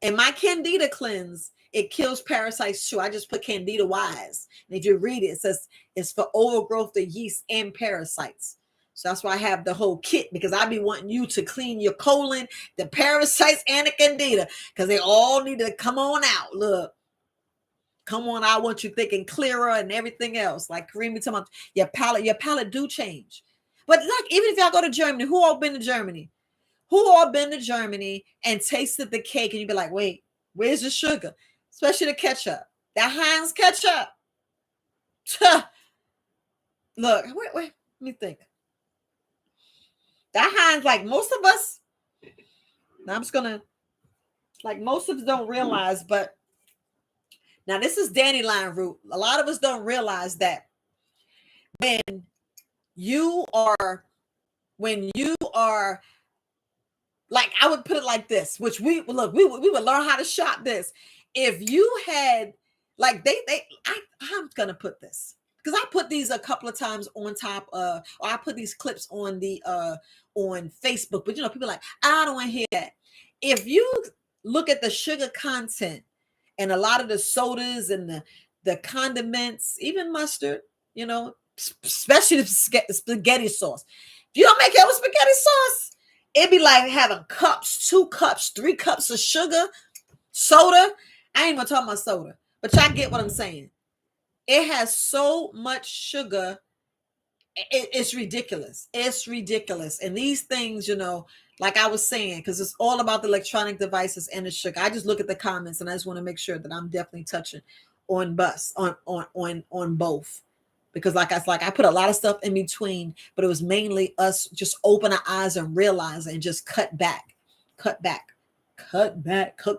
And my Candida cleanse, it kills parasites too. I just put Candida wise. And if you read it, it says it's for overgrowth of yeast and parasites. So that's why I have the whole kit, because I be wanting you to clean your colon, the parasites, and the Candida, because they all need to come on out. Look, come on, I want you thinking clearer and everything else. Like Kareem be talking about your palate do change. But like, even if y'all go to Germany, who all been to Germany? Who all been to Germany and tasted the cake and you be like, wait, where's the sugar? Especially the ketchup. That Heinz ketchup. Look, wait, let me think. That Heinz, like most of us, now I'm just going to, like most of us don't realize, but now this is dandelion root. A lot of us don't realize that when you are, like, I would put it like this, which we would learn how to shop this. If you had, like, I'm gonna put this because I put these a couple of times on top, or I put these clips on the on Facebook, but people are like, I don't want to hear that. If you look at the sugar content and a lot of the sodas and the condiments, even mustard, especially the spaghetti sauce. If you don't make it with spaghetti sauce, it'd be like having cups, 2 cups, 3 cups of sugar, soda. I ain't even talking about soda, but y'all get what I'm saying. It has so much sugar. It's ridiculous. It's ridiculous. And these things, like I was saying, because it's all about the electronic devices and the sugar. I just look at the comments and I just want to make sure that I'm definitely touching on both. Because like I put a lot of stuff in between, but it was mainly us just open our eyes and realize and just cut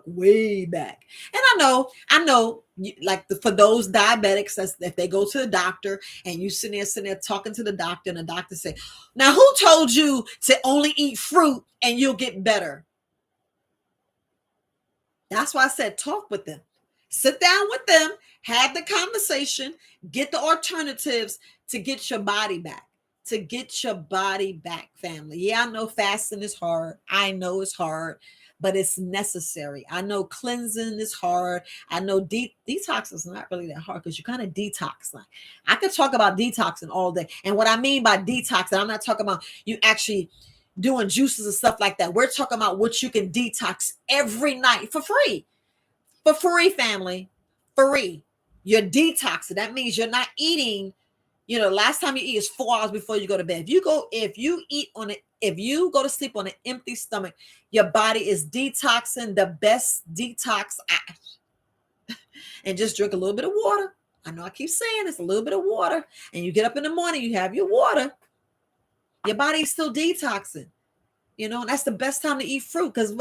way back. And I know, like for those diabetics, that's if they go to the doctor and you sitting there talking to the doctor, and the doctor say, now who told you to only eat fruit and you'll get better? That's why I said talk with them. Sit down with them, have the conversation, get the alternatives to get your body back. Family. Yeah, I know fasting is hard. I know it's hard, but it's necessary. I know cleansing is hard. I know detox is not really that hard because you kind of detox. Like, I could talk about detoxing all day. And what I mean by detoxing, I'm not talking about you actually doing juices and stuff like that. We're talking about what you can detox every night for free. For free, family. Free. You're detoxing. That means you're not eating. Last time you eat is 4 hours before you go to bed. If you go to sleep on an empty stomach, your body is detoxing, the best detox. And just drink a little bit of water. I know I keep saying it's a little bit of water. And you get up in the morning, you have your water. Your body is still detoxing. And that's the best time to eat fruit because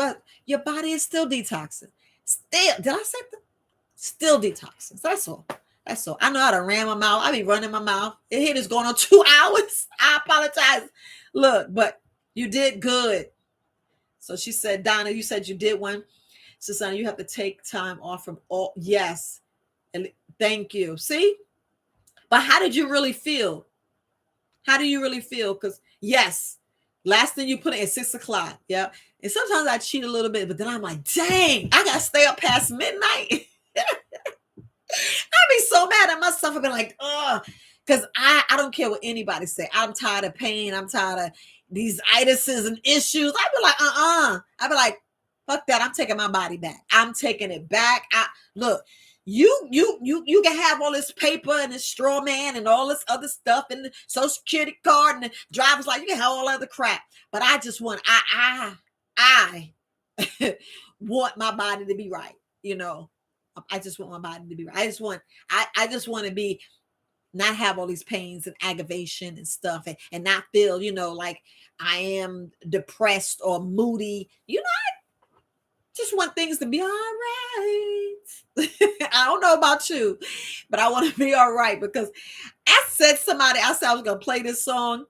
your body is still detoxing. Still, did I say that? Still detoxing. That's all. That's so. I know how to ram my mouth. I be running my mouth. It hit is going on 2 hours. I apologize. Look, but you did good. So she said, Donna, you said you did one. So, son, you have to take time off from all. Yes. And thank you. See? But how did you really feel? How do you really feel? Because, yes, last thing you put it at 6 o'clock. Yeah. And sometimes I cheat a little bit, but then I'm like, dang, I got to stay up past midnight. I'd be so mad at myself. I'd be like, ugh. Because I don't care what anybody say. I'm tired of pain. I'm tired of these itises and issues. I'd be like, I'd be like, fuck that. I'm taking my body back. I'm taking it back. Look, you can have all this paper and this straw man and all this other stuff and the social security card and the driver's license. You can have all other crap. But I just want, I want my body to be right. I just want my body to be right. I just want to be, not have all these pains and aggravation and stuff and not feel, like I am depressed or moody. I just want things to be all right. I don't know about you, but I want to be all right because I said I was going to play this song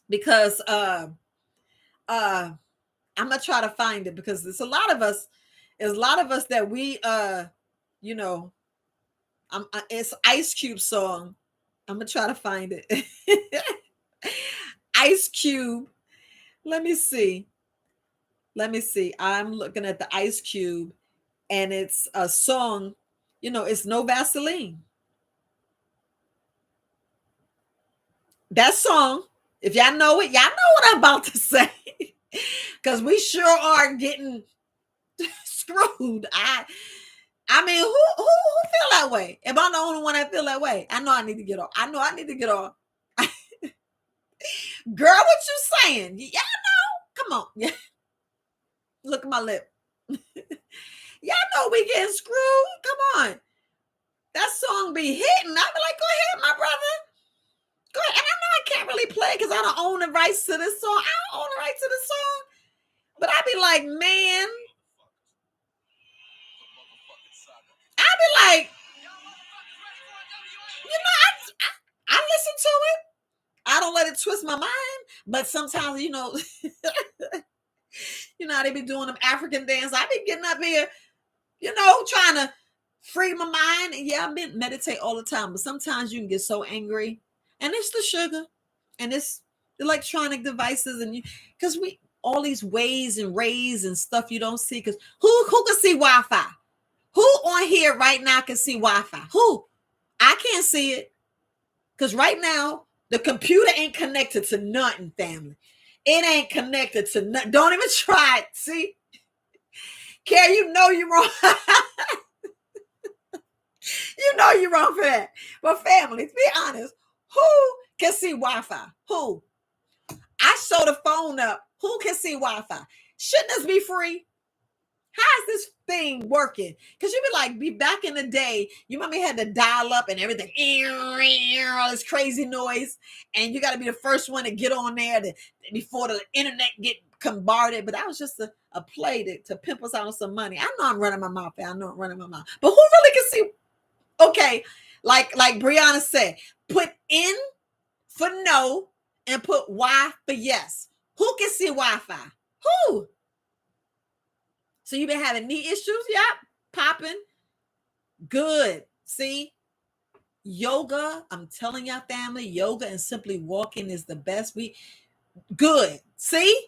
because I'm going to try to find it because there's a lot of us that we, it's Ice Cube song. I'm gonna try to find it. Ice Cube. Let me see. I'm looking at the Ice Cube, and it's a song. It's No Vaseline. That song. If y'all know it, y'all know what I'm about to say. Because we sure are getting screwed. I mean, who feel that way? Am I the only one that feel that way? I know I need to get off. Girl, what you saying? Y'all know? Come on. Yeah. Look at my lip. Y'all know we getting screwed. Come on. That song be hitting. I be like, go ahead, my brother. Go ahead. And I know I can't really play because I don't own the rights to this song. I don't own the rights to the song. But I be like, man. I be like, I listen to it. I don't let it twist my mind. But sometimes, how they be doing them African dance. I be getting up here, trying to free my mind. And yeah, I meditate all the time. But sometimes you can get so angry. And it's the sugar. And it's electronic devices. And because all these ways and rays and stuff you don't see. Because who can see Wi-Fi? Who on here right now can see Wi-Fi? Who? I can't see it. Because right now, the computer ain't connected to nothing, family. It ain't connected to nothing. Don't even try it. See? Carrie, you know you're wrong. You know you're wrong for that. But family, to be honest, who can see Wi-Fi? Who? I show the phone up. Who can see Wi-Fi? Shouldn't this be free? How is this thing working? Because you be back in the day, you remember you had to dial up and everything, all this crazy noise, and you got to be the first one to get on there before the internet get bombarded. But that was just a play to pimp us out of some money. I know I'm running my mouth. But who really can see? Okay, like Brianna said, put in for no and put Y for yes. Who can see Wi-Fi? Who? So you've been having knee issues? Yep. Popping. Good. See? Yoga. I'm telling y'all, family, yoga and simply walking is the best. Good. See?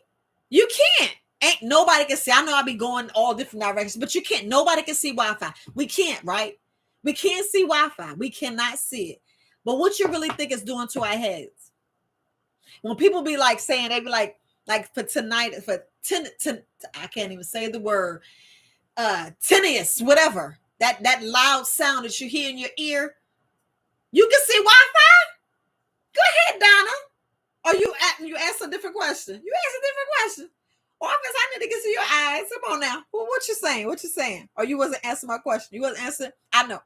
You can't. Ain't nobody can see. I know I be going all different directions, but you can't. Nobody can see Wi-Fi. We can't, right? We can't see Wi-Fi. We cannot see it. But what you really think it's doing to our heads? When people be like saying, they be like for tonight, I can't even say the word, tinnitus, whatever, that loud sound that you hear in your ear, you can see Wi-Fi? Go ahead, Donna. Or you ask a different question. You ask a different question. Or because I need to get to your eyes. Come on now. Well, what you saying? Or you wasn't answering my question. You wasn't answering. I know,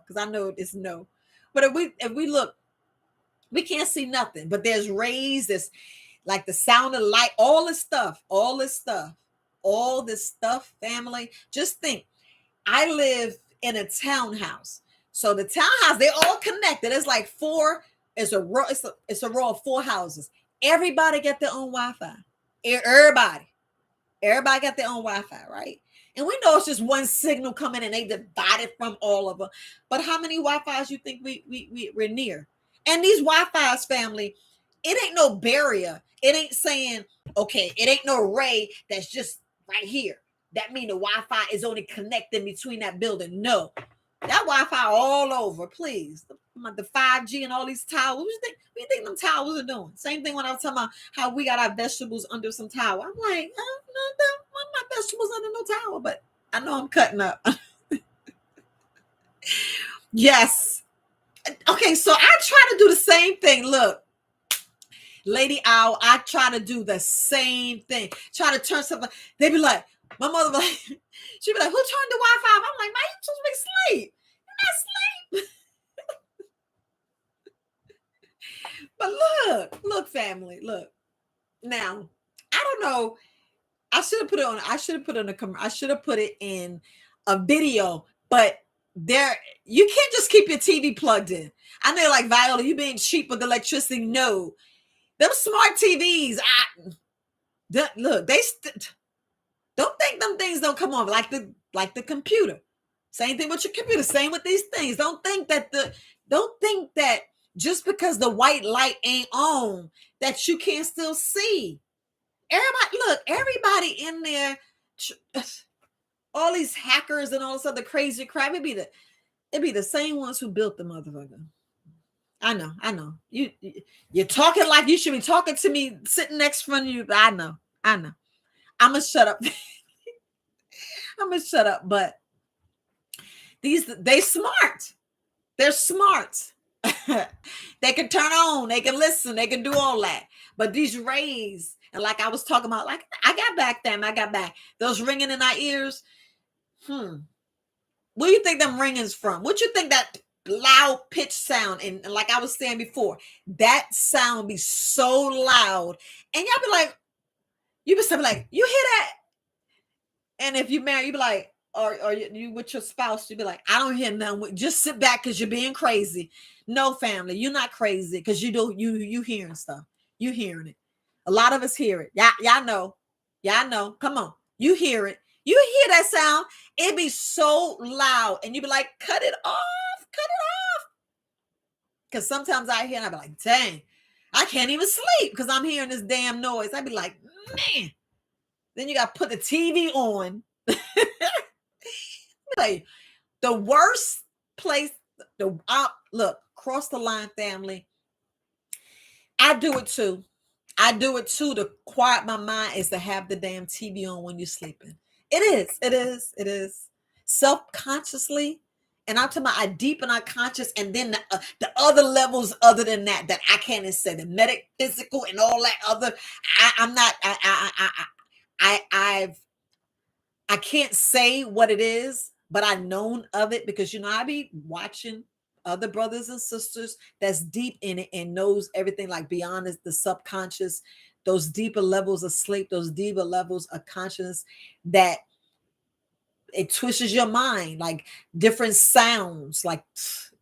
because I know it's no. But if we look, we can't see nothing. But there's rays, there's like the sound of light, all this stuff, family. Just think, I live in a townhouse. So the townhouse, they all connected. It's like four. It's a row of four houses. Everybody got their own Wi-Fi. Everybody got their own Wi-Fi, right? And we know it's just one signal coming and they divided from all of them. But how many Wi-Fis you think we're near? And these Wi-Fi's, family, it ain't no barrier. It ain't saying, okay, it ain't no array that's just right here. That means the Wi-Fi is only connecting between that building. No, that Wi-Fi all over, please. The 5G and all these towers. What do you think them towers are doing? Same thing when I was talking about how we got our vegetables under some tower. I'm like, my vegetables under no tower, but I know I'm cutting up. Yes. Okay, so I try to do the same thing. Look, Lady Owl, I try to do the same thing. Try to turn something. They be like, my mother be like, she'd be like, who turned the Wi-Fi off? I'm like, man, you supposed to be asleep. You're not asleep. But look, family, look. Now, I don't know. I should have put it in a video, but you can't just keep your TV plugged in. I know, like, Viola, you being cheap with electricity. No, them smart TVs. Look, don't think them things don't come on like the computer. Same thing with your computer. Same with these things. Don't think that just because the white light ain't on that you can't still see. Everybody in there, all these hackers and all this other crazy crap. It'd be the same ones who built the motherfucker. I know. You're talking like you should be talking to me sitting next from you. I know. I'm gonna shut up. But they smart. They're smart. They can turn on, they can listen, they can do all that. But these rays, and like I was talking about, like I got back. Those ringing in our ears. Where do you think them ringings from? What you think that loud pitch sound? And like I was saying before, that sound be so loud. And y'all be like, you be like, you hear that? And if you married, you be like, or you with your spouse, you be like, I don't hear nothing. Just sit back because you're being crazy. No, family, you're not crazy because you hearing stuff. You hearing it. A lot of us hear it. Y'all know. Y'all know. Come on. You hear it. You hear that sound. It be so loud. And you be like, cut it off. Because sometimes I hear and I be like, dang, I can't even sleep because I'm hearing this damn noise. I be like, man. Then you got to put the TV on. Like, the worst place, look, cross the line, family. I do it too. To quiet my mind is to have the damn TV on when you're sleeping. It is. Self-consciously. And I'm talking about I deepen our conscious, and then the other levels other than that I can't even say, the metaphysical and all that other. I can't say what it is, but I've known of it because, I be watching other brothers and sisters that's deep in it and knows everything, like beyond the subconscious, those deeper levels of sleep, those deeper levels of consciousness that it twists your mind, like different sounds. Like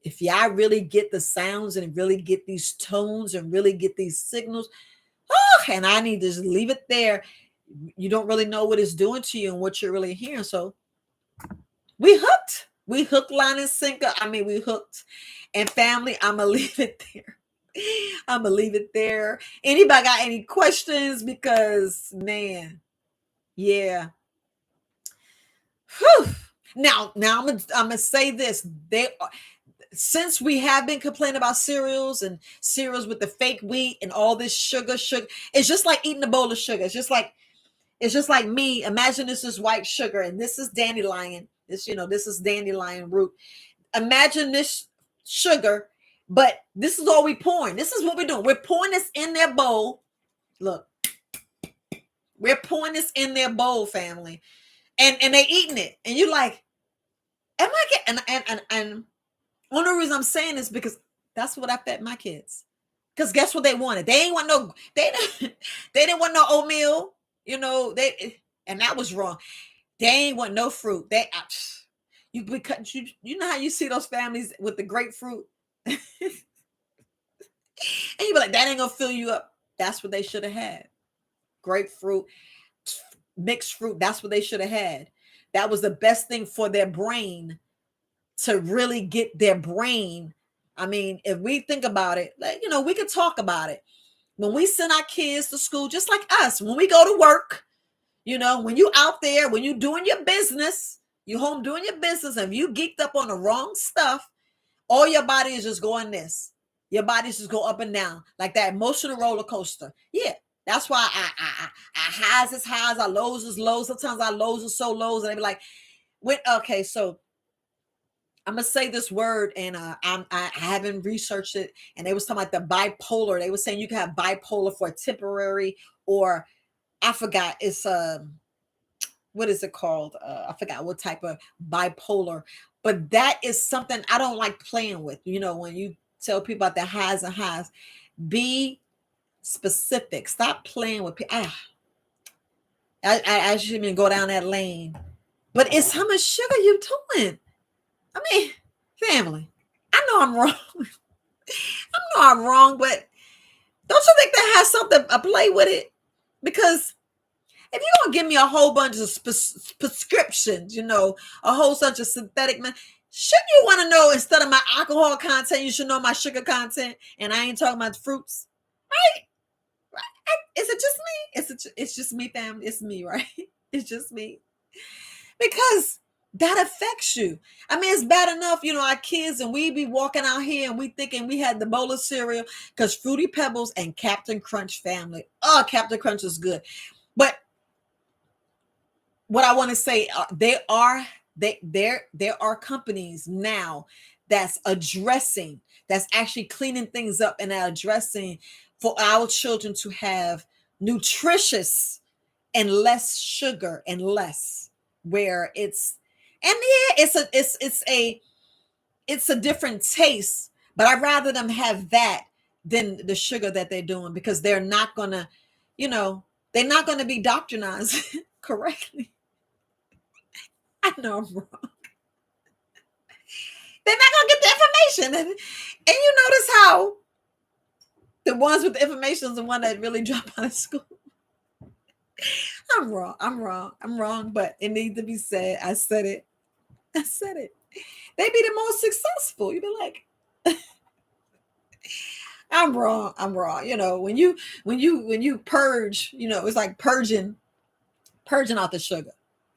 if y'all really get the sounds and really get these tones and really get these signals, and I need to just leave it there. You don't really know what it's doing to you and what you're really hearing. So we hooked, line and sinker. We hooked. And family, I'm going to leave it there. Anybody got any questions? Because, man, yeah. Whew. Now I'm going to say this. Since we have been complaining about cereals with the fake wheat and all this sugar, it's just like eating a bowl of sugar. It's just like me. Imagine this is white sugar and this is dandelion. This is dandelion root. Imagine this sugar, but this is all we pouring. This is what we're doing. We're pouring this in their bowl. Look, we're pouring this in their bowl, family, and they eating it, and you're like, am I getting? And one of the reasons I'm saying this because that's what I fed my kids. Because guess what they wanted? They didn't want they didn't want no oatmeal. And that was wrong. They ain't want no fruit. You know how you see those families with the grapefruit, and you be like, that ain't gonna fill you up. That's what they should have had. Grapefruit, mixed fruit. That's what they should have had. That was the best thing for their brain to really get their brain. I mean, if we think about it, like, we could talk about it. When we send our kids to school, just like us, when we go to work, when you out there, when you doing your business, you home doing your business, and if you geeked up on the wrong stuff, all your body is just going this. Your bodies just go up and down like that emotional roller coaster. Yeah, that's why I highs is highs, our lows is lows. Sometimes our lows are so lows, and they be like, okay, so I'm gonna say this word, and I haven't researched it, and they was talking about the bipolar. They were saying you can have bipolar for a temporary, or I forgot. It's what is it called? I forgot what type of bipolar, but that is something I don't like playing with. When you tell people about the highs and highs, be specific. Stop playing with people. I shouldn't even go down that lane. But it's how much sugar you doing. I mean, family. I know I'm wrong. I know I'm wrong, but don't you think that has something to play with it? Because if you're gonna give me a whole bunch of prescriptions, a whole bunch of synthetic, man, shouldn't you want to know, instead of my alcohol content, you should know my sugar content? And I ain't talking about fruits, right? Is it just me? It's just me, family. It's me, right? It's just me. Because that affects you. I mean, it's bad enough, our kids, and we be walking out here and we thinking we had the bowl of cereal, because Fruity Pebbles and Captain Crunch, family. Oh, Captain Crunch is good. But what I want to say, there are companies now that's actually cleaning things up, and are addressing for our children to have nutritious and less sugar and less, where it's, and yeah, it's a different taste, but I'd rather them have that than the sugar that they're doing, because they're not gonna, they're not gonna be doctrinized correctly. I know I'm wrong. They're not gonna get the information, and you notice how the ones with the information is the one that really drop out of school. I'm wrong, but it needs to be said. I said it. They be the most successful. You be like, I'm wrong. When you purge, it's like purging out the sugar,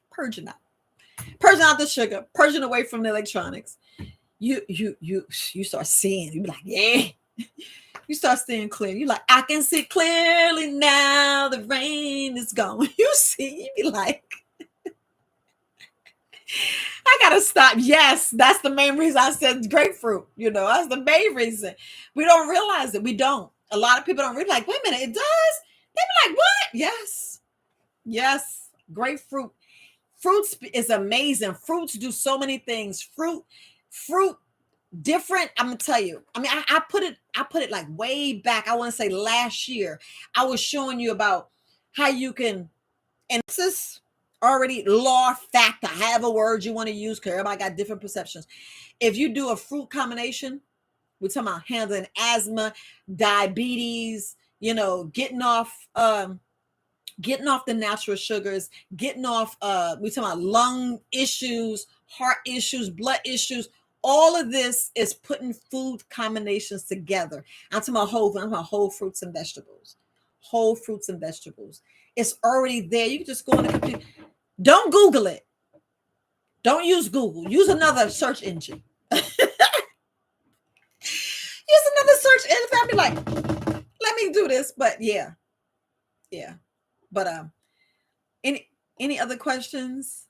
purging out the sugar, purging away from the electronics. You start seeing. You be like, yeah. You start seeing clear. You like, I can see clearly now. The rain is gone. You see, you be like, I gotta stop. Yes, that's the main reason I said grapefruit. That's the main reason. We don't realize it. We don't. A lot of people don't realize. Like, wait a minute, it does. They be like, what? Yes. Grapefruit. Fruits is amazing. Fruits do so many things. Fruit different. I'm gonna tell you. I mean, I put it like way back. I want to say last year. I was showing you about how you can, and this is already law, fact, however word you want to use, because everybody got different perceptions. If you do a fruit combination, we're talking about handling asthma, diabetes, getting off the natural sugars, getting off we're talking about lung issues, heart issues, blood issues. All of this is putting food combinations together. I'm talking about whole fruits and vegetables. Whole fruits and vegetables. It's already there. You can just go on the computer. Don't Google it. Don't use Google. Use another search engine. Use another search engine. I'll be like, let me do this. But yeah. But any other questions?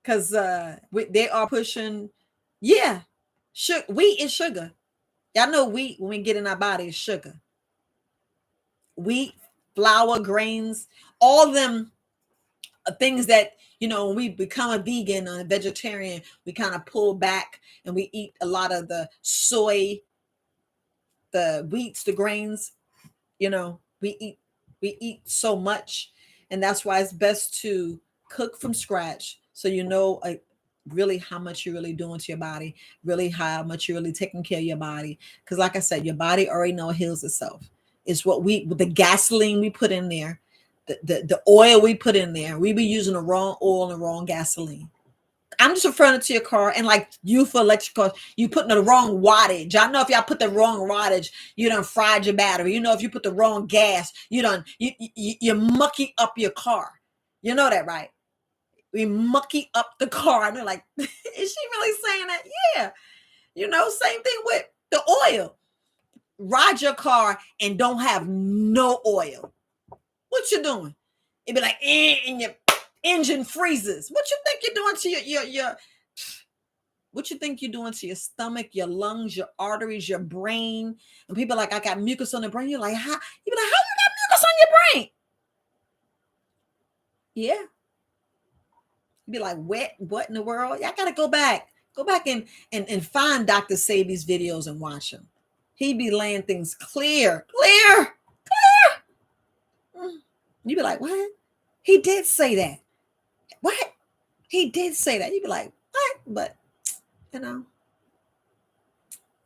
Because they are pushing, yeah, wheat is sugar. Y'all know wheat, when we get in our body, is sugar. Wheat, flour, grains, all them things that, when we become a vegan or a vegetarian, we kind of pull back and we eat a lot of the soy, the wheats, the grains. We eat so much, and that's why it's best to cook from scratch. So really how much you're really doing to your body, really how much you're really taking care of your body. Because like I said, your body already know it heals itself. It's what we, with the gasoline we put in there, the oil we put in there, we be using the wrong oil and the wrong gasoline. I'm just referring to your car, and like you for electric cars, you putting the wrong wattage. I know if y'all put the wrong wattage, you done fried your battery. You know, if you put the wrong gas, you mucky up your car. You know that, right? We mucky up the car. And they're like, is she really saying that? Yeah. You know, same thing with the oil. Ride your car and don't have no oil. What you doing? It'd be like, and your engine freezes. What you think you're doing to your what you think you're doing to your stomach, your lungs, your arteries, your brain? And people are like, I got mucus on the brain. You're like, how? You be like, how you got mucus on your brain? Yeah. You'd be like, what in the world? Y'all gotta go back. Go back and find Dr. Sabi's videos and watch them. He'd be laying things clear. You'd be like, what? He did say that. What? He did say that. You'd be like, what? But, you know,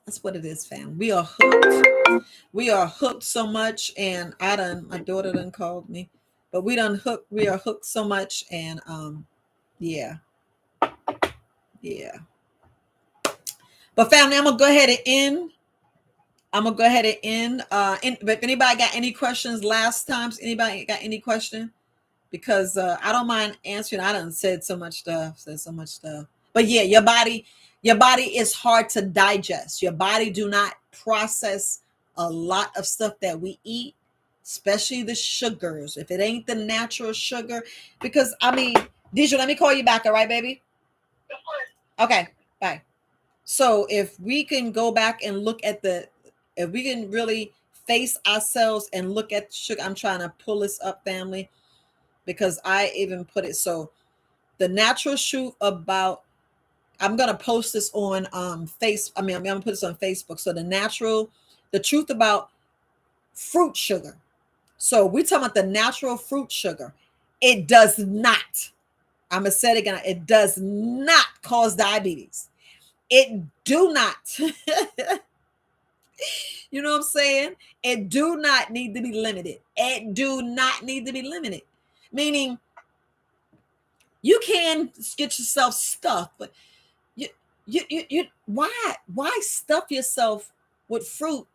that's what it is, fam. We are hooked. We are hooked so much. And my daughter done called me. But we are hooked so much. And yeah. But family, I'm gonna go ahead and end. If anybody got any questions last times, anybody got any question? Because I don't mind answering. I done said so much stuff. But yeah, your body is hard to digest. Your body do not process a lot of stuff that we eat, especially the sugars. If it ain't the natural sugar, because I mean, Deja, let me call you back, all right, baby? Okay, bye. So if we can go back and look at if we can really face ourselves and look at sugar, I'm trying to pull this up, family, because I even put it. So the natural truth about, I'm gonna post this on I'm gonna put this on Facebook. So the truth about fruit sugar. So we're talking about the natural fruit sugar. It does not, I'm gonna say it again, it does not cause diabetes. It do not. You know what I'm saying? It do not need to be limited. It do not need to be limited. Meaning, you can get yourself stuffed, but why stuff yourself with fruit?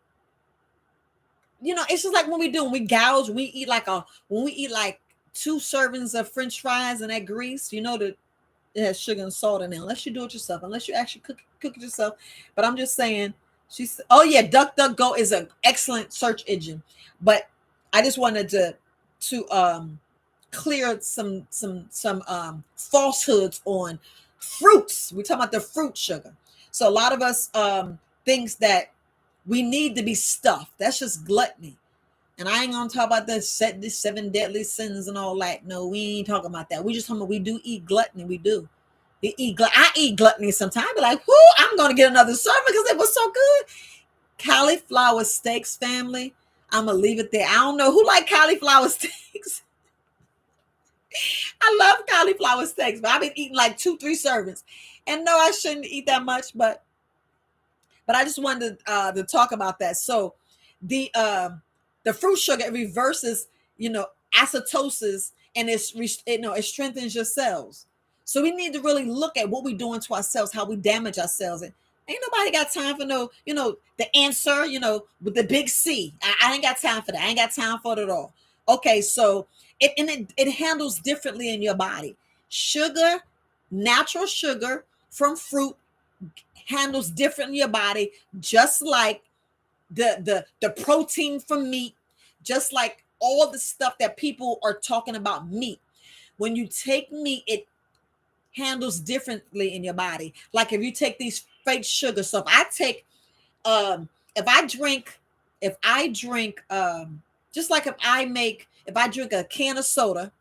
You know, it's just like when we gouge, when we eat like 2 servings of French fries and that grease, you know that it has sugar and salt in it, unless you do it yourself, unless you actually cook it yourself. But I'm just saying, oh yeah, DuckDuckGo is an excellent search engine. But I just wanted to clear some falsehoods on fruits. We're talking about the fruit sugar. So a lot of us thinks that we need to be stuffed. That's just gluttony. And I ain't gonna talk about the 7 deadly sins and all that. No, we ain't talking about that. We just talking about, we do eat gluttony. We do. I eat gluttony sometimes. Be like, whoo, I'm gonna get another serving because it was so good. Cauliflower steaks, family. I'm gonna leave it there. I don't know who like cauliflower steaks. I love cauliflower steaks, but I've been eating like 2-3 servings. And no, I shouldn't eat that much, but I just wanted to talk about that. So the fruit sugar, it reverses, acidosis, and it strengthens your cells. So we need to really look at what we're doing to ourselves, how we damage ourselves. And ain't nobody got time for the answer, with the big C. I ain't got time for that. I ain't got time for it at all. Okay, so it handles differently in your body. Sugar, natural sugar from fruit handles different in your body, just like the protein from meat, just like all the stuff that people are talking about meat. When you take meat, it handles differently in your body. Like if you take these fake sugar stuff, if I drink just like if I drink a can of soda,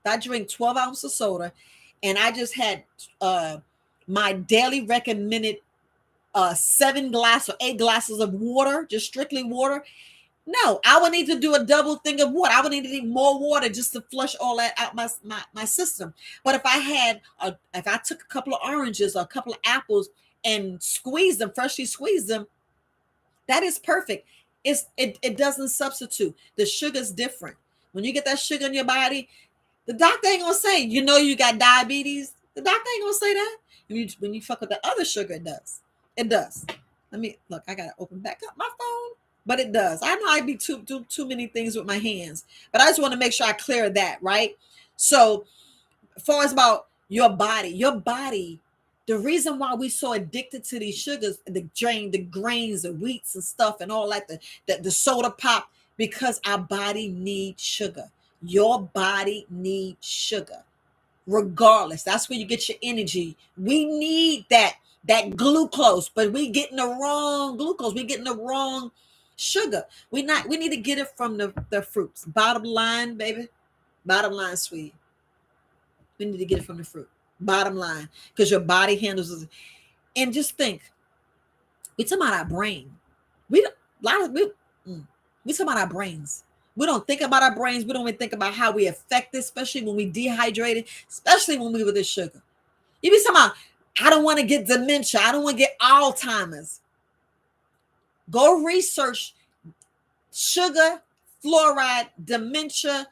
if I drink 12 ounces of soda, and I just had my daily recommended 7 glasses or 8 glasses of water, just strictly water, No, I would need to do a double thing of water. I would need to need more water just to flush all that out my system. But if I took a couple of oranges or a couple of apples and squeezed them, freshly squeezed them, that is perfect. It doesn't substitute. The sugar's different. When you get that sugar in your body, the doctor ain't gonna say, you got diabetes. The doctor ain't gonna say that. When you fuck with the other sugar, it does. It does. Let me look. I gotta open back up my phone, but it does. I know I be too many things with my hands, but I just want to make sure I clear that, right? So, as far as about your body, the reason why we so addicted to these sugars, the grains, the wheats and stuff, and all that, the soda pop, because our body needs sugar. Your body needs sugar regardless. That's where you get your energy. We need that glucose, but we getting the wrong glucose. We getting the wrong sugar. We need to get it from the fruits. Bottom line, baby. Bottom line, sweet. We need to get it from the fruit. Bottom line, because your body handles it. And just think, we talking about our brain. We don't a lot of we talking about our brains. We don't think about our brains. We don't even think about how we affect it, especially when we dehydrated, especially when we with this sugar. You be talking about, I don't want to get dementia. I don't want to get Alzheimer's. Go research sugar, fluoride, dementia,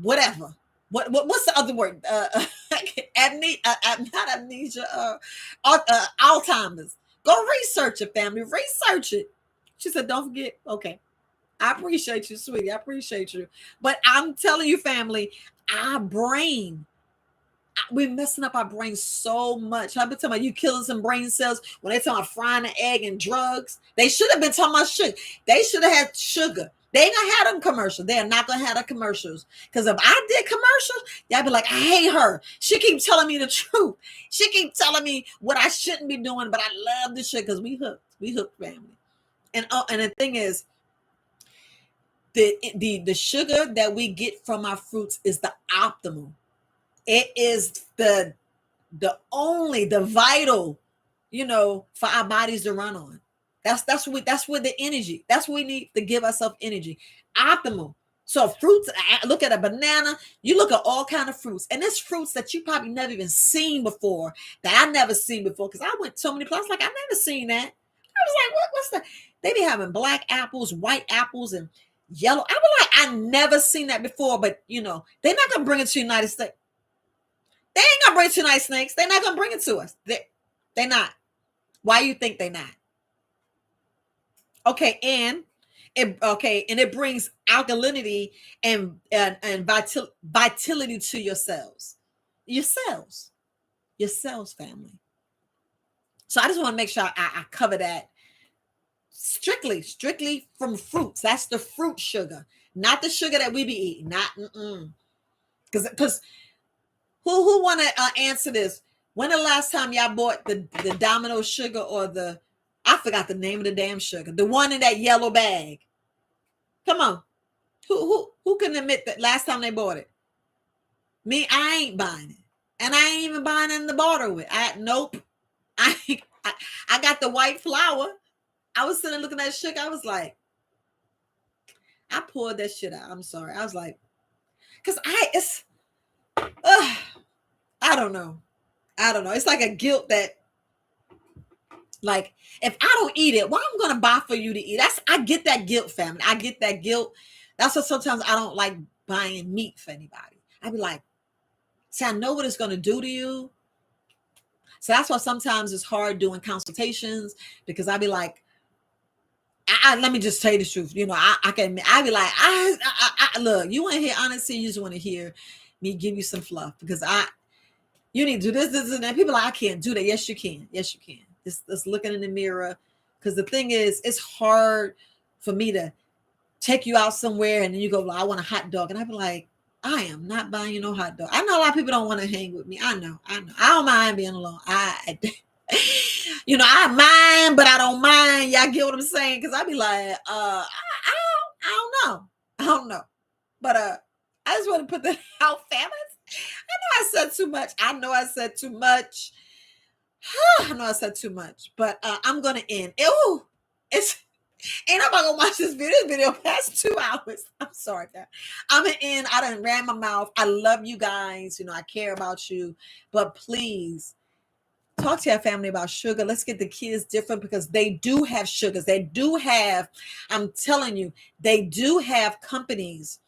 whatever. What's the other word? Not amnesia. Alzheimer's. Go research it, family. Research it. She said, don't forget. Okay. I appreciate you, sweetie. I appreciate you. But I'm telling you, family, our brain, we're messing up our brain so much. I've been talking about you killing some brain cells when they talking about frying an egg and drugs. They should have been talking about sugar. They should have had sugar. They ain't gonna have them commercials. They are not gonna have the commercials. Because if I did commercials, y'all be like, I hate her. She keep telling me the truth. She keep telling me what I shouldn't be doing, but I love this shit because we hooked. We hooked, family. And the thing is, the sugar that we get from our fruits is the optimal. It is the vital, for our bodies to run on. That's what the energy. That's what we need to give ourselves energy. Optimal. So fruits, look at a banana, you look at all kind of fruits, and there's fruits that you probably never even seen before, that I never seen before, because I went so many places, like, I never seen that. I was like, what's that? They be having black apples, white apples, and yellow. I was like, I never seen that before, but they're not gonna bring it to the United States. They ain't gonna bring it to the United States. They're not gonna bring it to us. They're not. Why you think they're not? Okay, and it brings alkalinity and vitality to your cells. Your cells, family. So I just want to make sure I cover that. Strictly from fruits. That's the fruit sugar, not the sugar that we be eating. Not because who want to answer this? When the last time y'all bought the Domino sugar, or I forgot the name of the damn sugar, the one in that yellow bag? Come on, who can admit that last time they bought it? Me, I ain't buying it, and I ain't even buying it in the bottle with. Nope. I got the white flour. I was sitting looking at sugar. I was like, I poured that shit out. I'm sorry. I was like, because I don't know. It's like a guilt that, like, if I don't eat it, why I'm gonna buy for you to eat? I get that guilt, family. I get that guilt. That's why sometimes I don't like buying meat for anybody. I'd be like, see, I know what it's gonna do to you. So that's why sometimes it's hard doing consultations, because I'd be like, let me just tell you the truth. I be like, I look, you want to hear honesty, you just want to hear me give you some fluff, because you need to do this, and that. People are like, I can't do that. Yes, you can. Yes, you can. Just looking in the mirror. Because the thing is, it's hard for me to take you out somewhere and then you go, well, I want a hot dog. And I be like, I am not buying you no hot dog. I know a lot of people don't want to hang with me. I know. I don't mind being alone. I mind, but I don't mind. Y'all get what I'm saying? Because I be like, I don't know. But I just want to put that out, family. I said too much. I know I said too much. But I'm gonna end. It's Ain't nobody gonna watch this video past 2 hours. I'm sorry, that I'm an end. I done ran my mouth. I love you guys. I care about you. But please talk to your family about sugar. Let's get the kids different because they do have sugars. They do have, I'm telling you, they do have companies.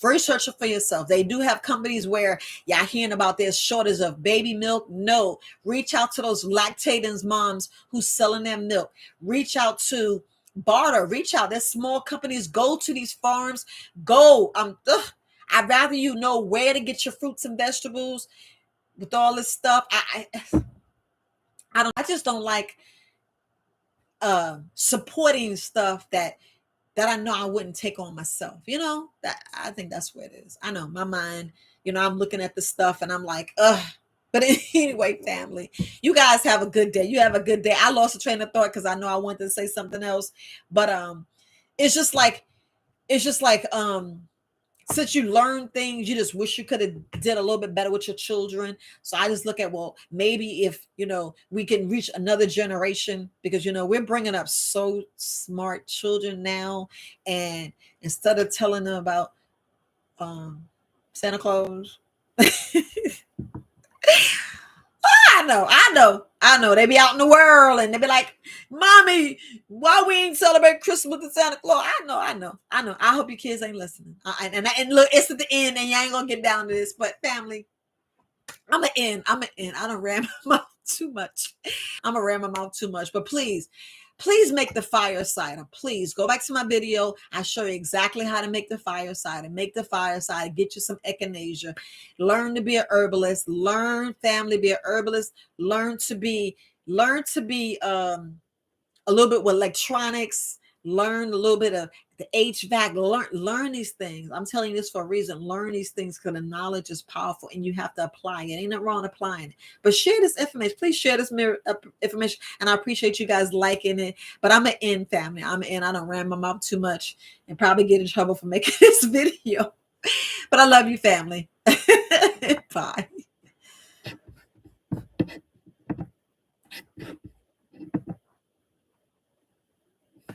Research it for yourself. They do have companies where y'all hearing about this shortage of baby milk. No, reach out to those lactating moms who's selling their milk. Reach out to barter. Reach out. There's small companies. Go to these farms. Go. I'd rather you know where to get your fruits and vegetables with all this stuff. I just don't like supporting stuff that I know I wouldn't take on myself. That I think that's where it is. I know my mind, I'm looking at the stuff and I'm like, ugh. But anyway, family, you guys have a good day. You have a good day. I lost a train of thought because I know I wanted to say something else. But it's just like, since you learn things, you just wish you could have did a little bit better with your children. So I just look at, well, maybe if we can reach another generation, because we're bringing up so smart children now, and instead of telling them about Santa Claus, I know. They be out in the world and they be like, "Mommy, why we ain't celebrate Christmas with Santa Claus?" I know. I hope your kids ain't listening. And look, it's at the end, and you ain't gonna get down to this. But family, I'm an end. I don't ram my mouth too much. I'm gonna ram my mouth too much. But please make the fire cider. Please go back to my video. I show you exactly how to make the fire cider. Make the fire cider. Get you some echinacea. Learn to be an herbalist. Learn, family, be an herbalist. Learn to be a little bit with electronics. Learn a little bit of the HVAC. Learn these things. I'm telling you this for a reason. Learn these things because the knowledge is powerful and you have to apply it. Ain't nothing wrong applying it. But share this information. Please share this information. And I appreciate you guys liking it. But I'm an end, family. I'm an end. I don't ram my mouth too much and probably get in trouble for making this video. But I love you, family. Bye.